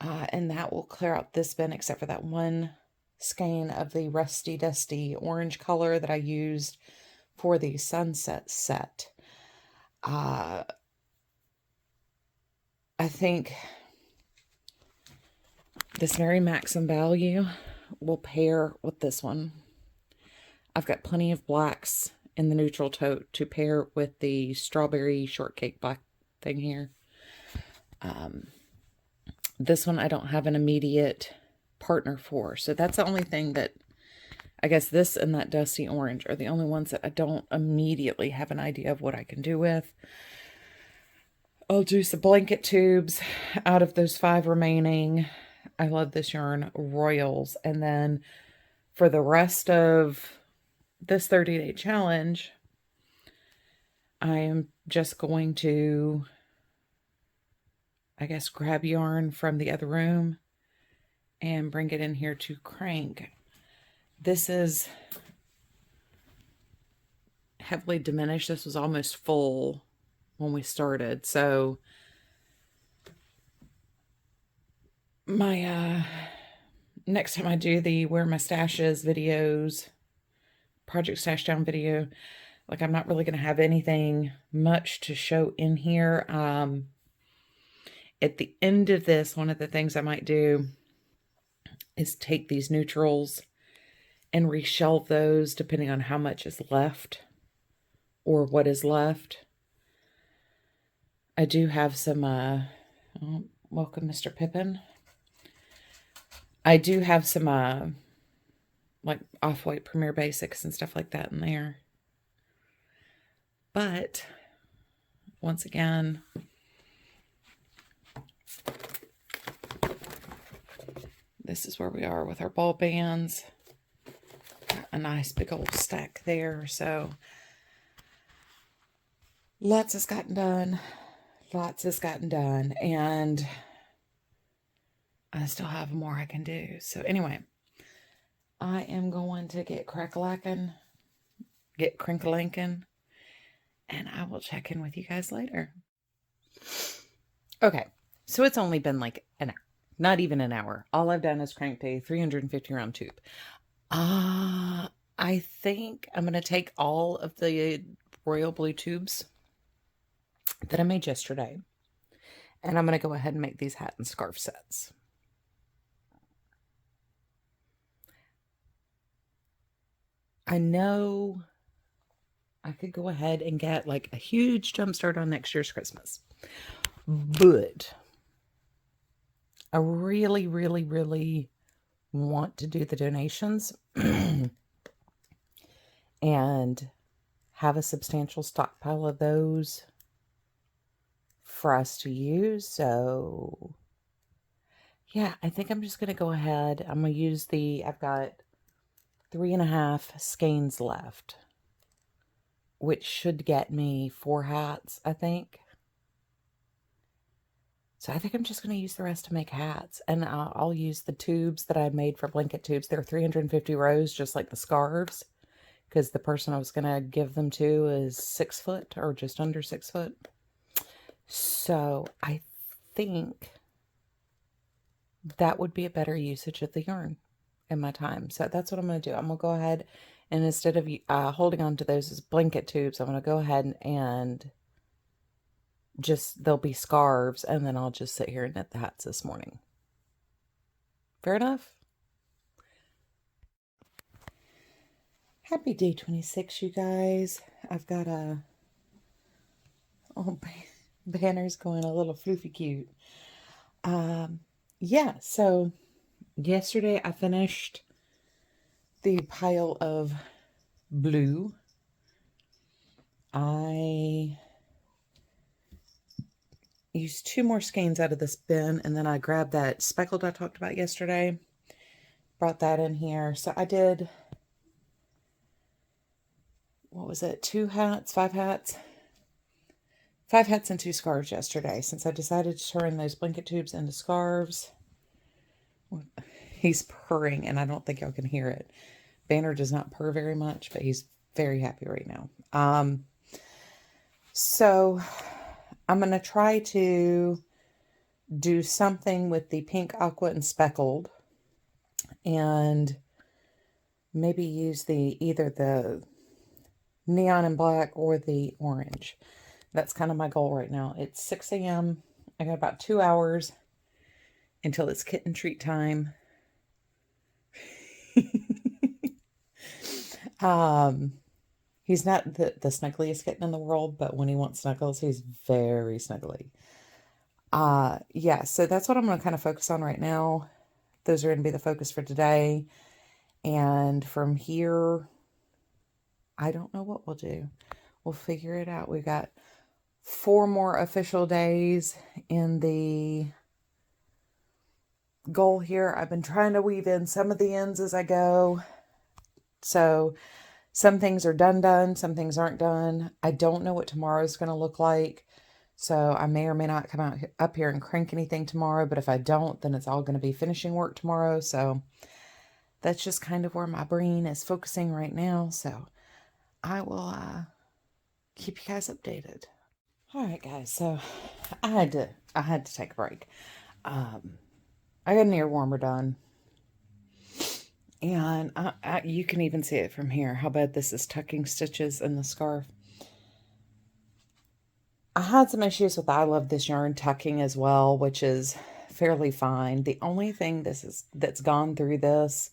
And that will clear out this bin except for that one skein of the rusty dusty orange color that I used for the sunset set. I think this Mary Maxim Value will pair with this one. I've got plenty of blacks in the neutral tote to pair with the strawberry shortcake black thing here. This one I don't have an immediate partner for, so that's the only thing that I guess this and that dusty orange are the only ones that I don't immediately have an idea of what I can do with. I'll do some blanket tubes out of those 5 remaining. I love this yarn, Royals. And then for the rest of this 30-day challenge, I am just going to, I guess, grab yarn from the other room and bring it in here to crank. This is heavily diminished. This was almost full when we started. So my next time I do the Where My Stash Is videos, Project Stash Down video, like I'm not really going to have anything much to show in here. At the end of this, one of the things I might do is take these neutrals and reshelve those depending on how much is left or what is left. I do have some, welcome Mr. Pippin. I do have some, like Off-White Premier Basics and stuff like that in there. But, once again, this is where we are with our ball bands. Got a nice big old stack there, so lots has gotten done. Lots has gotten done, and I still have more I can do. So anyway, I am going to get crack-a-lackin', get crinkle-linkin', and I will check in with you guys later. Okay, so it's only been like an hour. Not even an hour. All I've done is cranked a 350 round tube. I think I'm going to take all of the royal blue tubes that I made yesterday, and I'm going to go ahead and make these hat and scarf sets. I know I could go ahead and get like a huge jump start on next year's Christmas, but I really, really, really want to do the donations and have a substantial stockpile of those for us to use. So yeah, I think I'm just going to go ahead. I'm going to use I've got 3.5 skeins left, which should get me 4 hats, I think. So I think I'm just going to use the rest to make hats. And I'll use the tubes that I made for blanket tubes. They're 350 rows, just like the scarves, because the person I was going to give them to is 6 foot or just under 6 foot. So I think that would be a better usage of the yarn in my time. So that's what I'm going to do. I'm going to go ahead and instead of holding on to those as blanket tubes, I'm going to go ahead and just, they'll be scarves, and then I'll just sit here and knit the hats this morning. Fair enough? Happy day 26, you guys. I've got a Banner's going a little floofy cute. Yeah, so yesterday I finished the pile of blue. I used 2 more skeins out of this bin, and then I grabbed that speckled I talked about yesterday, brought that in here. So I did, what was it, 2 hats, 5 hats? 5 hats and 2 scarves yesterday, since I decided to turn those blanket tubes into scarves. He's purring, and I don't think y'all can hear it. Banner does not purr very much, but he's very happy right now. So I'm going to try to do something with the pink, aqua, and speckled, and maybe use either the neon and black or the orange. That's kind of my goal right now. It's 6 a.m. I got about 2 hours until it's kitten treat time. He's not the snuggliest kitten in the world, but when he wants snuggles, he's very snuggly. Yeah, so that's what I'm going to kind of focus on right now. Those are going to be the focus for today. And from here, I don't know what we'll do. We'll figure it out. We've got 4 more official days in the goal here. I've been trying to weave in some of the ends as I go. So some things are done, some things aren't done. I don't know what tomorrow's going to look like. So I may or may not come up here and crank anything tomorrow. But if I don't, then it's all going to be finishing work tomorrow. So that's just kind of where my brain is focusing right now. So I will keep you guys updated. All right, guys. So I had to take a break. I got an ear warmer done, and you can even see it from here how bad this is tucking stitches in the scarf. I had some issues with I Love This Yarn tucking as well, which is fairly fine. The only thing that's gone through this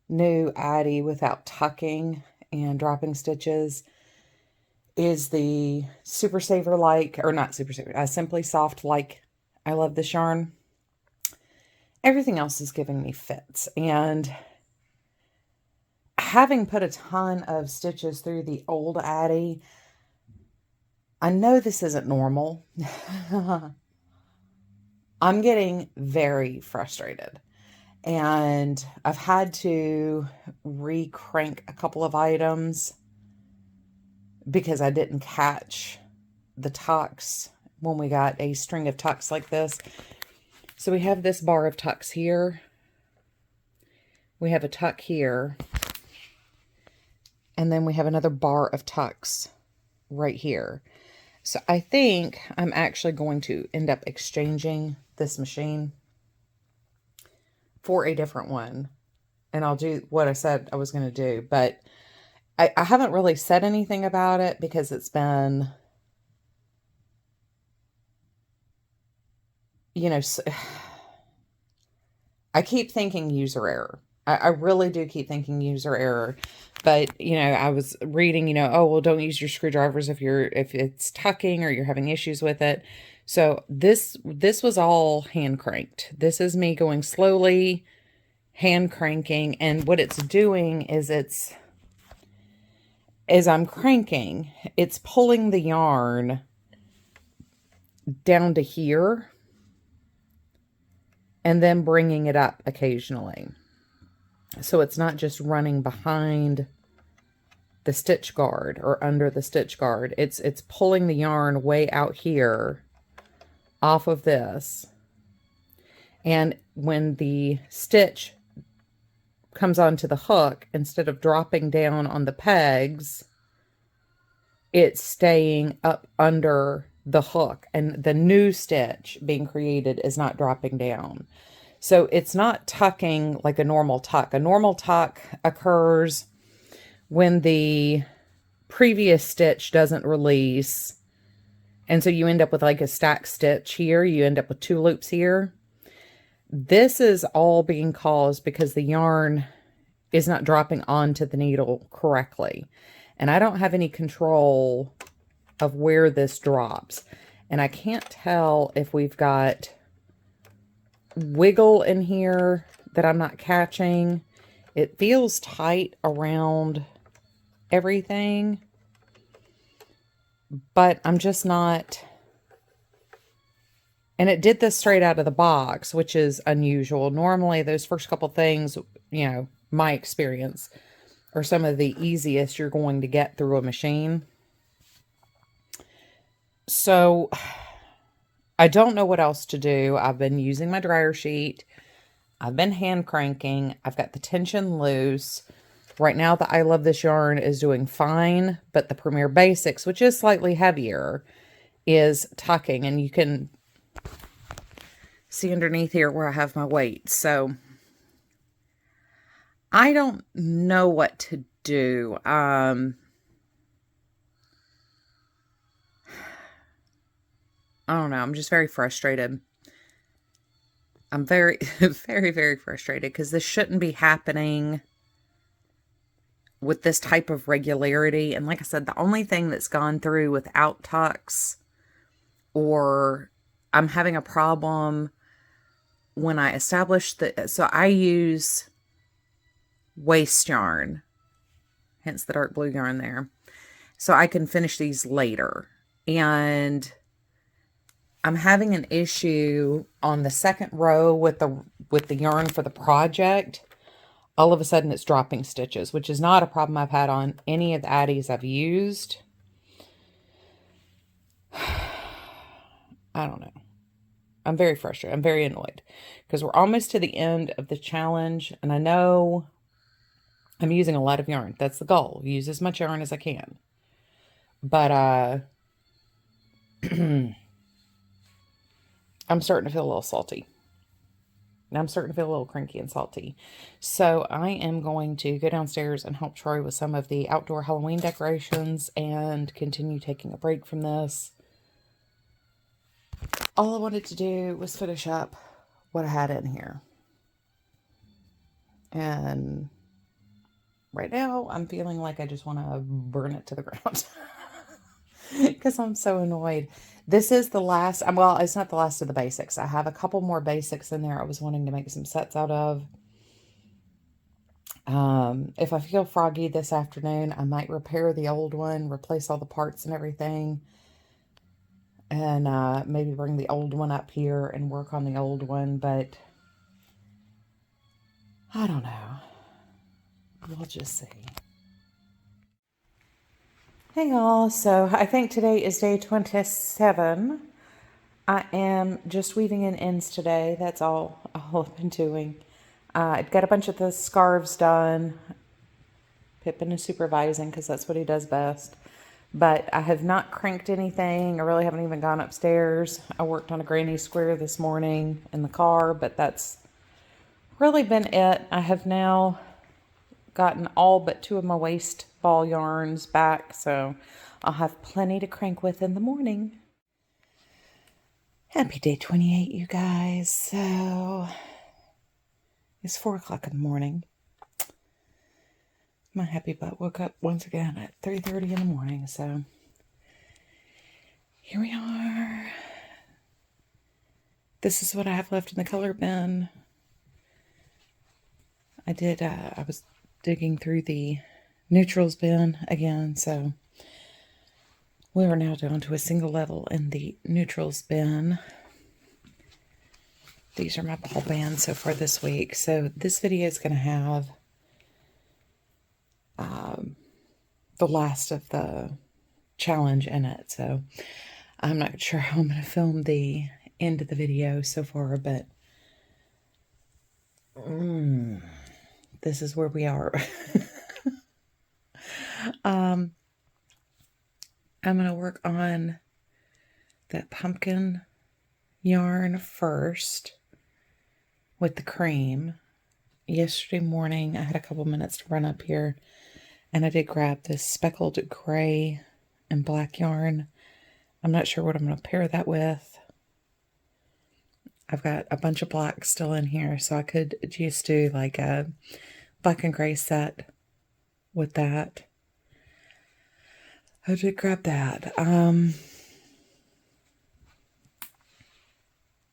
new Addy without tucking and dropping stitches is the Super Saver like, or not Super Saver, Simply Soft like I Love This Yarn. Everything else is giving me fits, and having put a ton of stitches through the old Addy, I know this isn't normal. I'm getting very frustrated, and I've had to re-crank a couple of items because I didn't catch the tucks when we got a string of tucks like this. So we have this bar of tucks here. We have a tuck here. And then we have another bar of tucks right here. So I think I'm actually going to end up exchanging this machine. for a different one, and I'll do what I said I was going to do, but I haven't really said anything about it because it's been, you know, I keep thinking user error. I really do keep thinking user error. But, you know, I was reading, you know, oh, well, don't use your screwdrivers if it's tucking or you're having issues with it. So this was all hand cranked. This is me going slowly, hand cranking. And what it's doing is as I'm cranking, it's pulling the yarn down to here and then bringing it up occasionally. So it's not just running behind the stitch guard or under the stitch guard. It's pulling the yarn way out here off of this. And when the stitch comes onto the hook, instead of dropping down on the pegs, it's staying up under the hook, and the new stitch being created is not dropping down. So it's not tucking like a normal tuck. A normal tuck occurs when the previous stitch doesn't release. And so you end up with like a stack stitch here. You end up with 2 loops here. This is all being caused because the yarn is not dropping onto the needle correctly. And I don't have any control of where this drops. And I can't tell if we've got wiggle in here that I'm not catching. It feels tight around everything, but I'm just not. And it did this straight out of the box, which is unusual. Normally those first couple things, you know, my experience, are some of the easiest you're going to get through a machine. So I don't know what else to do. I've been using my dryer sheet. I've been hand cranking. I've got the tension loose. Right now, the I Love This yarn is doing fine, but the Premier Basics, which is slightly heavier, is tucking. And you can see underneath here where I have my weight. So I don't know what to do. I don't know. I'm just very frustrated. I'm very, very, very frustrated because this shouldn't be happening with this type of regularity. And like I said, the only thing that's gone through without tucks, or I'm having a problem when I establish the, so I use waste yarn, hence the dark blue yarn there, so I can finish these later. And I'm having an issue on the second row with the yarn for the project. All of a sudden it's dropping stitches, which is not a problem I've had on any of the Addies I've used. I don't know. I'm very frustrated. I'm very annoyed because we're almost to the end of the challenge. And I know I'm using a lot of yarn. That's the goal. Use as much yarn as I can. But, I'm starting to feel a little salty. And I'm starting to feel a little cranky and salty. So I am going to go downstairs and help Troy with some of the outdoor Halloween decorations and continue taking a break from this. All I wanted to do was finish up what I had in here. And right now I'm feeling like I just want to burn it to the ground. Because I'm so annoyed. This is the last, well, it's not the last of the basics. I have a couple more basics in there I was wanting to make some sets out of. If I feel froggy this afternoon, I might repair the old one, replace all the parts and everything. And maybe bring the old one up here and work on the old one. But I don't know. We'll just see. Hey y'all, so I think today is day 27. I am just weaving in ends today. That's all I've been doing. I've got a bunch of the scarves done. Pippin is supervising because that's what he does best. But I have not cranked anything. I really haven't even gone upstairs. I worked on a granny square this morning in the car, but that's really been it. I have now gotten all but 2 of my waste ball yarns back, so I'll have plenty to crank with in the morning. Happy day 28, you guys. So it's 4 o'clock in the morning. My happy butt woke up once again at 3:30 in the morning, so here we are. This is what I have left in the color bin. I was digging through the neutrals bin again, so we are now down to a single level in the neutrals bin. These are my ball bands so far this week. So this video is going to have the last of the challenge in it. So I'm not sure how I'm going to film the end of the video so far, but this is where we are. I'm going to work on that pumpkin yarn first with the cream. Yesterday morning, I had a couple minutes to run up here, and I did grab this speckled gray and black yarn. I'm not sure what I'm going to pair that with. I've got a bunch of black still in here, so I could just do like a black and gray set with that. I did grab that.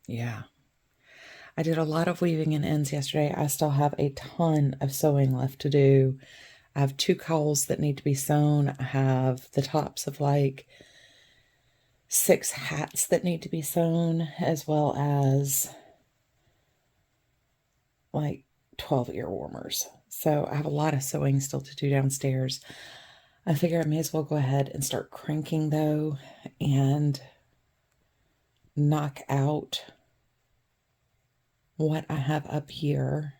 Yeah. I did a lot of weaving in ends yesterday. I still have a ton of sewing left to do. I have 2 cowls that need to be sewn. I have the tops of like 6 hats that need to be sewn, as well as like 12 ear warmers. So I have a lot of sewing still to do downstairs. I figure I may as well go ahead and start cranking though and knock out what I have up here,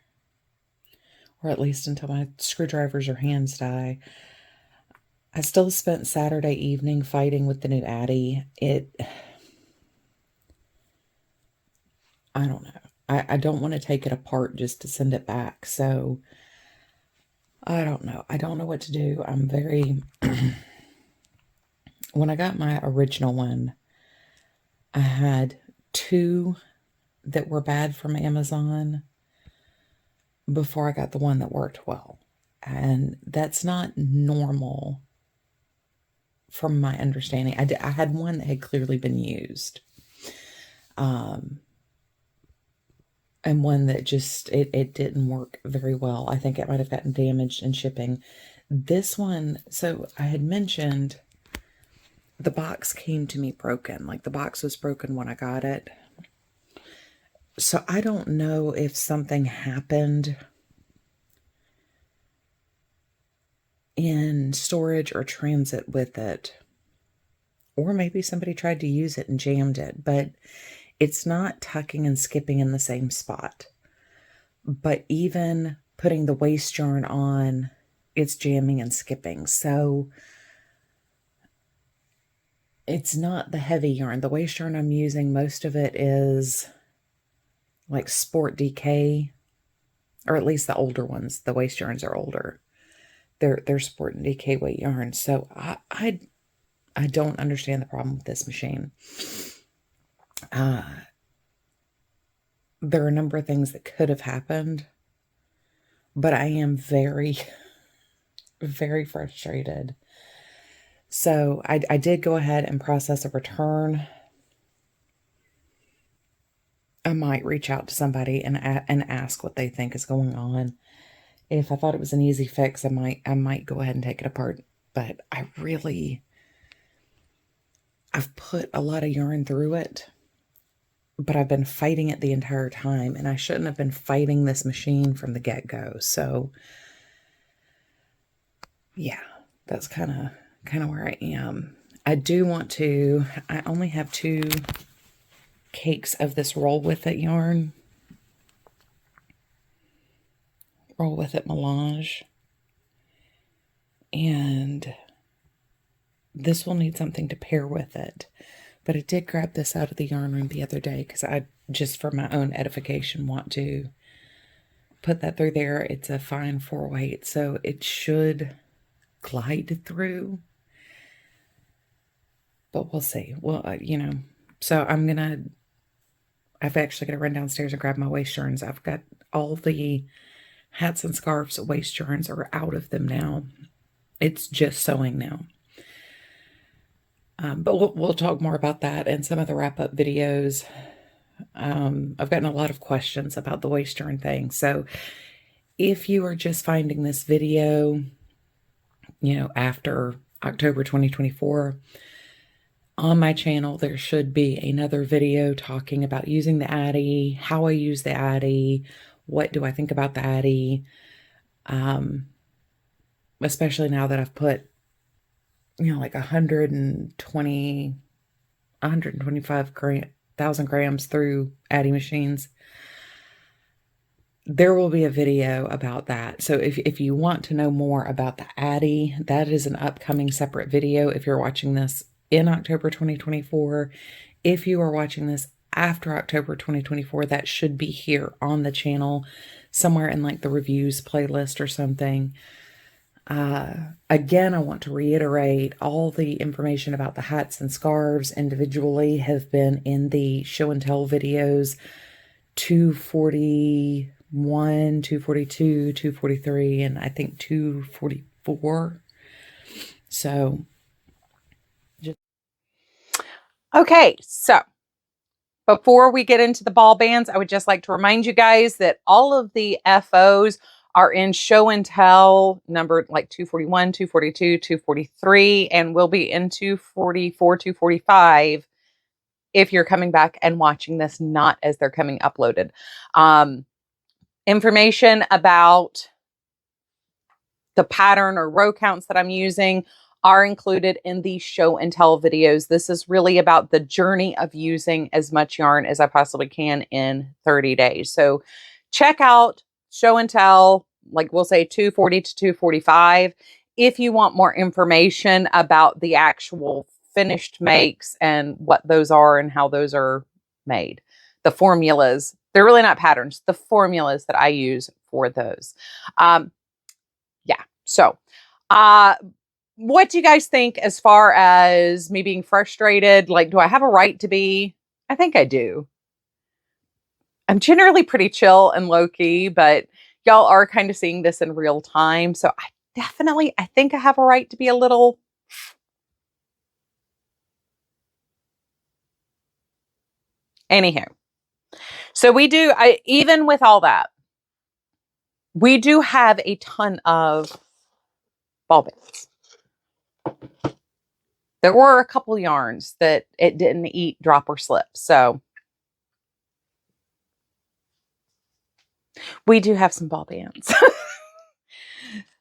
or at least until my screwdrivers or hands die. I still spent Saturday evening fighting with the new Addy. I don't know. I don't want to take it apart just to send it back. So I don't know. I don't know what to do. I'm very, when I got my original one, I had 2 that were bad from Amazon before I got the one that worked well. And that's not normal from my understanding. I had one that had clearly been used. And one that just, it didn't work very well. I think it might have gotten damaged in shipping. This one, so I had mentioned the box came to me broken. Like the box was broken when I got it. So I don't know if something happened in storage or transit with it, or maybe somebody tried to use it and jammed it, but it's not tucking and skipping in the same spot. But even putting the waste yarn on, it's jamming and skipping. So it's not the heavy yarn. The waste yarn I'm using, most of it is like Sport DK, or at least the older ones. The waste yarns are older. They're Sport and DK weight yarn. So I don't understand the problem with this machine. There are a number of things that could have happened, but I am very, very frustrated. So I did go ahead and process a return. I might reach out to somebody and ask what they think is going on. If I thought it was an easy fix, I might go ahead and take it apart. But I've put a lot of yarn through it, but I've been fighting it the entire time, and I shouldn't have been fighting this machine from the get-go. So yeah, that's kind of where I am. I only have 2 cakes of this Roll With It yarn. Roll With It melange. And this will need something to pair with it. But I did grab this out of the yarn room the other day because I, just for my own edification, want to put that through there. It's a fine 4-weight, so it should glide through. But we'll see. Well, you know, so I've actually got to run downstairs and grab my waist yarns. I've got all the hats and scarves waist yarns are out of them now. It's just sewing now. But we'll talk more about that in some of the wrap-up videos. I've gotten a lot of questions about the waist yarn thing. So if you are just finding this video, you know, after October 2024, on my channel, there should be another video talking about using the Addy, how I use the Addy, what do I think about the Addy, especially now that I've put, you know, like 125,000 grams through Addy machines. There will be a video about that. So if you want to know more about the Addy, that is an upcoming separate video if you're watching this in October 2024. If you are watching this after October 2024, that should be here on the channel, somewhere in like the reviews playlist or something. Again, I want to reiterate, all the information about the hats and scarves individually have been in the show and tell videos 241, 242, 243, and I think 244. So okay, so before we get into the ball bands, I would just like to remind you guys that all of the FOs are in show and tell numbered like 241, 242, 243, and will be in 244, 245 if you're coming back and watching this not as they're coming uploaded. Information about the pattern or row counts that I'm using are included in the show and tell videos. This is really about the journey of using as much yarn as I possibly can in 30 days. So check out show and tell, like we'll say 240 to 245, if you want more information about the actual finished makes and what those are and how those are made. The formulas, they're really not patterns, the formulas that I use for those. Yeah, so what do you guys think as far as me being frustrated? Like, do I have a right to be? I think I do. I'm generally pretty chill and low-key, but y'all are kind of seeing this in real time. So I think I have a right to be a little. Anyhow, so even with all that, we do have a ton of ball bands. There were a couple yarns that it didn't eat, drop, or slip. So we do have some ball bands.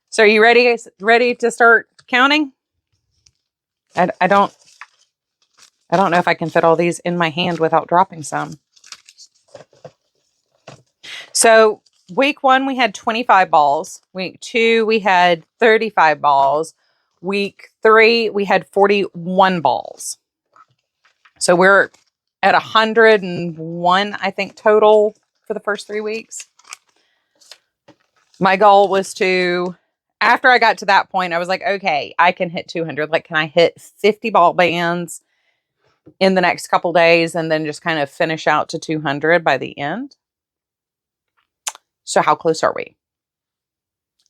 So are you ready, guys? Ready to start counting? I don't know if I can fit all these in my hand without dropping some. So week 1, we had 25 balls. Week 2, we had 35 balls. Week 3, we had 41 balls. So we're at 101, I think, total for the first 3 weeks. My goal was to, after I got to that point, I was like, okay, I can hit 200. Like, can I hit 50 ball bands in the next couple days and then just kind of finish out to 200 by the end? So how close are we?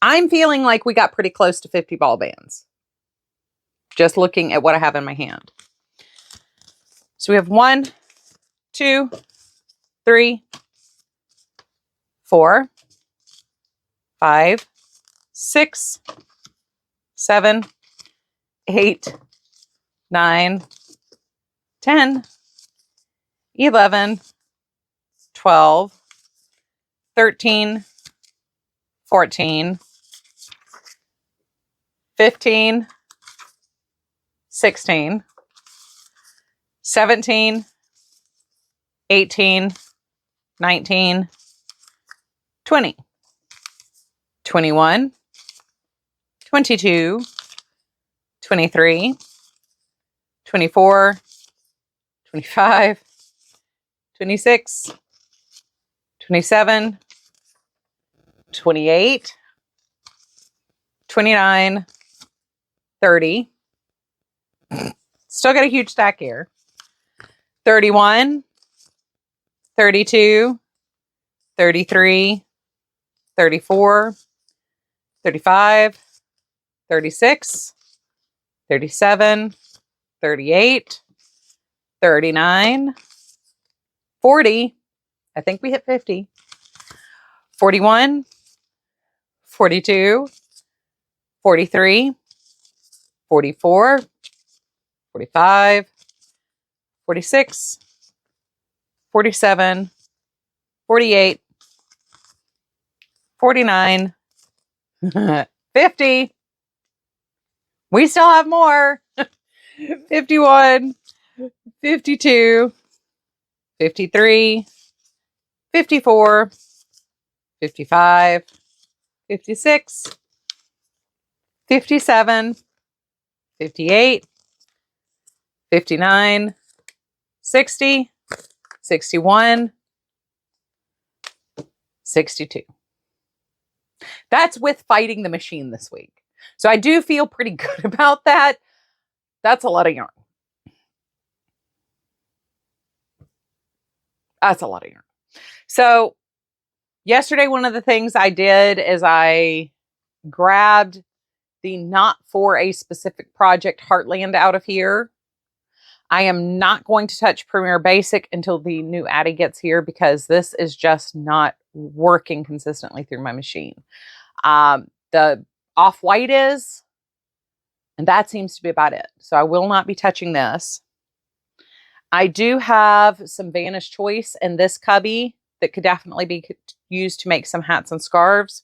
I'm feeling like we got pretty close to 50 ball bands, just looking at what I have in my hand. So we have 1, 2, 3, 4, 5, 6, 7, 8, 9, 10, 11, 12, 13, 14, 15, 16, 17, 18, 19, 20, 21, 22, 23, 24, 25, 26, 27, 28, 29, 30. Still got a huge stack here. 31, 32, 33, 34, 35, 36, 37, 38, 39, 40. I think we hit 50. 41, 42, 43, 44, 45, 46, 47, 48, 49, 50. We still have more. 51, 52, 53, 54, 55, 56, 57, 58, 59, 60, 61, 62. That's with fighting the machine this week. So I do feel pretty good about that. That's a lot of yarn. That's a lot of yarn. So yesterday, one of the things I did is I grabbed the not for a specific project Heartland out of here. I am not going to touch Premier Basic until the new Addy gets here because this is just not working consistently through my machine. The off-white is, and that seems to be about it. So I will not be touching this. I do have some Vanish Choice in this cubby that could definitely be used to make some hats and scarves.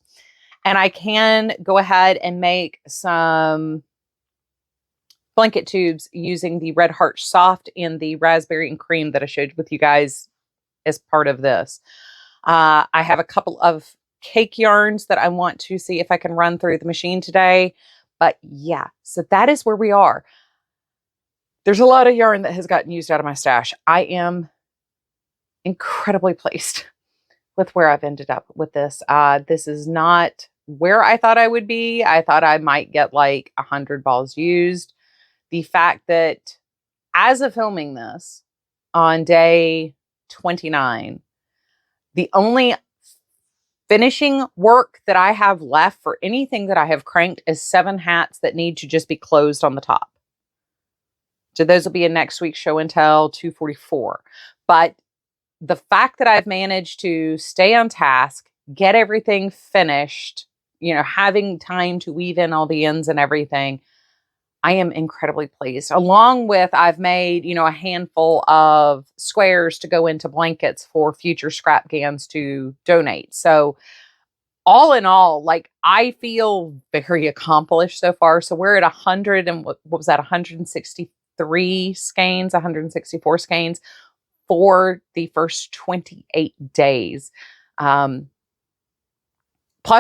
And I can go ahead and make some blanket tubes using the Red Heart Soft and the Raspberry and Cream that I showed with you guys as part of this. I have a couple of cake yarns that I want to see if I can run through the machine today. But yeah, so that is where we are. There's a lot of yarn that has gotten used out of my stash. I am incredibly pleased with where I've ended up with this. This is not where I thought I would be. I thought I might get like 100 balls used. The fact that as of filming this on day 29, the only finishing work that I have left for anything that I have cranked is 7 hats that need to just be closed on the top. So those will be in next week's show and tell 244. But the fact that I've managed to stay on task, get everything finished, having time to weave in all the ends and everything, I am incredibly pleased. Along with, I've made, a handful of squares to go into blankets for future scrap GANs to donate. So all in all, like, I feel very accomplished so far. So we're at 100 and what was that? 163 skeins, 164 skeins for the first 28 days. Plus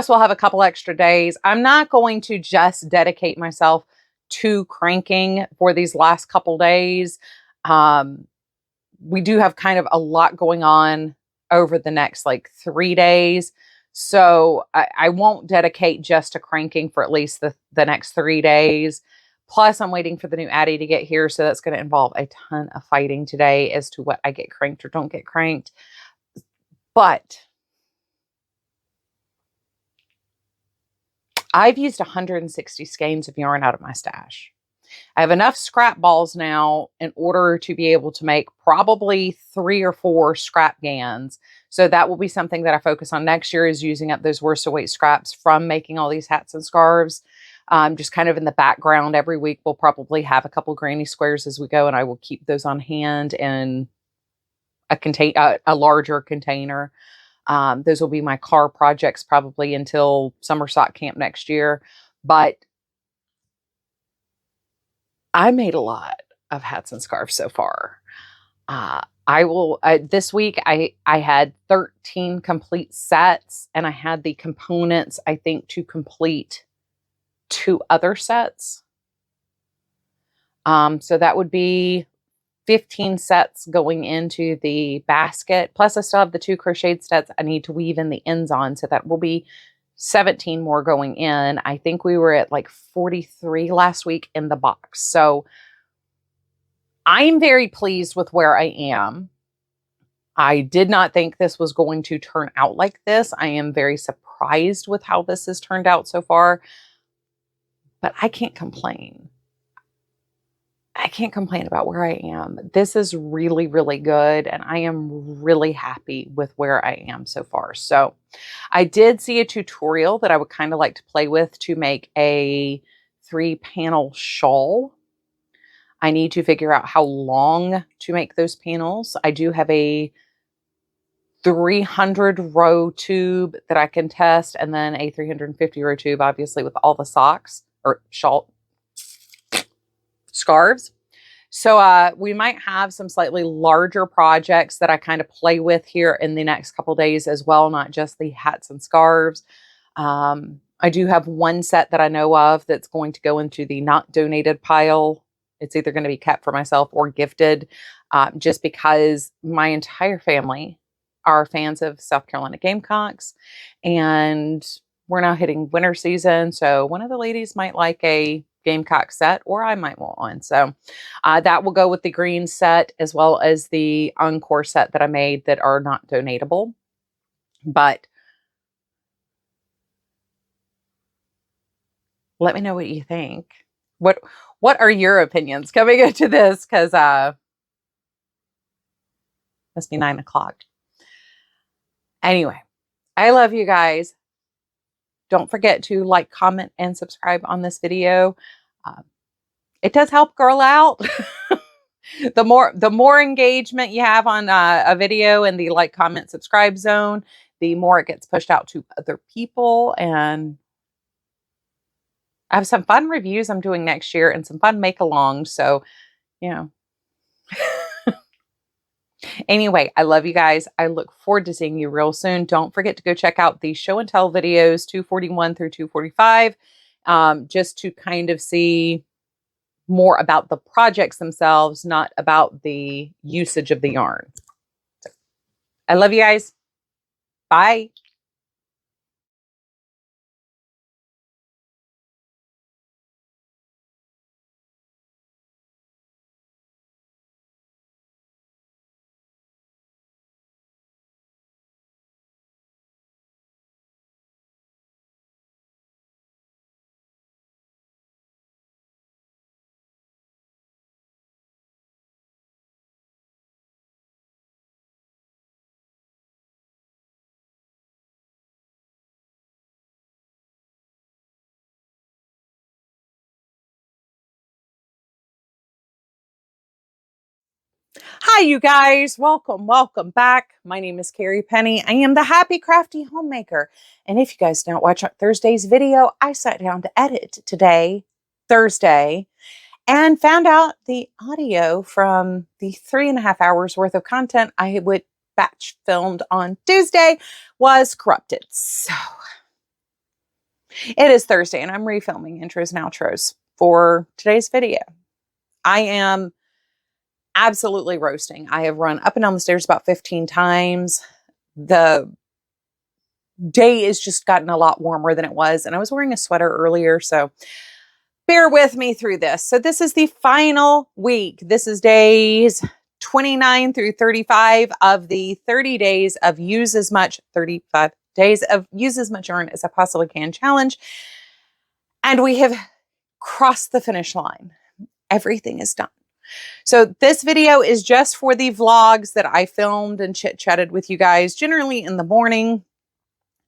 we'll have a couple extra days. I'm not going to just dedicate myself to cranking for these last couple days. We do have kind of a lot going on over the next 3 days. So I won't dedicate just to cranking for at least the next 3 days. Plus I'm waiting for the new Addy to get here. So that's going to involve a ton of fighting today as to what I get cranked or don't get cranked. But I've used 160 skeins of yarn out of my stash. I have enough scrap balls now in order to be able to make probably 3 or 4 scrap GANs. So that will be something that I focus on next year, is using up those worsted weight scraps from making all these hats and scarves. Just kind of in the background every week, we'll probably have a couple granny squares as we go, and I will keep those on hand in a larger container. Those will be my car projects probably until summer sock camp next year. But I made a lot of hats and scarves so far. This week I had 13 complete sets, and I had the components, I think, to complete 2 other sets. So that would be 15 sets going into the basket. Plus I still have the 2 crocheted sets I need to weave in the ends on. So that will be 17 more going in. I think we were at like 43 last week in the box. So I'm very pleased with where I am. I did not think this was going to turn out like this. I am very surprised with how this has turned out so far, but I can't complain. I can't complain about where I am. This is really, really good, and I am really happy with where I am so far. So I did see a tutorial that I would kind of like to play with to make a 3-panel shawl. I need to figure out how long to make those panels. I do have a 300 row tube that I can test, and then a 350 row tube, obviously, with all the socks or shawl scarves. So we might have some slightly larger projects that I kind of play with here in the next couple days as well, not just the hats and scarves. I do have one set that I know of that's going to go into the not donated pile. It's either going to be kept for myself or gifted, just because my entire family are fans of South Carolina Gamecocks, and we're now hitting winter season. So one of the ladies might like a Gamecock set, or I might want one. So that will go with the green set, as well as the Encore set that I made that are not donatable. But let me know what you think. What are your opinions coming into this? Because must be 9 o'clock. Anyway, I love you guys. Don't forget to like, comment, and subscribe on this video. It does help girl out. The more engagement you have on a video in the like, comment, subscribe zone, the more it gets pushed out to other people. And I have some fun reviews I'm doing next year and some fun make-alongs. So, you know. Anyway, I love you guys. I look forward to seeing you real soon. Don't forget to go check out the show and tell videos 241 through 245, just to kind of see more about the projects themselves, not about the usage of the yarn. So, I love you guys. Bye. Hi, you guys. Welcome back. My name is Carrie Penny. I am the Happy Crafty Homemaker. And if you guys don't watch Thursday's video, I sat down to edit today, Thursday, and found out the audio from the 3.5 hours worth of content I would batch filmed on Tuesday was corrupted. So it is Thursday, and I'm refilming intros and outros for today's video. I am absolutely roasting. I have run up and down the stairs about 15 times. The day is just gotten a lot warmer than it was, and I was wearing a sweater earlier, so bear with me through this. So this is the final week. This is days 29 through 35 of the 30 days of use as much, 35 days of use as much yarn as I possibly can challenge. And we have crossed the finish line. Everything is done. So this video is just for the vlogs that I filmed and chit-chatted with you guys, generally in the morning,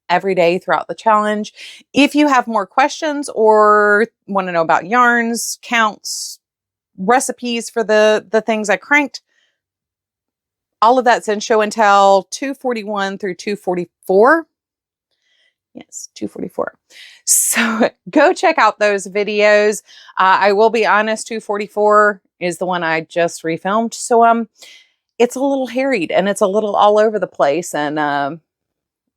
every day throughout the challenge. If you have more questions or want to know about yarns, counts, recipes for the things I cranked, all of that's in show and tell 241 through 244. Yes, 244. So go check out those videos. I will be honest, 244 is the one I just refilmed. So it's a little harried and it's a little all over the place. And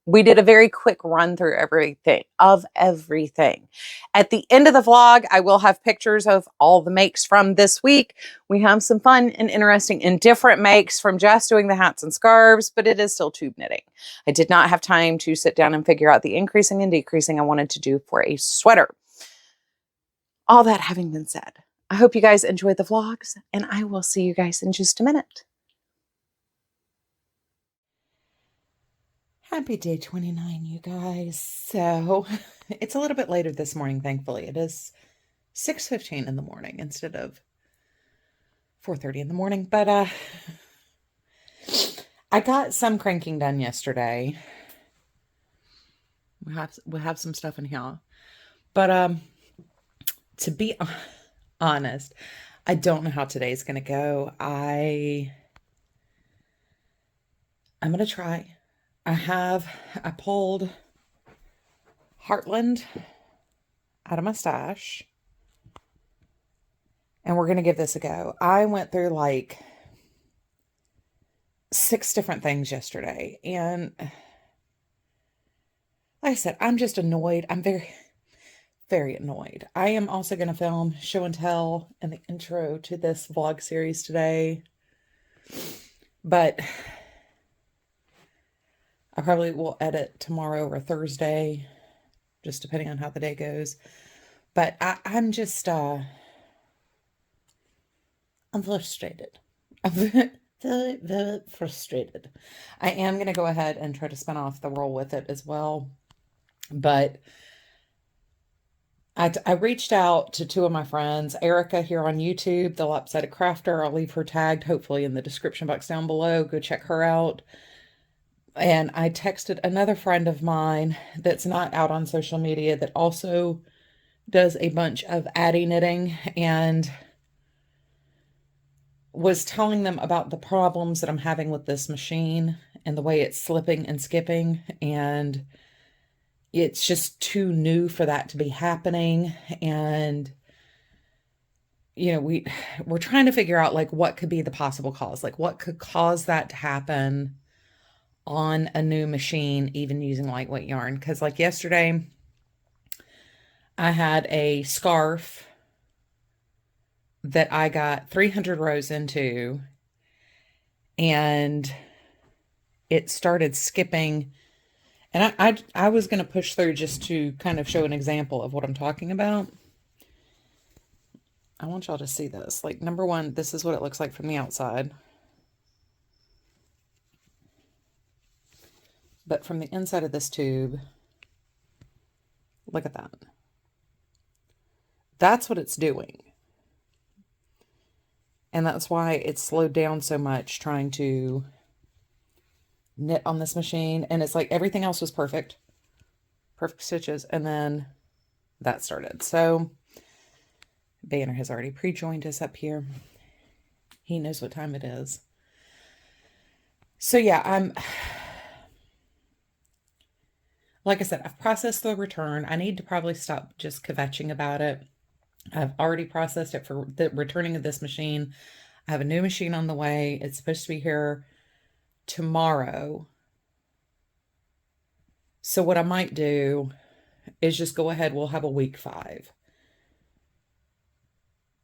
We did a very quick run through everything. At the end of the vlog, I will have pictures of all the makes from this week. We have some fun and interesting and different makes from just doing the hats and scarves, but it is still tube knitting. I did not have time to sit down and figure out the increasing and decreasing I wanted to do for a sweater. All that having been said, I hope you guys enjoy the vlogs, and I will see you guys in just a minute. Happy day 29, you guys. So it's a little bit later this morning, thankfully. It is 6:15 in the morning instead of 4:30 in the morning. But I got some cranking done yesterday. We have some stuff in here. But to be honest, I don't know how today's gonna go. I'm gonna try. I pulled Heartland out of my stash, and we're going to give this a go. I went through like 6 different things yesterday, and like I said, I'm just annoyed. I'm very, very annoyed. I am also going to film show and tell in the intro to this vlog series today, but I probably will edit tomorrow or Thursday, just depending on how the day goes. But I'm just, I'm frustrated. I'm very, very frustrated. I am going to go ahead and try to spin off the roll with it as well. But I reached out to 2 of my friends, Erica here on YouTube, the Lopsided Crafter. I'll leave her tagged, hopefully, in the description box down below. Go check her out. And I texted another friend of mine that's not out on social media that also does a bunch of Addy knitting, and was telling them about the problems that I'm having with this machine and the way it's slipping and skipping, and it's just too new for that to be happening. And you know, we're trying to figure out like what could be the possible cause, like what could cause that to happen on a new machine, even using lightweight yarn. Because like yesterday, I had a scarf that I got 300 rows into, and it started skipping. And I was going to push through just to kind of show an example of what I'm talking about. I want y'all to see this. Like, number one, this is what it looks like from the outside. But from the inside of this tube, look at that. That's what it's doing. And that's why it's slowed down so much trying to knit on this machine. And it's like everything else was perfect. Perfect stitches. And then that started. So Banner has already pre-joined us up here. He knows what time it is. So yeah, like I said, I've processed the return. I need to probably stop just kvetching about it. I've already processed it for the returning of this machine. I have a new machine on the way. It's supposed to be here tomorrow. So what I might do is just go ahead. We'll have a week 5.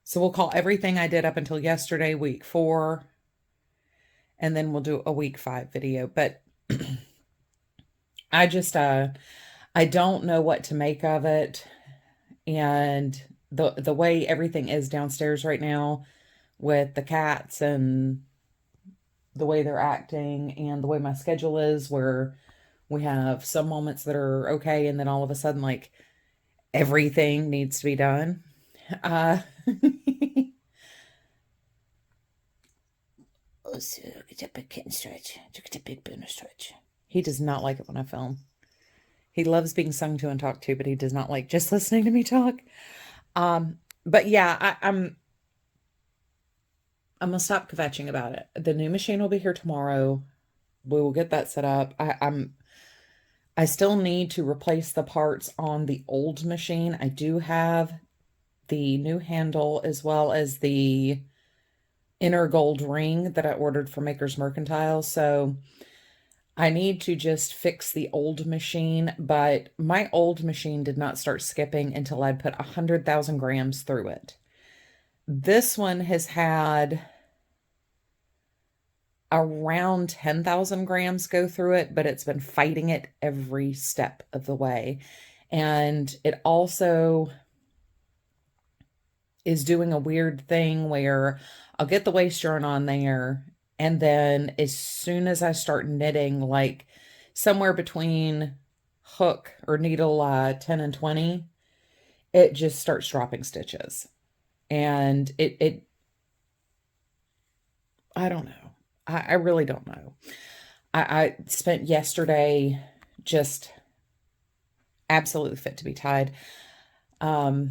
So we'll call everything I did up until yesterday week 4. And then we'll do a week 5 video. But I just, I don't know what to make of it. And the way everything is downstairs right now with the cats and the way they're acting and the way my schedule is, where we have some moments that are okay, and then all of a sudden, like, everything needs to be done. Also, get a big kitten stretch. Get a big booner stretch. He does not like it when I film. He loves being sung to and talked to, but he does not like just listening to me talk. But yeah, I'm gonna stop kvetching about it. The new machine will be here tomorrow. We will get that set up. I still need to replace the parts on the old machine. I do have the new handle as well as the inner gold ring that I ordered from Maker's Mercantile. So I need to just fix the old machine, but my old machine did not start skipping until I'd put 100,000 grams through it. This one has had around 10,000 grams go through it, but it's been fighting it every step of the way. And it also is doing a weird thing where I'll get the waist yarn on there, and then as soon as I start knitting, like somewhere between hook or needle 10 and 20, it just starts dropping stitches. And I don't know. I really don't know. I spent yesterday just absolutely fit to be tied. So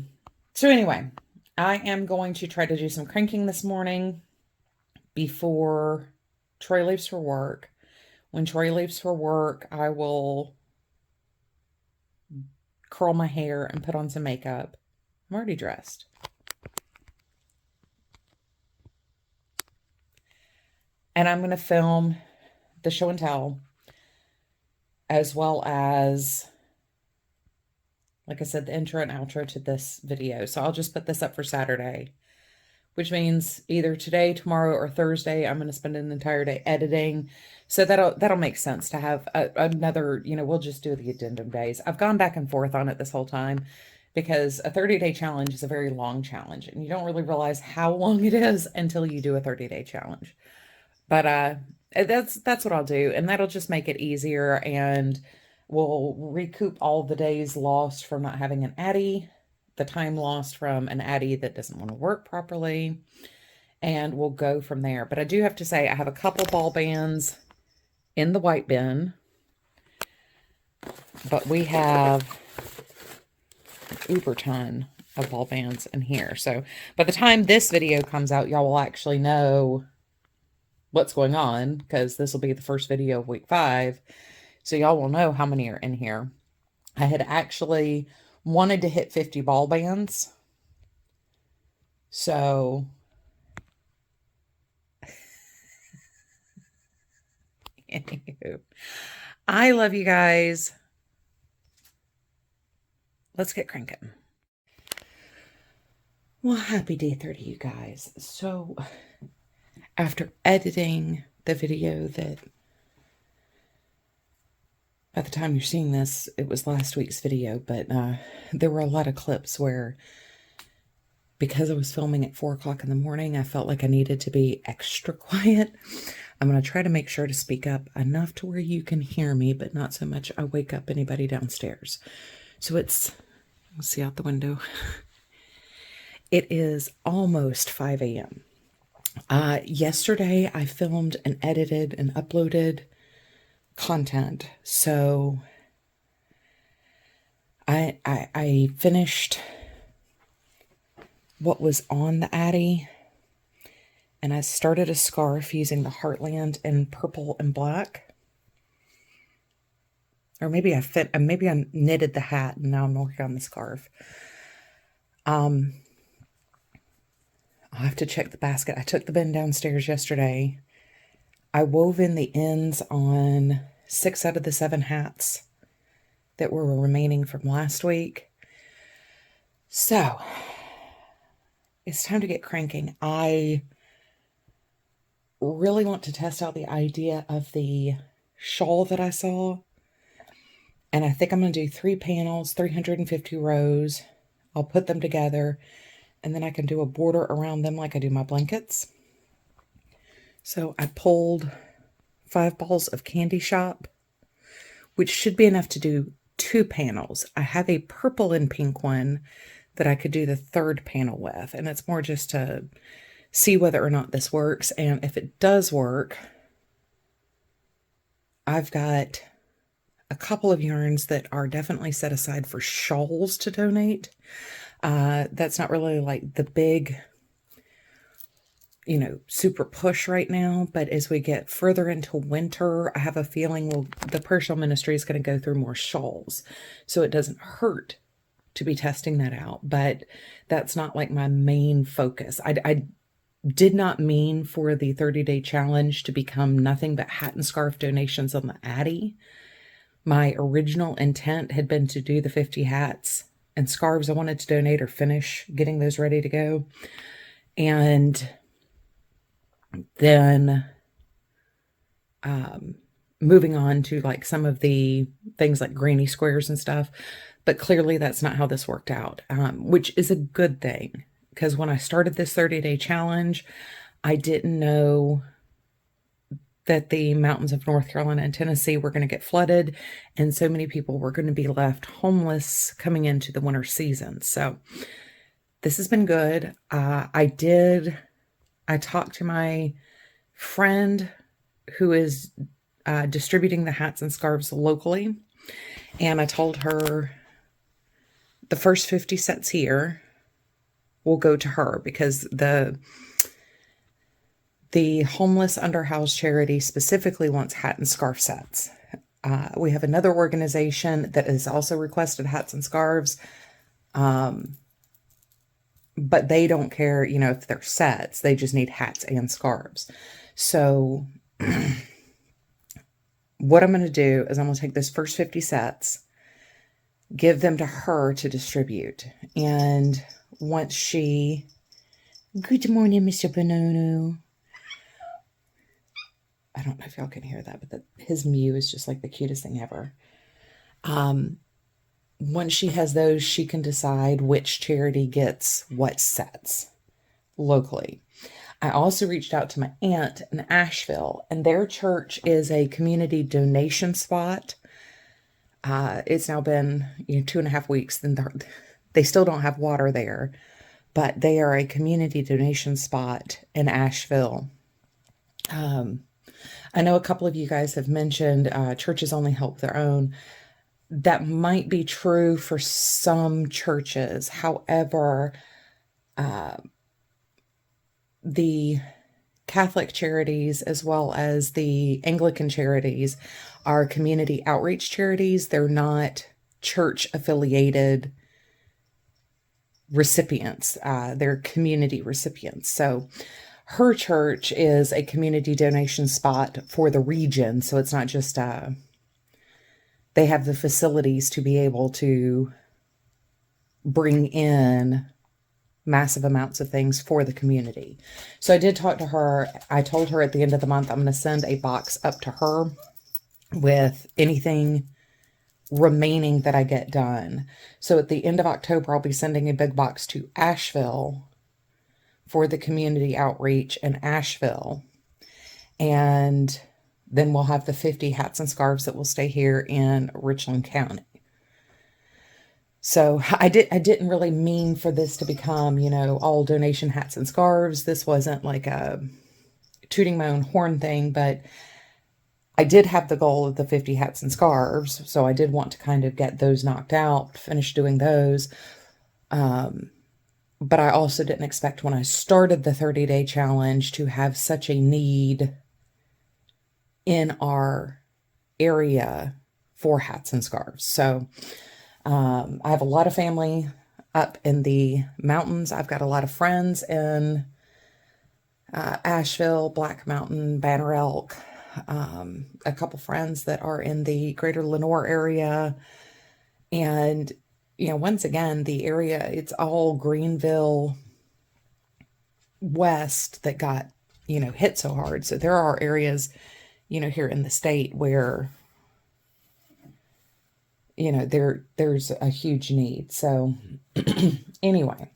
anyway, I am going to try to do some cranking this morning before Troy leaves for work. When Troy leaves for work, I will curl my hair and put on some makeup. I'm already dressed. And I'm going to film the show and tell, as well as, like I said, the intro and outro to this video. So I'll just put this up for Saturday, which means either today, tomorrow, or Thursday, I'm going to spend an entire day editing. So that'll make sense to have another, we'll just do the addendum days. I've gone back and forth on it this whole time because a 30-day challenge is a very long challenge, and you don't really realize how long it is until you do a 30-day challenge. But that's what I'll do, and that'll just make it easier, and we'll recoup all the days lost from not having an Addy, the time lost from an Addy that doesn't want to work properly, and we'll go from there. But I do have to say I have a couple ball bands in the white bin, but we have an uber ton of ball bands in here. So by the time this video comes out, y'all will actually know what's going on, because this will be the first video of week 5. So y'all will know how many are in here. I had actually wanted to hit 50 ball bands. So anywho, I love you guys. Let's get cranking. Well, happy day 30, you guys. So after editing the video that, by the time you're seeing this, it was last week's video, but there were a lot of clips where, because I was filming at 4 o'clock in the morning, I felt like I needed to be extra quiet. I'm going to try to make sure to speak up enough to where you can hear me, but not so much I wake up anybody downstairs. So let's see out the window. It is almost 5 a.m. Yesterday I filmed and edited and uploaded content. So I finished what was on the Addy, and I started a scarf using the Heartland in purple and black. Or maybe I knitted the hat and now I'm working on the scarf. I'll have to check the basket. I took the bin downstairs yesterday. I wove in the ends on 6 out of the 7 hats that were remaining from last week. So it's time to get cranking. I really want to test out the idea of the shawl that I saw. And I think I'm going to do 3 panels, 350 rows. I'll put them together, and then I can do a border around them like I do my blankets. So I pulled 5 balls of Candy Shop, which should be enough to do 2 panels. I have a purple and pink one that I could do the 3rd panel with, and it's more just to see whether or not this works. And if it does work, I've got a couple of yarns that are definitely set aside for shawls to donate. That's not really like the big, super push right now. But as we get further into winter, I have a feeling the Personal Ministry is going to go through more shawls. So it doesn't hurt to be testing that out. But that's not like my main focus. I did not mean for the 30-day challenge to become nothing but hat and scarf donations on the Addy. My original intent had been to do the 50 hats and scarves I wanted to donate or finish getting those ready to go. And then moving on to like some of the things like granny squares and stuff. But clearly that's not how this worked out, which is a good thing. Because when I started this 30-day challenge, I didn't know that the mountains of North Carolina and Tennessee were going to get flooded, and so many people were going to be left homeless coming into the winter season. So this has been good. I talked to my friend who is distributing the hats and scarves locally, and I told her the first 50 sets here will go to her, because the homeless underhoused charity specifically wants hat and scarf sets. We have another organization that has also requested hats and scarves, but they don't care, if they're sets. They just need hats and scarves. So what I'm going to do is I'm going to take those first 50 sets, give them to her to distribute. And once she... Good morning, Mr. Bonono. I don't know if y'all can hear that, but his mew is just like the cutest thing ever. Once she has those, she can decide which charity gets what sets locally. I also reached out to my aunt in Asheville, and their church is a community donation spot. It's now been 2.5 weeks, and they still don't have water there, but they are a community donation spot in Asheville. I know a couple of you guys have mentioned churches only help their own. That might be true for some churches. However, the Catholic charities as well as the Anglican charities are community outreach charities. They're not church affiliated recipients. They're community recipients. So her church is a community donation spot for the region. So it's not just, they have the facilities to be able to bring in massive amounts of things for the community. So I did talk to her. I told her at the end of the month, I'm going to send a box up to her with anything remaining that I get done. So at the end of October, I'll be sending a big box to Asheville for the community outreach in Asheville. And then we'll have the 50 hats and scarves that will stay here in Richland County. So I didn't really mean for this to become, all donation hats and scarves. This wasn't like a tooting my own horn thing, but I did have the goal of the 50 hats and scarves. So I did want to kind of get those knocked out, finish doing those. But I also didn't expect when I started the 30-day challenge to have such a need in our area for hats and scarves. So I have a lot of family up in the mountains. I've got a lot of friends in Asheville, Black Mountain, Banner Elk, a couple friends that are in the greater Lenoir area. And, once again, the area, it's all Greenville West that got, hit so hard. So there are areas, here in the state where there's a huge need. So anyway,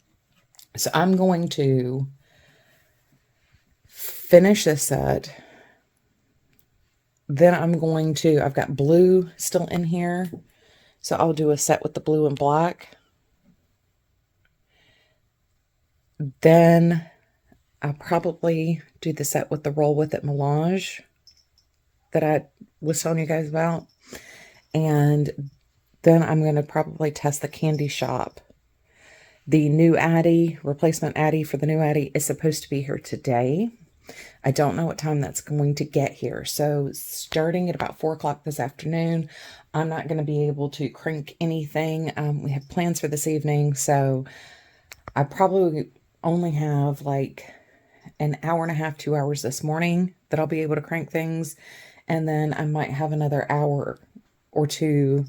so I'm going to finish this set. Then I've got blue still in here. So I'll do a set with the blue and black. Then I'll probably do the set with the Roll With It melange that I was telling you guys about. And then I'm going to probably test the Candy Shop. The new Addy, replacement Addy for the new Addy is supposed to be here today. I don't know what time that's going to get here. So starting at about 4 o'clock this afternoon, I'm not going to be able to crank anything. We have plans for this evening. So I probably only have like an hour and a half, 2 hours this morning that I'll be able to crank things. And then I might have another hour or two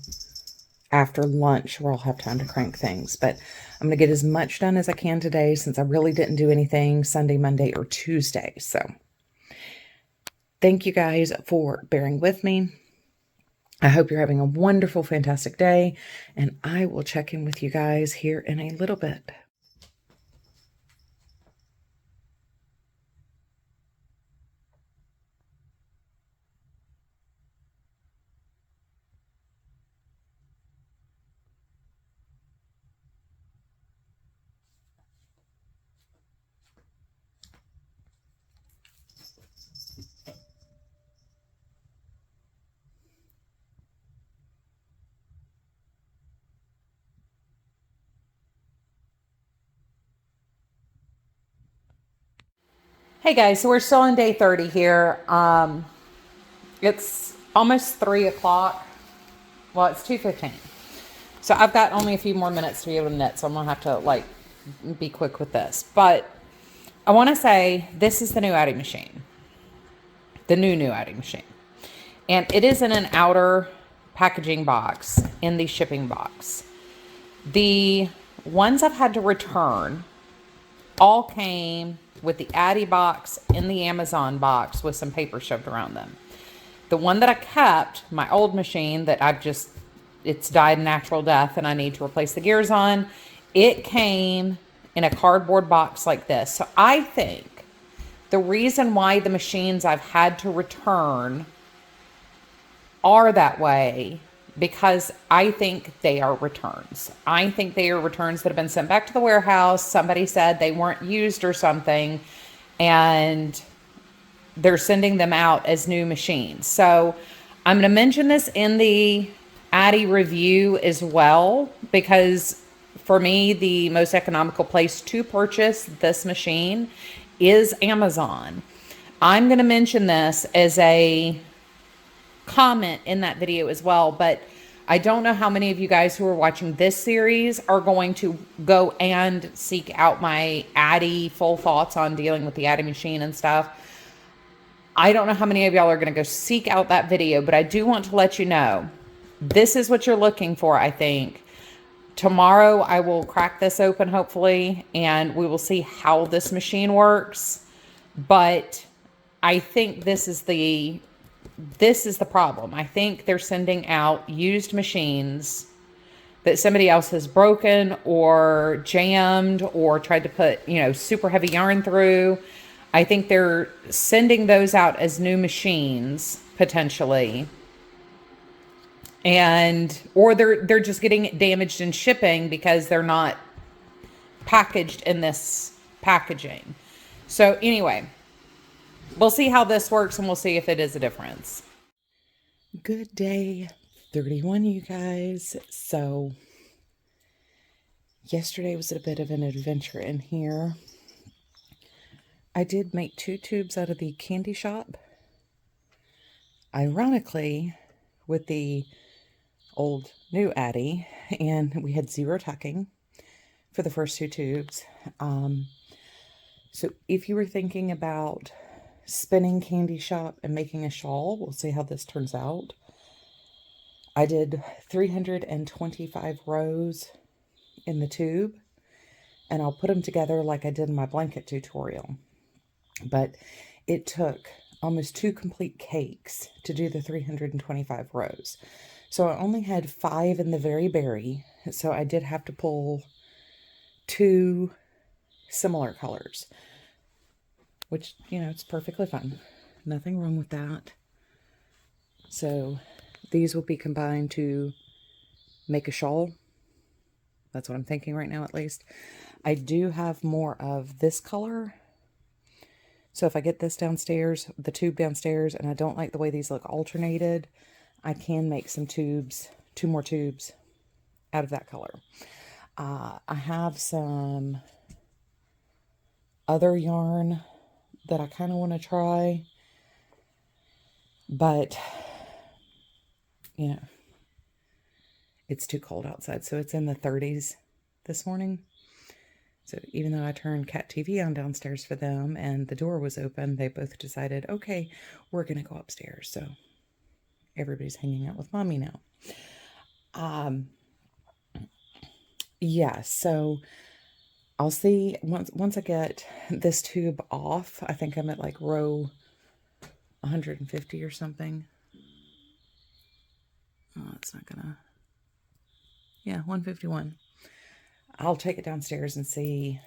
after lunch where I'll have time to crank things. But I'm going to get as much done as I can today since I really didn't do anything Sunday, Monday, or Tuesday. So thank you guys for bearing with me. I hope you're having a wonderful, fantastic day, and I will check in with you guys here in a little bit. Hey guys, so we're still on day 30 here. It's almost 3 o'clock. Well, it's 2:15. So I've got only a few more minutes to be able to knit, so I'm gonna have to be quick with this. But I want to say this is the new adding machine, the new adding machine, and it is in an outer packaging box in the shipping box. The ones I've had to return all came with the Addy box in the Amazon box with some paper shoved around them. The one that I kept, my old machine that it's died a natural death and I need to replace the gears on, it came in a cardboard box like this. So I think the reason why the machines I've had to return are that way, because I think they are returns. I think they are returns that have been sent back to the warehouse. Somebody said they weren't used or something, and they're sending them out as new machines. So I'm going to mention this in the Addy review as well, because for me, the most economical place to purchase this machine is Amazon. I'm going to mention this as a comment in that video as well, but I don't know how many of you guys who are watching this series are going to go and seek out my Addy full thoughts on dealing with the Addy machine and stuff. I don't know how many of y'all are going to go seek out that video, but I do want to let you know this is what you're looking for. I think tomorrow I will crack this open, hopefully, and we will see how this machine works. But I think this is the problem. I think they're sending out used machines that somebody else has broken or jammed or tried to put, super heavy yarn through. I think they're sending those out as new machines potentially. Or they're just getting it damaged in shipping because they're not packaged in this packaging. So anyway, we'll see how this works and we'll see if it is a difference. Good day 31, you guys. So yesterday was a bit of an adventure in here. I did make 2 tubes out of the candy shop. Ironically, with the old new Addy, and we had 0 tucking for the first 2 tubes. So if you were thinking about spinning candy shop and making a shawl, we'll see how this turns out. I did 325 rows in the tube, and I'll put them together like I did in my blanket tutorial. But it took almost 2 complete cakes to do the 325 rows. So I only had 5 in the very berry, so I did have to pull 2 similar colors, which, it's perfectly fine. Nothing wrong with that. So these will be combined to make a shawl. That's what I'm thinking right now, at least. I do have more of this color. So if I get this downstairs, the tube downstairs, and I don't like the way these look alternated, I can make some tubes, 2 more tubes out of that color. I have some other yarn that I kind of want to try, but, it's too cold outside. So it's in the 30s this morning. So even though I turned cat TV on downstairs for them and the door was open, they both decided, okay, we're going to go upstairs. So everybody's hanging out with mommy now. Yeah, so I'll see once I get this tube off. I think I'm at like row 150 or something. Oh, it's not gonna. Yeah, 151. I'll take it downstairs and see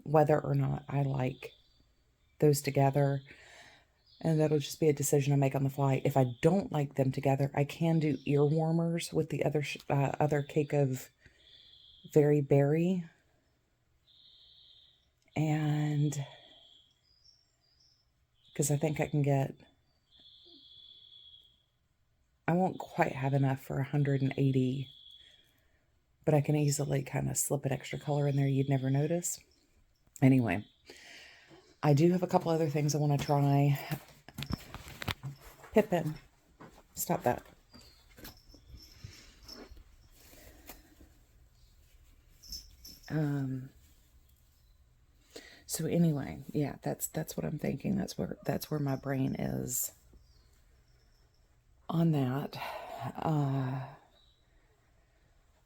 whether or not I like those together. And that'll just be a decision I make on the fly. If I don't like them together, I can do ear warmers with the other cake of Very Berry. And because I think I can get, I won't quite have enough for 180, but I can easily kind of slip an extra color in there you'd never notice. Anyway, I do have a couple other things I want to try. Pippin, stop that. So anyway, yeah, that's what I'm thinking. That's where my brain is on that.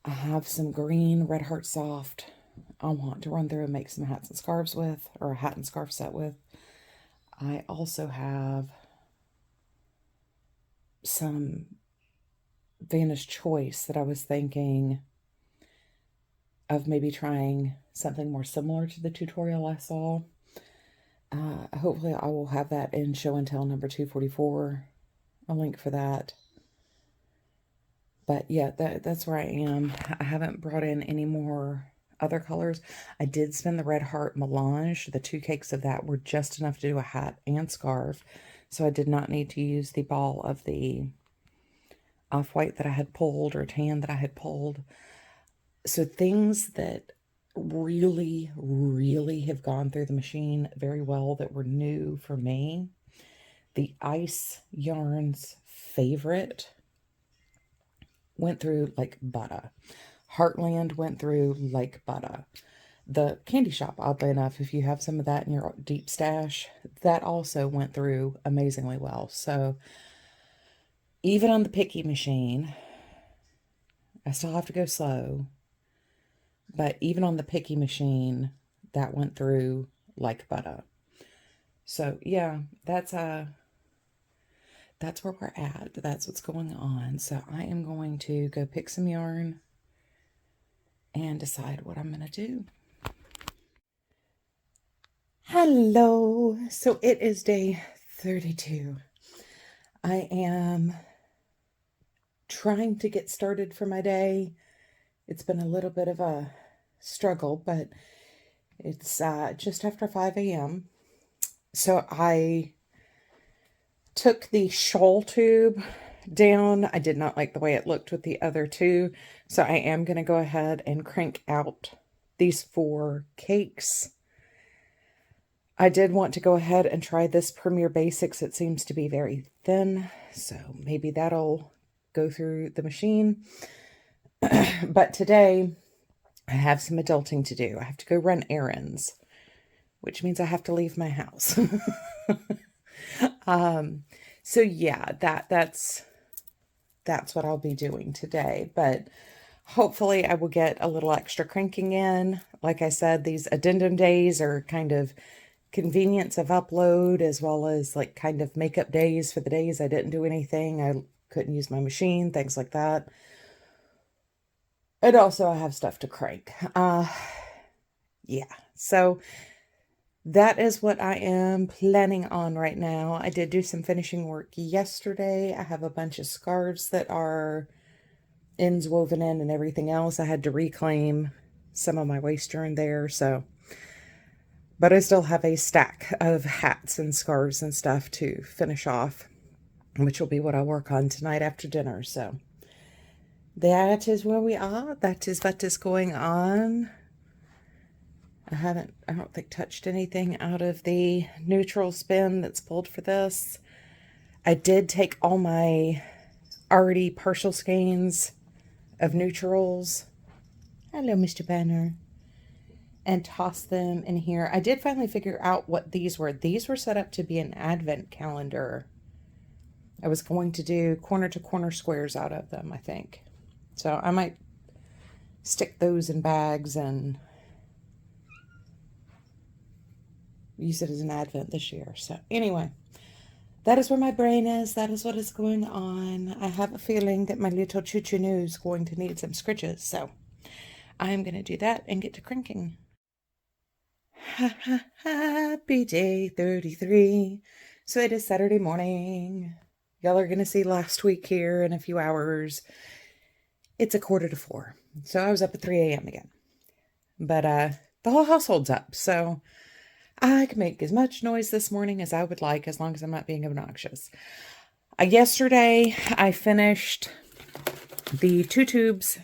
I have some green Red Heart Soft I want to run through and make some hats and scarves with, or a hat and scarf set with. I also have some Vanna's Choice that I was thinking of maybe trying something more similar to the tutorial I saw. Hopefully I will have that in show and tell number 244, a link for that. But yeah, that's where I am. I haven't brought in any more other colors. I did spend the Red Heart Melange. The 2 cakes of that were just enough to do a hat and scarf. So I did not need to use the ball of the off-white that I had pulled, or tan that I had pulled. So things that really, really have gone through the machine very well that were new for me. The Ice Yarns Favorite went through like butter. Heartland went through like butter. The candy shop, oddly enough, if you have some of that in your deep stash, that also went through amazingly well. So even on the picky machine, I still have to go slow, but even on the picky machine, that went through like butter. So yeah, that's where we're at. That's what's going on. So I am going to go pick some yarn and decide what I'm going to do. Hello. So it is day 32. I am trying to get started for my day. It's been a little bit of a struggle, but it's just after 5 a.m. So I took the shawl tube down. I did not like the way it looked with the other 2. So I am going to go ahead and crank out these 4 cakes. I did want to go ahead and try this Premier Basics. It seems to be very thin, so maybe that'll go through the machine. But today I have some adulting to do. I have to go run errands, which means I have to leave my house. So yeah, that's what I'll be doing today, but hopefully I will get a little extra cranking in. Like I said, these addendum days are kind of convenience of upload, as well as like kind of makeup days for the days I didn't do anything. I couldn't use my machine, things like that. And also I have stuff to crank. Yeah, so that is what I am planning on right now. I did do some finishing work yesterday. I have a bunch of scarves that are ends woven in and everything else. I had to reclaim some of my waste yarn there, so. But I still have a stack of hats and scarves and stuff to finish off, which will be what I work on tonight after dinner. So that is where we are. That is what is going on. I don't think touched anything out of the neutral spin that's pulled for this. I did take all my already partial skeins of neutrals. Hello, Mr. Banner. and toss them in here. I did finally figure out what these were. These were set up to be an advent calendar. I was going to do corner to corner squares out of them, I think. So I might stick those in bags and use it as an advent this year. So anyway, that is where my brain is. That is what is going on. I have a feeling that my little choo-choo new is going to need some scritches. So I'm going to do that and get to cranking. Happy day 33. So it is Saturday morning. Y'all are going to see last week here in a few hours. It's 3:45. So I was up at 3 a.m. again. But the whole household's up. So I can make as much noise this morning as I would like, as long as I'm not being obnoxious. Yesterday, I finished the 2 tubes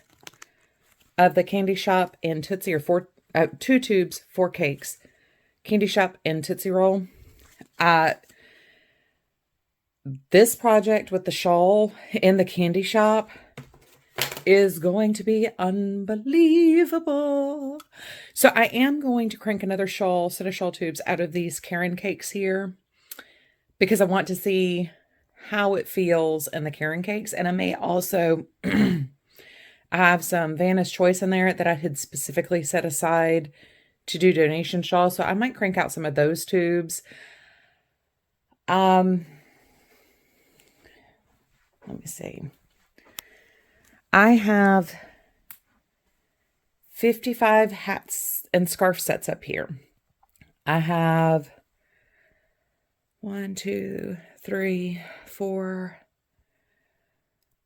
of the Candy Shop and Tootsie, or 2 tubes, 4 cakes, Candy Shop and Tootsie Roll. This project with the shawl in the Candy Shop is going to be unbelievable. So I am going to crank another set of shawl tubes out of these Karen cakes here, because I want to see how it feels in the Karen cakes. And I may also I have some Vanna's Choice in there that I had specifically set aside to do donation shawls. So I might crank out some of those tubes. Let me see. I have 55 hats and scarf sets up here. I have 1, 2, 3, 4.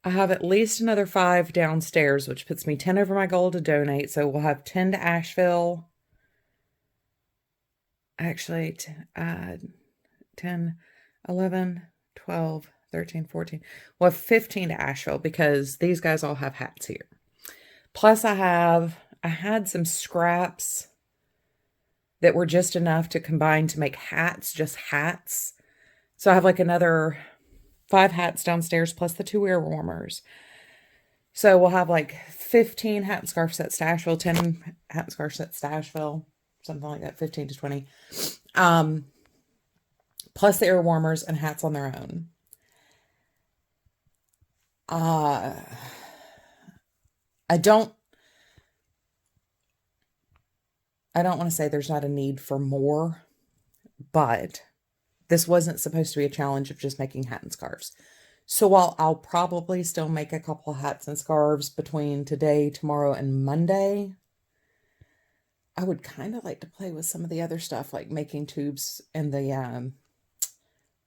I have at least another 5 downstairs, which puts me 10 over my goal to donate. So we'll have 10 to Asheville. Actually, 10, 11, 12, 13, 14. Well, 15 to Asheville, because these guys all have hats here. Plus I had some scraps that were just enough to combine to make hats, just hats. So I have like another 5 hats downstairs plus the 2 ear warmers. So we'll have like 15 hat and scarf sets to Asheville, 10 hat and scarf sets to Asheville, something like that, 15 to 20. Plus the ear warmers and hats on their own. I don't want to say there's not a need for more, but this wasn't supposed to be a challenge of just making hat and scarves. So while I'll probably still make a couple of hats and scarves between today, tomorrow, and Monday, I would kind of like to play with some of the other stuff, like making tubes and the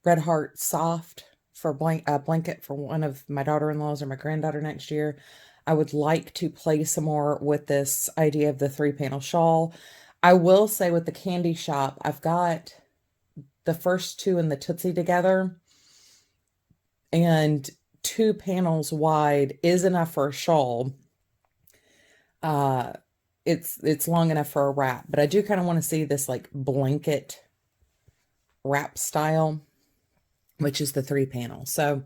Red Heart Soft for a blanket for one of my daughter-in-laws or my granddaughter next year. I would like to play some more with this idea of the 3-panel shawl. I will say with the Candy Shop, I've got the first 2 in the Tootsie together, and 2 panels wide is enough for a shawl. It's long enough for a wrap, but I do kind of want to see this like blanket wrap style, which is the 3-panel. So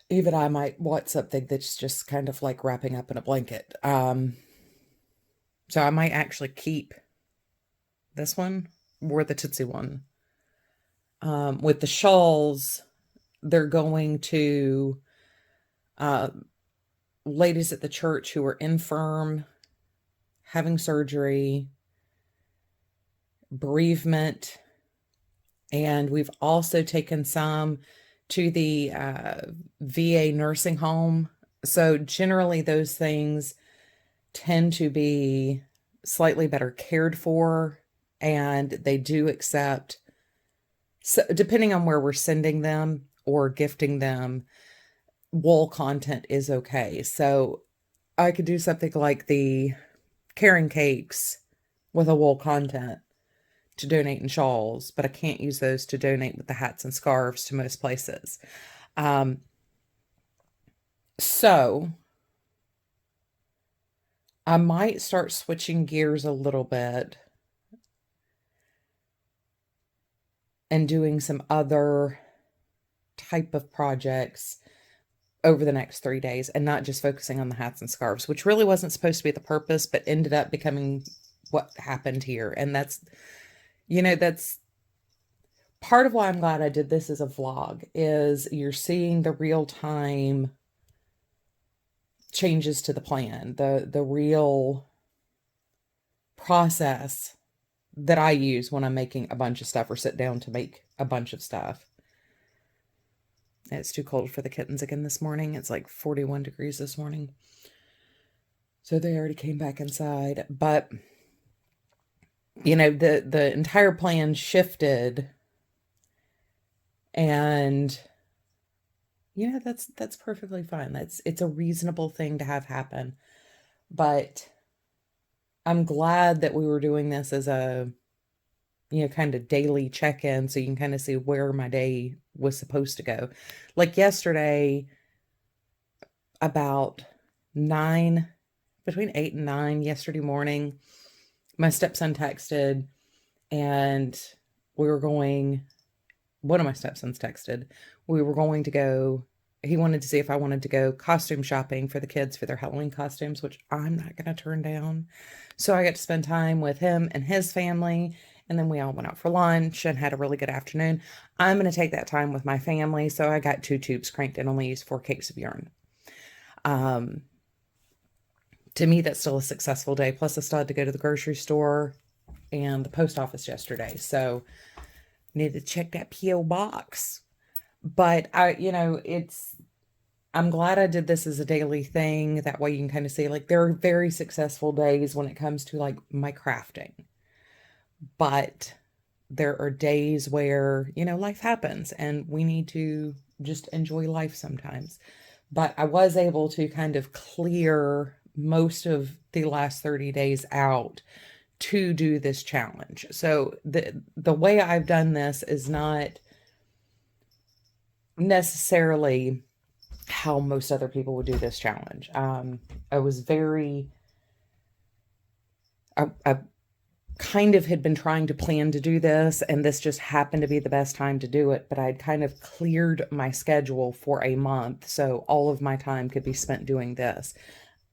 even I might want something that's just kind of like wrapping up in a blanket. So I might actually keep this one or the Tootsie one. With the shawls, they're going to ladies at the church who are infirm, having surgery, bereavement, and we've also taken some to the VA nursing home. So generally those things tend to be slightly better cared for, and they do accept, so depending on where we're sending them or gifting them, wool content is okay. So I could do something like the Karen cakes with a wool content to donate in shawls, but I can't use those to donate with the hats and scarves to most places. So I might start switching gears a little bit and doing some other type of projects. over the next 3 days and not just focusing on the hats and scarves, which really wasn't supposed to be the purpose, but ended up becoming what happened here. And that's, that's part of why I'm glad I did this as a vlog, is you're seeing the real time changes to the plan, the real process that I use when I'm making a bunch of stuff or sit down to make a bunch of stuff. It's too cold for the kittens again this morning. It's like 41 degrees this morning. So they already came back inside. But, the entire plan shifted. And, that's perfectly fine. It's a reasonable thing to have happen. But I'm glad that we were doing this as a, kind of daily check-in, so you can kind of see where my day was supposed to go. Like yesterday, about 9, between 8 and 9 yesterday morning, my stepson texted, and one of my stepsons texted, we were going to go, he wanted to see if I wanted to go costume shopping for the kids for their Halloween costumes, which I'm not going to turn down. So I got to spend time with him and his family. And then we all went out for lunch and had a really good afternoon. I'm going to take that time with my family. So I got 2 tubes cranked and only used 4 cakes of yarn. To me, that's still a successful day. Plus I still had to go to the grocery store and the post office yesterday. So need to check that P.O. box. But I'm glad I did this as a daily thing. That way you can kind of see, like, there are very successful days when it comes to like my crafting. But there are days where, life happens and we need to just enjoy life sometimes. But I was able to kind of clear most of the last 30 days out to do this challenge. So the way I've done this is not necessarily how most other people would do this challenge. I was I kind of had been trying to plan to do this, and this just happened to be the best time to do it, but I'd kind of cleared my schedule for a month, so all of my time could be spent doing this.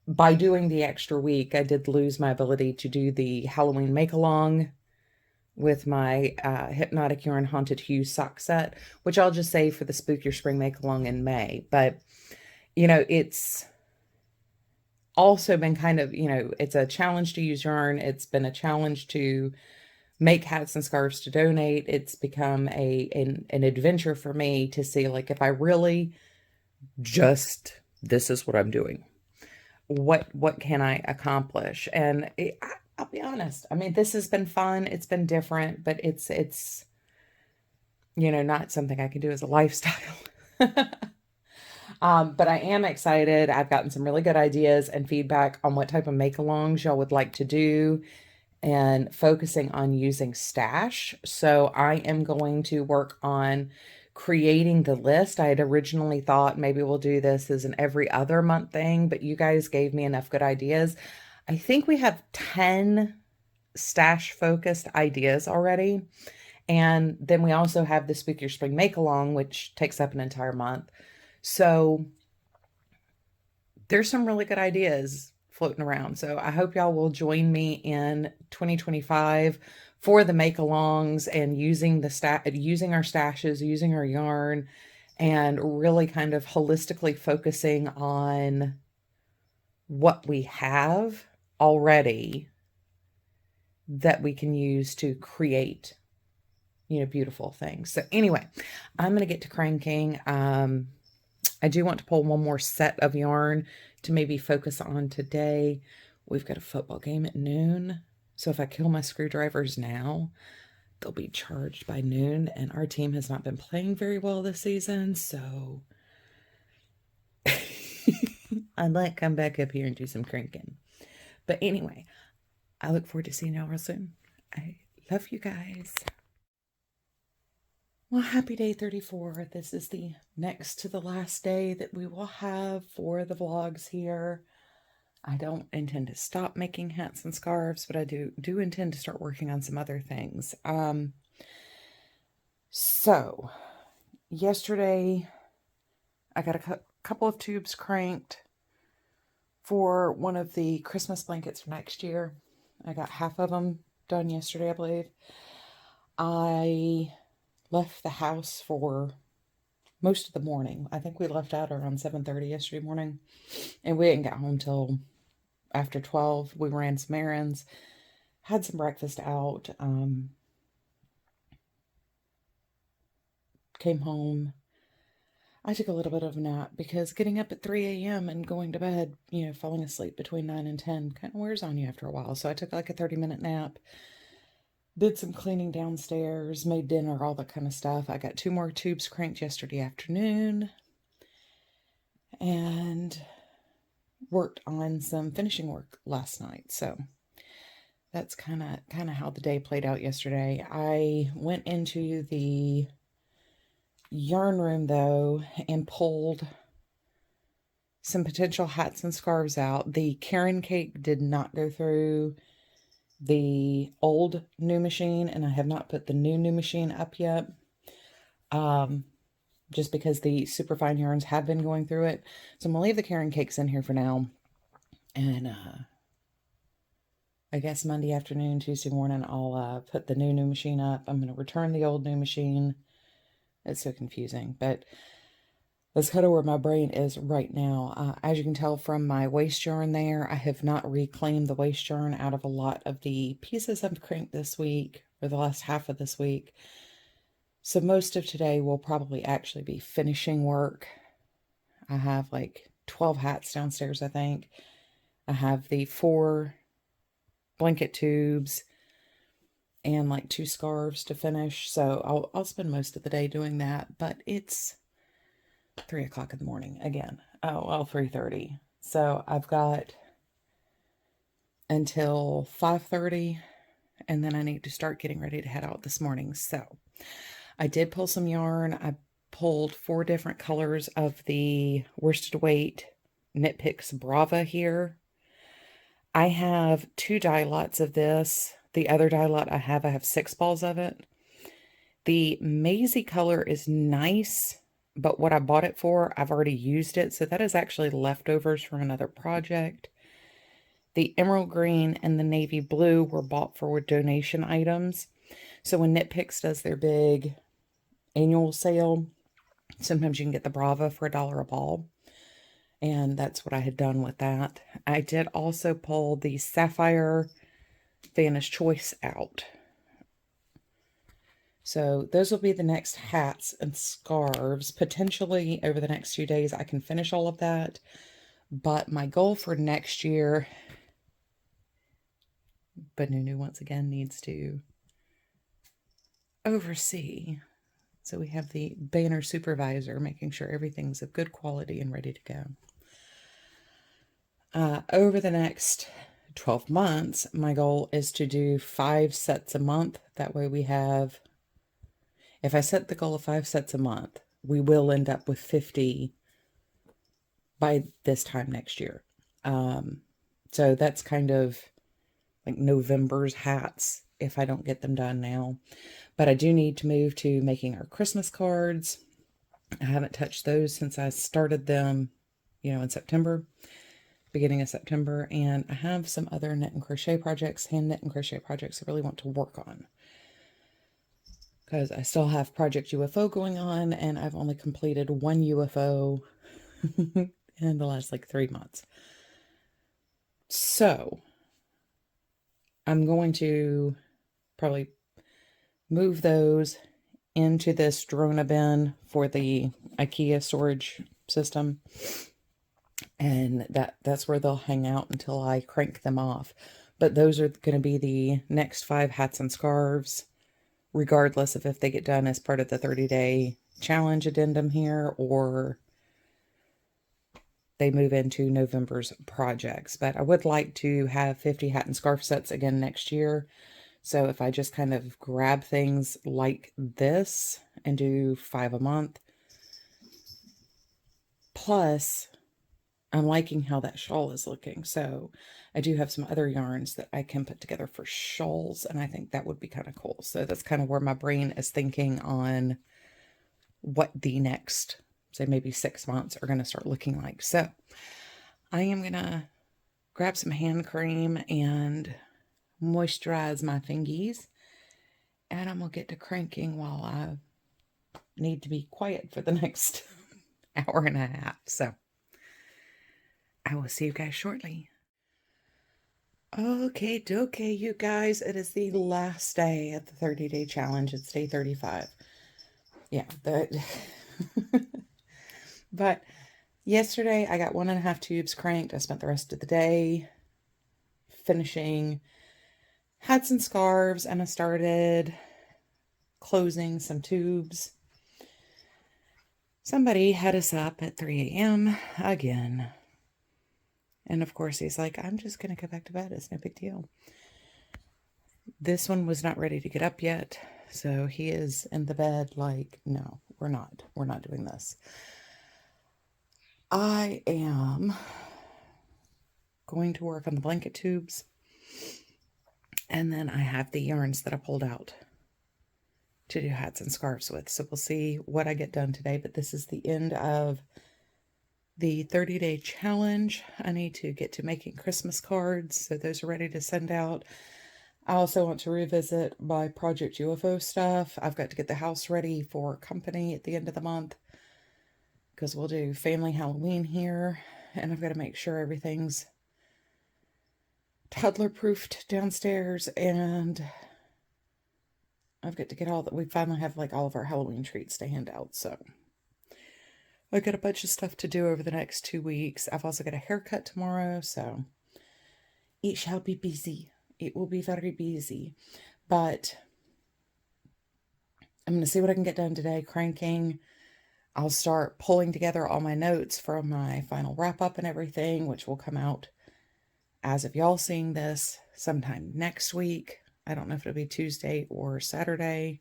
By doing the extra week, I did lose my ability to do the Halloween make-along with my Hypnotic Yarn Haunted Hue sock set, which I'll just save for the Spook Your Spring make-along in May. But, it's also been kind of, it's a challenge to use yarn. It's been a challenge to make hats and scarves to donate. It's become an adventure for me to see, like, if I really just, this is what I'm doing, what can I accomplish? And I'll be honest, I mean, this has been fun. It's been different, but it's not something I can do as a lifestyle. But I am excited. I've gotten some really good ideas and feedback on what type of make-alongs y'all would like to do, and focusing on using stash. So I am going to work on creating the list. I had originally thought maybe we'll do this as an every other month thing, but you guys gave me enough good ideas. I think we have 10 stash focused ideas already. And then we also have the Spook Your Spring make-along, which takes up an entire month. So there's some really good ideas floating around. So I hope y'all will join me in 2025 for the make-alongs and using our stashes, using our yarn, and really kind of holistically focusing on what we have already that we can use to create, beautiful things. So anyway, I'm going to get to cranking. I do want to pull one more set of yarn to maybe focus on today. We've got a football game at noon. So if I kill my screwdrivers now, they'll be charged by noon. And our team has not been playing very well this season. So I might come back up here and do some cranking. But anyway, I look forward to seeing y'all real soon. I love you guys. Well, happy day 34. This is the next to the last day that we will have for the vlogs here. I don't intend to stop making hats and scarves, but I do intend to start working on some other things. So yesterday I got couple of tubes cranked for one of the Christmas blankets for next year. I got half of them done yesterday, I believe. I left the house for most of the morning. I think we left out around 7:30 yesterday morning, and we didn't get home till after 12. We ran some errands, had some breakfast out, came home. I took a little bit of a nap because getting up at 3 a.m. and going to bed, falling asleep between 9 and 10 kind of wears on you after a while. So I took like a 30-minute nap, did some cleaning downstairs, made dinner, all that kind of stuff. I got 2 more tubes cranked yesterday afternoon and worked on some finishing work last night. So that's kind of how the day played out yesterday. I went into the yarn room though and pulled some potential hats and scarves out. The Karen cake did not go through the old new machine, and I have not put the new machine up yet, just because the super fine yarns have been going through it. So I'm gonna leave the Karen cakes in here for now, and I guess Monday afternoon, Tuesday morning, I'll put the new machine up. I'm gonna return the old new machine. It's so confusing, but that's kind of where my brain is right now. As you can tell from my waste yarn there, I have not reclaimed the waste yarn out of a lot of the pieces I've cranked this week, or the last half of this week. So most of today will probably actually be finishing work. I have like 12 hats downstairs, I think. I have the 4 blanket tubes and like 2 scarves to finish. So I'll spend most of the day doing that, but it's 3 o'clock in the morning again. Oh, well, 3:30. So I've got until 5:30, and then I need to start getting ready to head out this morning. So I did pull some yarn. I pulled 4 different colors of the worsted weight Knit Picks Brava here. I have 2 dye lots of this. The other dye lot I have 6 balls of it. The Maisie color is nice, but what I bought it for, I've already used it. So that is actually leftovers from another project. The emerald green and the navy blue were bought for donation items. So when Knit Picks does their big annual sale, sometimes you can get the Brava for $1 a ball. And that's what I had done with that. I did also pull the Sapphire Fanta's Choice out. So those will be the next hats and scarves. Potentially over the next few days I can finish all of that. But my goal for next year, Nunu once again needs to oversee. So we have the banner supervisor making sure everything's of good quality and ready to go. Over the next 12 months, my goal is to do 5 sets a month. That way we have, if I set the goal of 5 sets a month, we will end up with 50 by this time next year. So that's kind of like November's hats if I don't get them done now. But I do need to move to making our Christmas cards. I haven't touched those since I started them, in September. Beginning of September, and I have some other knit and crochet projects, hand knit and crochet projects I really want to work on, because I still have Project UFO going on, and I've only completed 1 UFO in the last like 3 months. So I'm going to probably move those into this Drona bin for the IKEA storage system. And that's where they'll hang out until I crank them off. But those are going to be the next 5 hats and scarves, regardless of if they get done as part of the 30-day challenge addendum here or they move into November's projects. But I would like to have 50 hat and scarf sets again next year. So if I just kind of grab things like this and do 5 a month, plus I'm liking how that shawl is looking. So I do have some other yarns that I can put together for shawls, and I think that would be kind of cool. So that's kind of where my brain is thinking on what the next say maybe 6 months are going to start looking like. So I am going to grab some hand cream and moisturize my fingies. And I'm going to get to cranking while I need to be quiet for the next hour and a half. So I will see you guys shortly. Okay, dokie, you guys. It is the last day of the 30-day challenge. It's day 35. Yeah, but yesterday I got 1.5 tubes cranked. I spent the rest of the day finishing hats and scarves, and I started closing some tubes. Somebody had us up at 3 a.m. again. And of course he's like, I'm just going to go back to bed. It's no big deal. This one was not ready to get up yet. So he is in the bed like, no, we're not. We're not doing this. I am going to work on the blanket tubes. And then I have the yarns that I pulled out to do hats and scarves with. So we'll see what I get done today. But this is the end of the 30-day challenge. I need to get to making Christmas cards. So those are ready to send out. I also want to revisit my Project UFO stuff. I've got to get the house ready for company at the end of the month, because we'll do family Halloween here. And I've got to make sure everything's toddler-proofed downstairs. And I've got to get all that. We finally have like all of our Halloween treats to hand out. So I've got a bunch of stuff to do over the next 2 weeks. I've also got a haircut tomorrow. So it shall be busy. It will be very busy, but I'm going to see what I can get done today, cranking. I'll start pulling together all my notes from my final wrap up and everything, which will come out as of y'all seeing this sometime next week. I don't know if it'll be Tuesday or Saturday.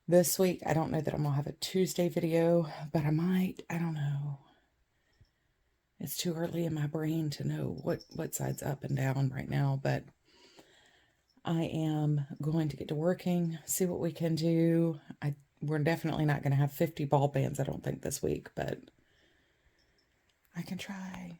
This week, I don't know that I'm going to have a Tuesday video, but I might. I don't know. It's too early in my brain to know what side's up and down right now, but I am going to get to working, see what we can do. We're definitely not going to have 50 ball bands, I don't think, this week, but I can try.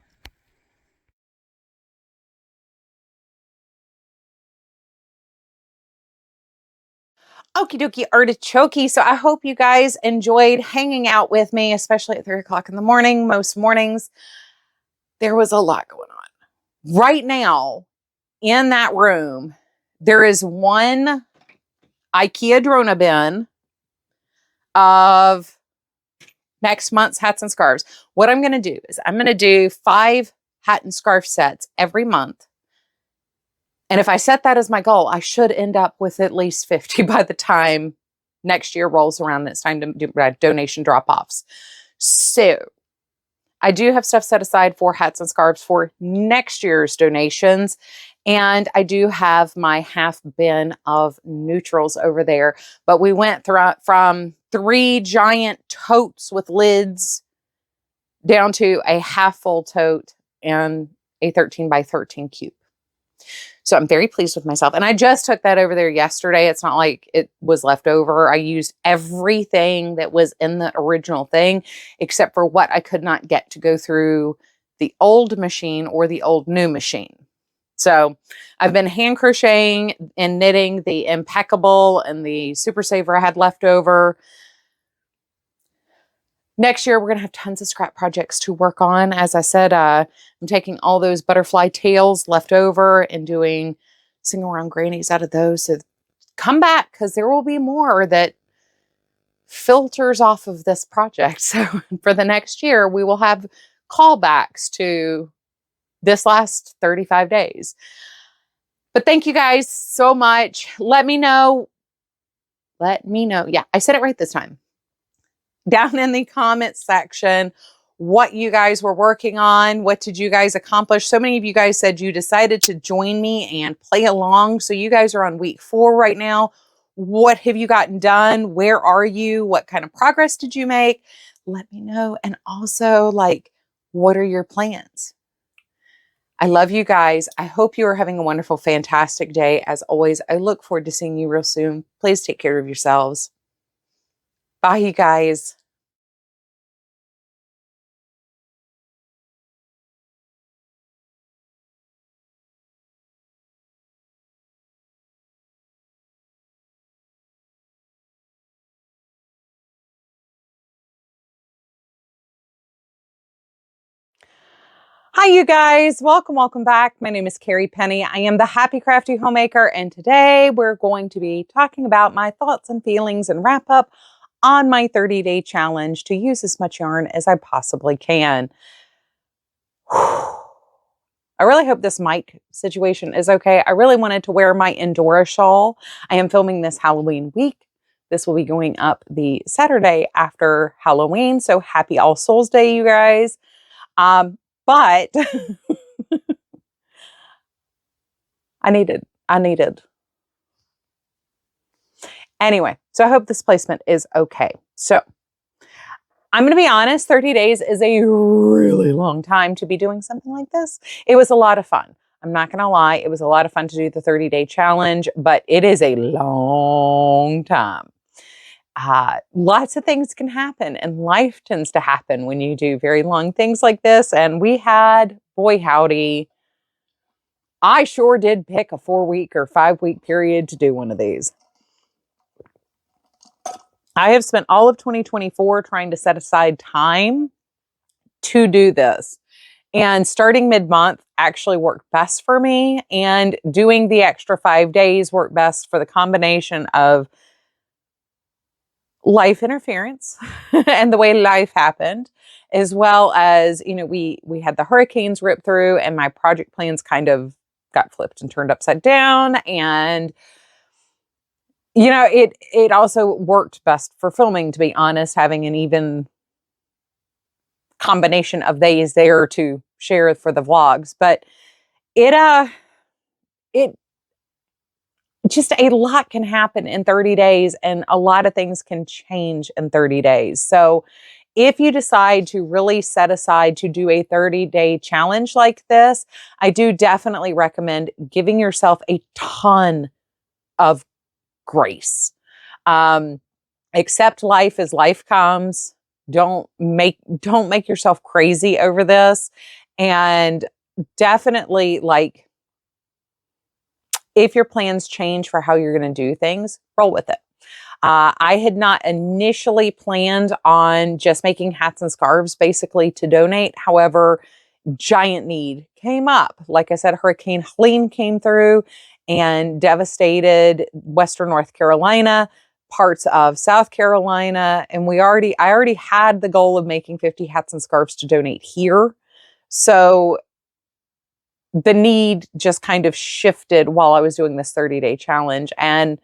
Okie dokie artichoke. So I hope you guys enjoyed hanging out with me, especially at 3 o'clock in the morning. Most mornings, there was a lot going on. Right now, in that room, there is one IKEA Drona bin of next month's hats and scarves. What I'm going to do is I'm going to do 5 hat and scarf sets every month. And if I set that as my goal, I should end up with at least 50 by the time next year rolls around. It's time to do donation drop-offs. So I do have stuff set aside for hats and scarves for next year's donations. And I do have my half bin of neutrals over there. But we went from 3 giant totes with lids down to a half full tote and a 13 by 13 cube. So I'm very pleased with myself. And I just took that over there yesterday. It's not like it was left over. I used everything that was in the original thing, except for what I could not get to go through the old machine or the old new machine. So I've been hand crocheting and knitting the Impeccable and the Super Saver I had left over. Next year, we're going to have tons of scrap projects to work on. As I said, I'm taking all those butterfly tails left over and doing single round grannies out of those. So come back, because there will be more that filters off of this project. So for the next year, we will have callbacks to this last 35 days. But thank you guys so much. Let me know. Yeah, I said it right this time. Down in the comments section what you guys were working on. What did you guys accomplish? So many of you guys said you decided to join me and play along. So you guys are on week 4 right now. What have you gotten done? Where are you? What kind of progress did you make? Let me know. And also, like, what are your plans? I love you guys. I hope you are having a wonderful, fantastic day. As always, I look forward to seeing you real soon. Please take care of yourselves. Bye, you guys. Hi, you guys. Welcome back. My name is Carrie Penny. I am the Happy Crafty Homemaker, and today we're going to be talking about my thoughts and feelings and wrap up on my 30-day challenge to use as much yarn as I possibly can. I really hope this mic situation is okay. I really wanted to wear my Angora shawl. I am filming this Halloween week. This will be going up the Saturday after Halloween, so happy All Souls Day, you guys. But I needed. Anyway, so I hope this placement is okay. So I'm going to be honest, 30 days is a really long time to be doing something like this. It was a lot of fun. I'm not going to lie. It was a lot of fun to do the 30-day challenge, but it is a long time. Lots of things can happen, and life tends to happen when you do very long things like this. And we had, boy howdy, I sure did pick a 4-week or 5-week period to do one of these. I have spent all of 2024 trying to set aside time to do this. And starting mid-month actually worked best for me. And doing the extra 5 days worked best for the combination of life interference and the way life happened, as well as, we had the hurricanes rip through and my project plans kind of got flipped and turned upside down. And it also worked best for filming, to be honest, having an even combination of days there to share for the vlogs. But it just, a lot can happen in 30 days and a lot of things can change in 30 days. So if you decide to really set aside to do a 30-day challenge like this, I do definitely recommend giving yourself a ton of grace. Accept life as life comes. Don't make yourself crazy over this. And definitely, if your plans change for how you're going to do things, roll with it. I had not initially planned on just making hats and scarves basically to donate. However, giant need came up. Like I said, Hurricane Helene came through and devastated Western North Carolina, parts of South Carolina. And I already had the goal of making 50 hats and scarves to donate here. So the need just kind of shifted while I was doing this 30-day challenge. And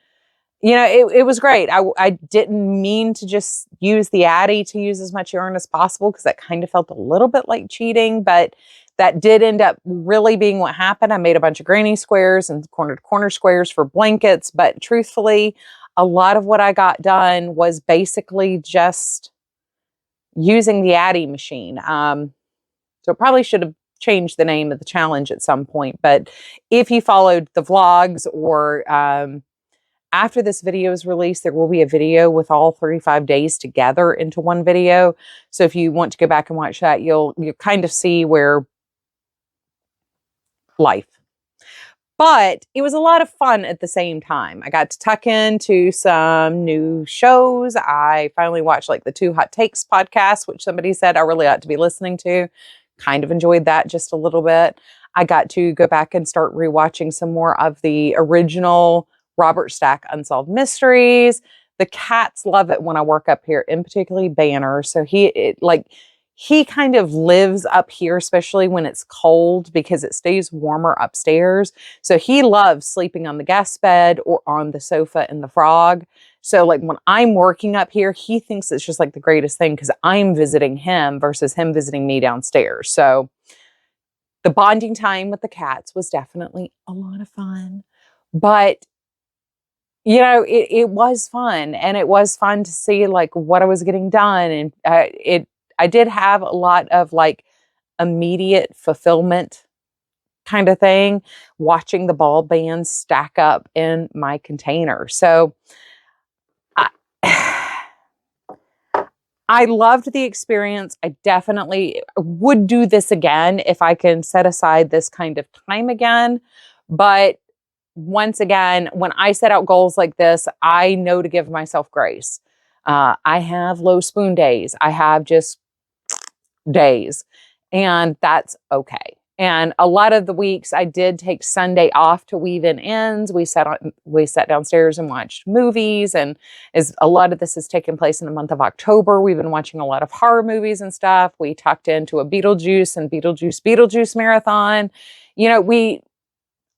it was great. I didn't mean to just use the Addy to use as much yarn as possible because that kind of felt a little bit like cheating, but that did end up really being what happened. I made a bunch of granny squares and corner squares for blankets, but truthfully, a lot of what I got done was basically just using the Addy machine. So it probably should have changed the name of the challenge at some point, but if you followed the vlogs or after this video is released, there will be a video with all 35 days together into one video. So if you want to go back and watch that, you'll kind of see where life. But it was a lot of fun at the same time. I got to tuck into some new shows. I finally watched the 2 Hot Takes podcast, which somebody said I really ought to be listening to. Kind of enjoyed that just a little bit. I got to go back and start rewatching some more of the original Robert Stack Unsolved Mysteries. The cats love it when I work up here, and particularly Banner. So he kind of lives up here, especially when it's cold because it stays warmer upstairs. So he loves sleeping on the guest bed or on the sofa in the frog. So when I'm working up here, he thinks it's just the greatest thing because I'm visiting him versus him visiting me downstairs. So the bonding time with the cats was definitely a lot of fun. But it was fun, and it was fun to see what I was getting done. And I did have a lot of immediate fulfillment kind of thing, watching the ball bands stack up in my container. So I loved the experience. I definitely would do this again if I can set aside this kind of time again. But once again, when I set out goals like this, I know to give myself grace. I have low spoon days. I have just days. and that's okay. And a lot of the weeks I did take Sunday off to weave in ends. We sat downstairs and watched movies. And as a lot of this has taken place in the month of October, we've been watching a lot of horror movies and stuff. We tucked into a Beetlejuice marathon. You know,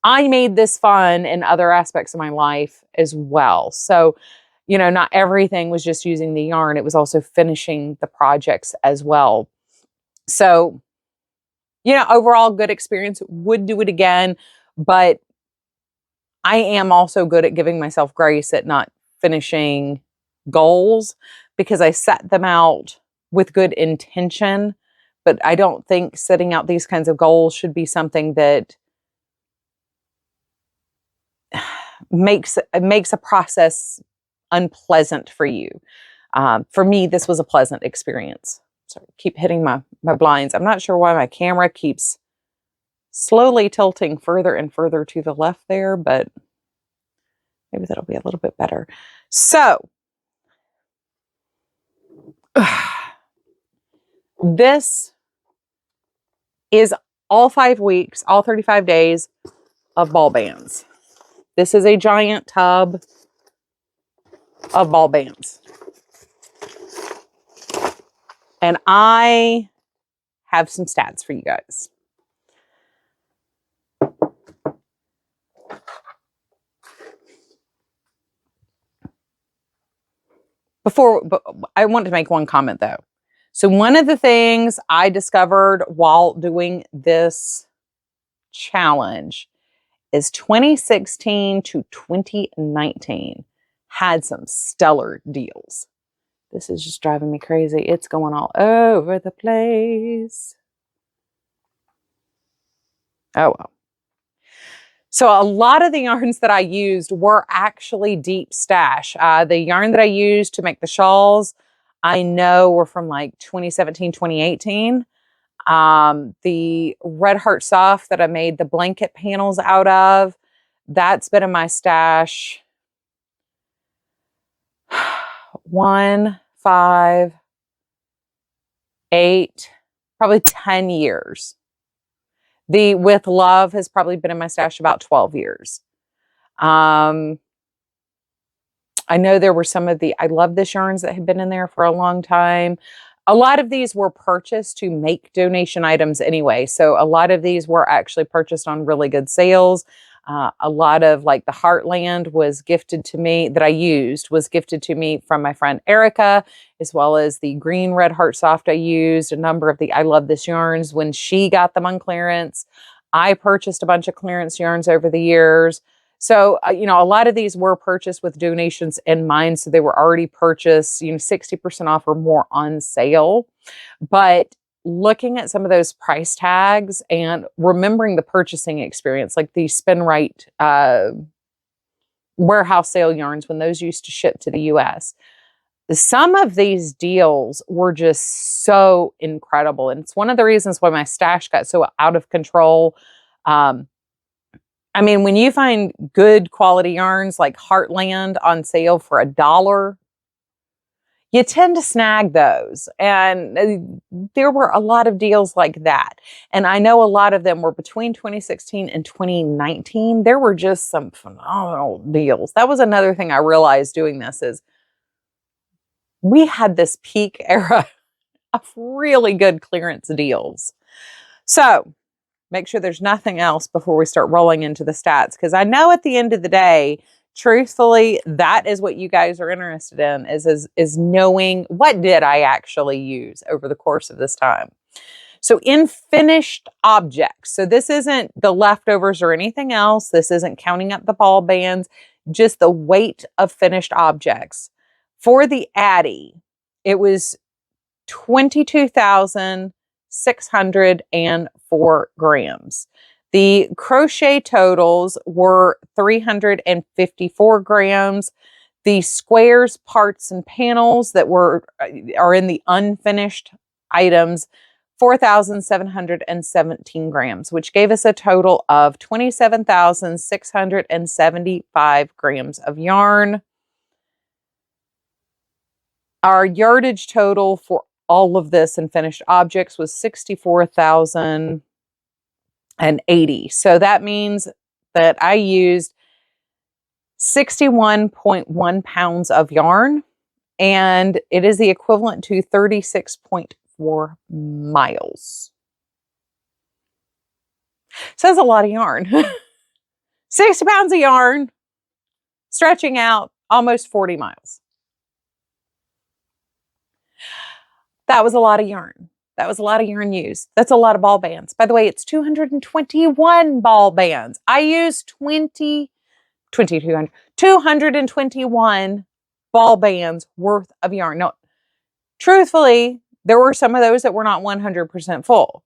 I made this fun in other aspects of my life as well. So, you know, not everything was just using the yarn. It was also finishing the projects as well. So, you know, overall good experience, would do it again, but I am also good at giving myself grace at not finishing goals because I set them out with good intention. But I don't think setting out these kinds of goals should be something that makes a process unpleasant for you. For me, this was a pleasant experience. Sorry, keep hitting my blinds. I'm not sure why my camera keeps slowly tilting further and further to the left there, but maybe that'll be a little bit better. So, this is all 5 weeks, all 35 days of ball bands. This is a giant tub of ball bands. And I have some stats for you guys. But I want to make one comment though. So one of the things I discovered while doing this challenge is 2016 to 2019 had some stellar deals. This is just driving me crazy. It's going all over the place. Oh, well. So a lot of the yarns that I used were actually deep stash. The yarn that I used to make the shawls, I know were from like 2017, 2018. The Red Heart Soft that I made the blanket panels out of, that's been in my stash 1, 5, 8, probably 10 years. The With Love has probably been in my stash about 12 years. I know there were some of the I Love This yarns that had been in there for a long time. A lot of these were purchased to make donation items anyway. So a lot of these were actually purchased on really good sales. A lot of like the Heartland was gifted to me that I used was gifted to me from my friend Erica, as well as the Green Red Heart Soft I used, a number of the I Love This yarns when she got them on clearance. I purchased a bunch of clearance yarns over the years. So, you know, a lot of these were purchased with donations in mind. So they were already purchased, you know, 60% off or more on sale. But looking at some of those price tags and remembering the purchasing experience, like the Spin Right warehouse sale yarns, when those used to ship to the US, some of these deals were just so incredible. And it's one of the reasons why my stash got so out of control. I mean, when you find good quality yarns like Heartland on sale for $1, you tend to snag those. And there were a lot of deals like that. And I know a lot of them were between 2016 and 2019. There were just some phenomenal deals. That was another thing I realized doing this is we had this peak era of really good clearance deals. So make sure there's nothing else before we start rolling into the stats. Because I know at the end of the day, truthfully, that is what you guys are interested in is knowing what did I actually use over the course of this time. So in finished objects, so this isn't the leftovers or anything else. This isn't counting up the ball bands, just the weight of finished objects. For the Addy, it was 22,604 grams. The crochet totals were 354 grams. The squares, parts, and panels that are in the unfinished items, 4,717 grams, which gave us a total of 27,675 grams of yarn. Our yardage total for all of this in finished objects was 64,080. So that means that I used 61.1 pounds of yarn, and it is the equivalent to 36.4 miles. So that's a lot of yarn. 60 pounds of yarn, stretching out almost 40 miles. That was a lot of yarn. That was a lot of yarn used. That's a lot of ball bands. By the way, it's 221 ball bands. I used 221 ball bands worth of yarn. Now, truthfully, there were some of those that were not 100% full.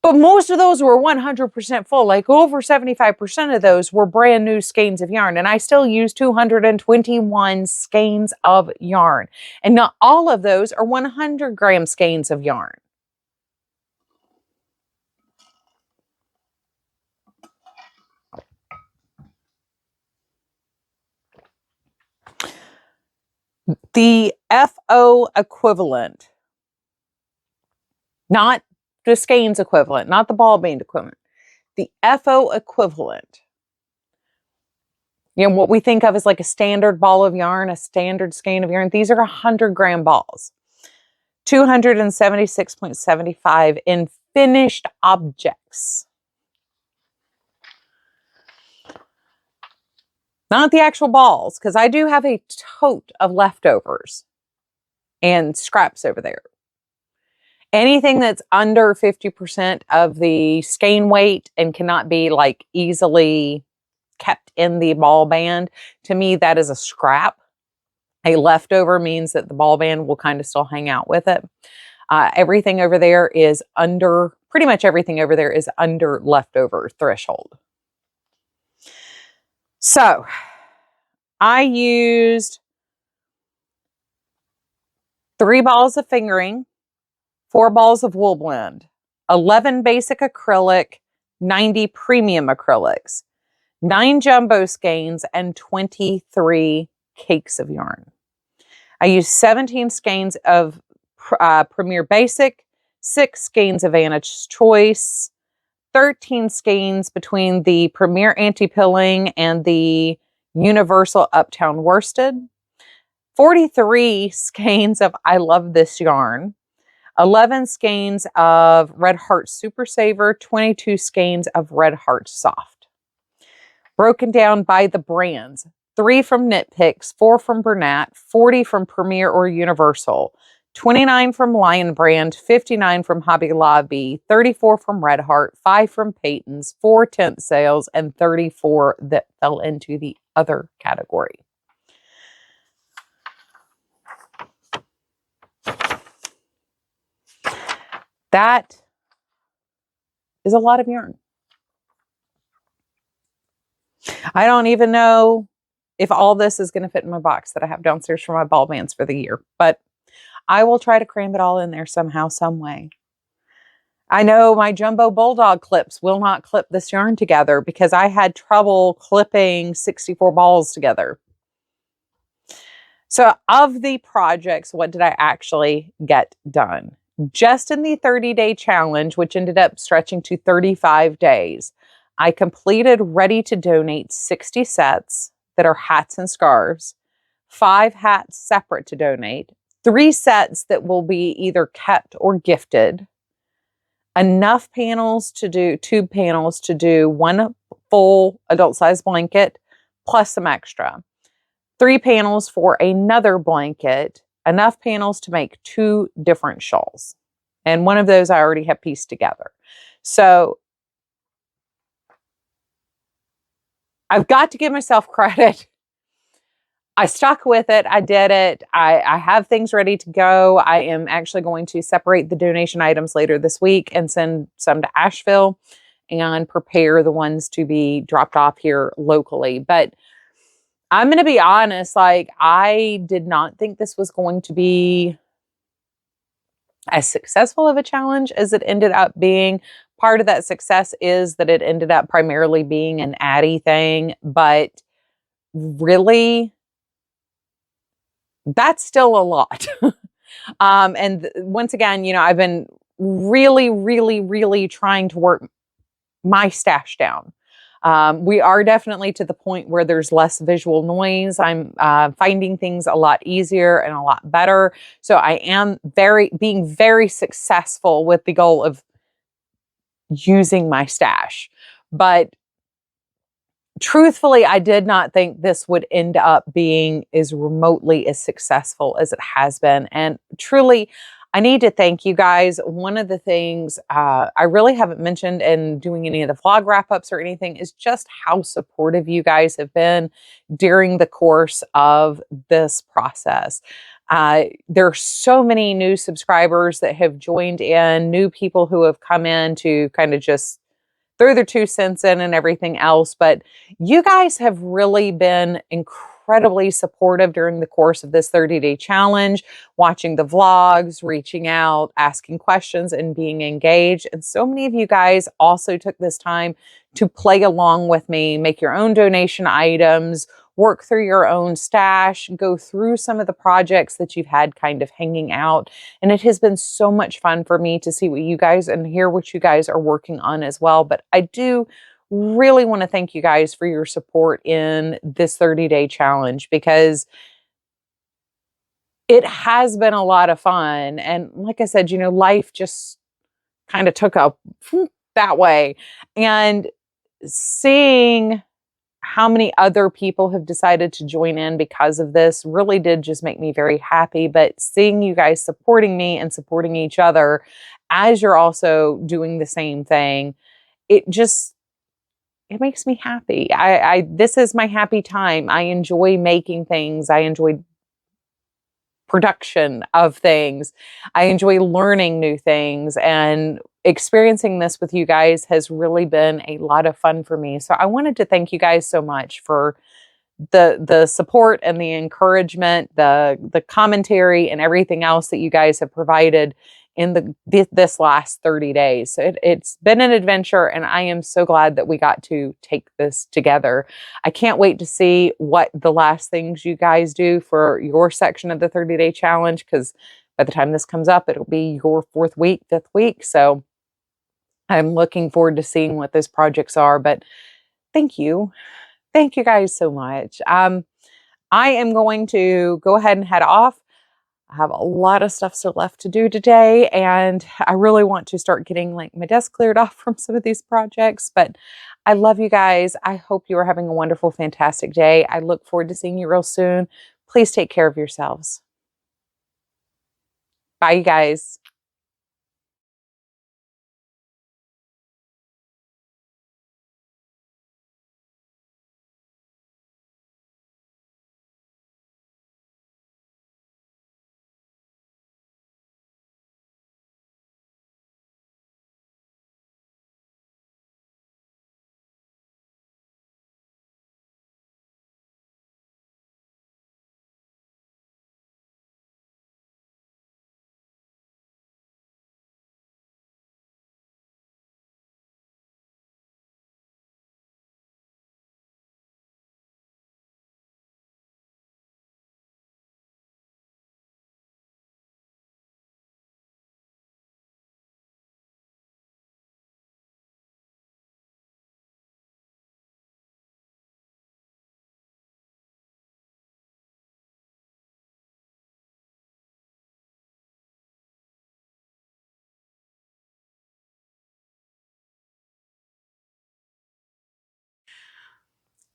But most of those were 100% full. Like over 75% of those were brand new skeins of yarn. And I still use 221 skeins of yarn. And not all of those are 100-gram skeins of yarn. The FO equivalent, not the skeins equivalent, not the ball band equivalent, the FO equivalent, you know, what we think of as like a standard ball of yarn, a standard skein of yarn, these are 100-gram balls. 276.75 in finished objects. Not the actual balls, because I do have a tote of leftovers and scraps over there. Anything that's under 50% of the skein weight and cannot be like easily kept in the ball band, to me that is a scrap. A leftover means that the ball band will kind of still hang out with it. Everything over there is under, pretty much everything over there is under leftover threshold. So I used 3 balls of fingering, 4 balls of wool blend, 11 basic acrylic, 90 premium acrylics, 9 jumbo skeins, and 23 cakes of yarn. I used 17 skeins of Premier Basic, 6 skeins of Vantage Choice, 13 skeins between the Premier Anti-Pilling and the Universal Uptown Worsted, 43 skeins of I Love This Yarn, 11 skeins of Red Heart Super Saver, 22 skeins of Red Heart Soft. Broken down by the brands, 3 from Knit Picks, 4 from Bernat, 40 from Premier or Universal, 29 from Lion Brand, 59 from Hobby Lobby, 34 from Red Heart, 5 from Peyton's, 4 tent sales, and 34 that fell into the other category. That is a lot of yarn. I don't even know if all this is going to fit in my box that I have downstairs for my ball bands for the year, but I will try to cram it all in there somehow, some way. I know my jumbo bulldog clips will not clip this yarn together because I had trouble clipping 64 balls together. So of the projects, what did I actually get done? Just in the 30-day challenge, which ended up stretching to 35 days, I completed ready to donate 60 sets that are hats and scarves, 5 hats separate to donate, 3 sets that will be either kept or gifted, enough panels to do, tube panels to do 1 full adult size blanket plus some extra, 3 panels for another blanket, enough panels to make 2 different shawls. And one of those I already have pieced together. So I've got to give myself credit. I stuck with it. I did it. I have things ready to go. I am actually going to separate the donation items later this week and send some to Asheville and prepare the ones to be dropped off here locally. But I'm going to be honest, like I did not think this was going to be as successful of a challenge as it ended up being. Part of that success is that it ended up primarily being an Addie thing, but really, that's still a lot. And once again, you know, I've been really, really, really trying to work my stash down. We are definitely to the point where there's less visual noise. I'm finding things a lot easier and a lot better. So I am being very successful with the goal of using my stash. But truthfully, I did not think this would end up being as remotely as successful as it has been. And truly, I need to thank you guys. One of the things I really haven't mentioned in doing any of the vlog wrap ups or anything is just how supportive you guys have been during the course of this process. There are so many new subscribers that have joined in, new people who have come in to kind of just throw their 2 cents in and everything else. But you guys have really been incredibly supportive during the course of this 30-day challenge, watching the vlogs, reaching out, asking questions, and being engaged. And so many of you guys also took this time to play along with me, make your own donation items, work through your own stash, go through some of the projects that you've had kind of hanging out. And it has been so much fun for me to see what you guys and hear what you guys are working on as well. But I do really want to thank you guys for your support in this 30-day challenge, because it has been a lot of fun. And like I said, you know, life just kind of took a that way. And seeing how many other people have decided to join in because of this really did just make me very happy. But seeing you guys supporting me and supporting each other as you're also doing the same thing, it just, it makes me happy. This is my happy time. I enjoy making things. I enjoy production of things. I enjoy learning new things, and experiencing this with you guys has really been a lot of fun for me. So I wanted to thank you guys so much for the support and the encouragement, the commentary and everything else that you guys have provided in this last 30 days. So it's been an adventure, and I am so glad that we got to take this together. I can't wait to see what the last things you guys do for your section of the 30-day challenge, because by the time this comes up, it'll be your 4th week, 5th week. So I'm looking forward to seeing what those projects are. But thank you. Thank you guys so much. I am going to go ahead and head off. I have a lot of stuff still left to do today, and I really want to start getting like my desk cleared off from some of these projects. But I love you guys. I hope you are having a wonderful, fantastic day. I look forward to seeing you real soon. Please take care of yourselves. Bye, you guys.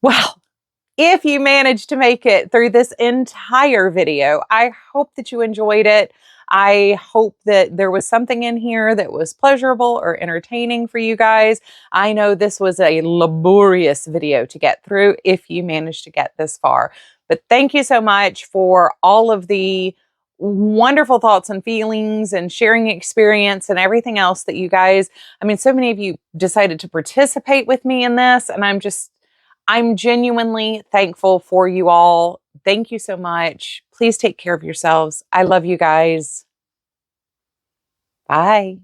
Well, if you managed to make it through this entire video, I hope that you enjoyed it. I hope that there was something in here that was pleasurable or entertaining for you guys. I know this was a laborious video to get through if you managed to get this far. But thank you so much for all of the wonderful thoughts and feelings and sharing experience and everything else that you guys, I mean, so many of you decided to participate with me in this, and I'm genuinely thankful for you all. Thank you so much. Please take care of yourselves. I love you guys. Bye.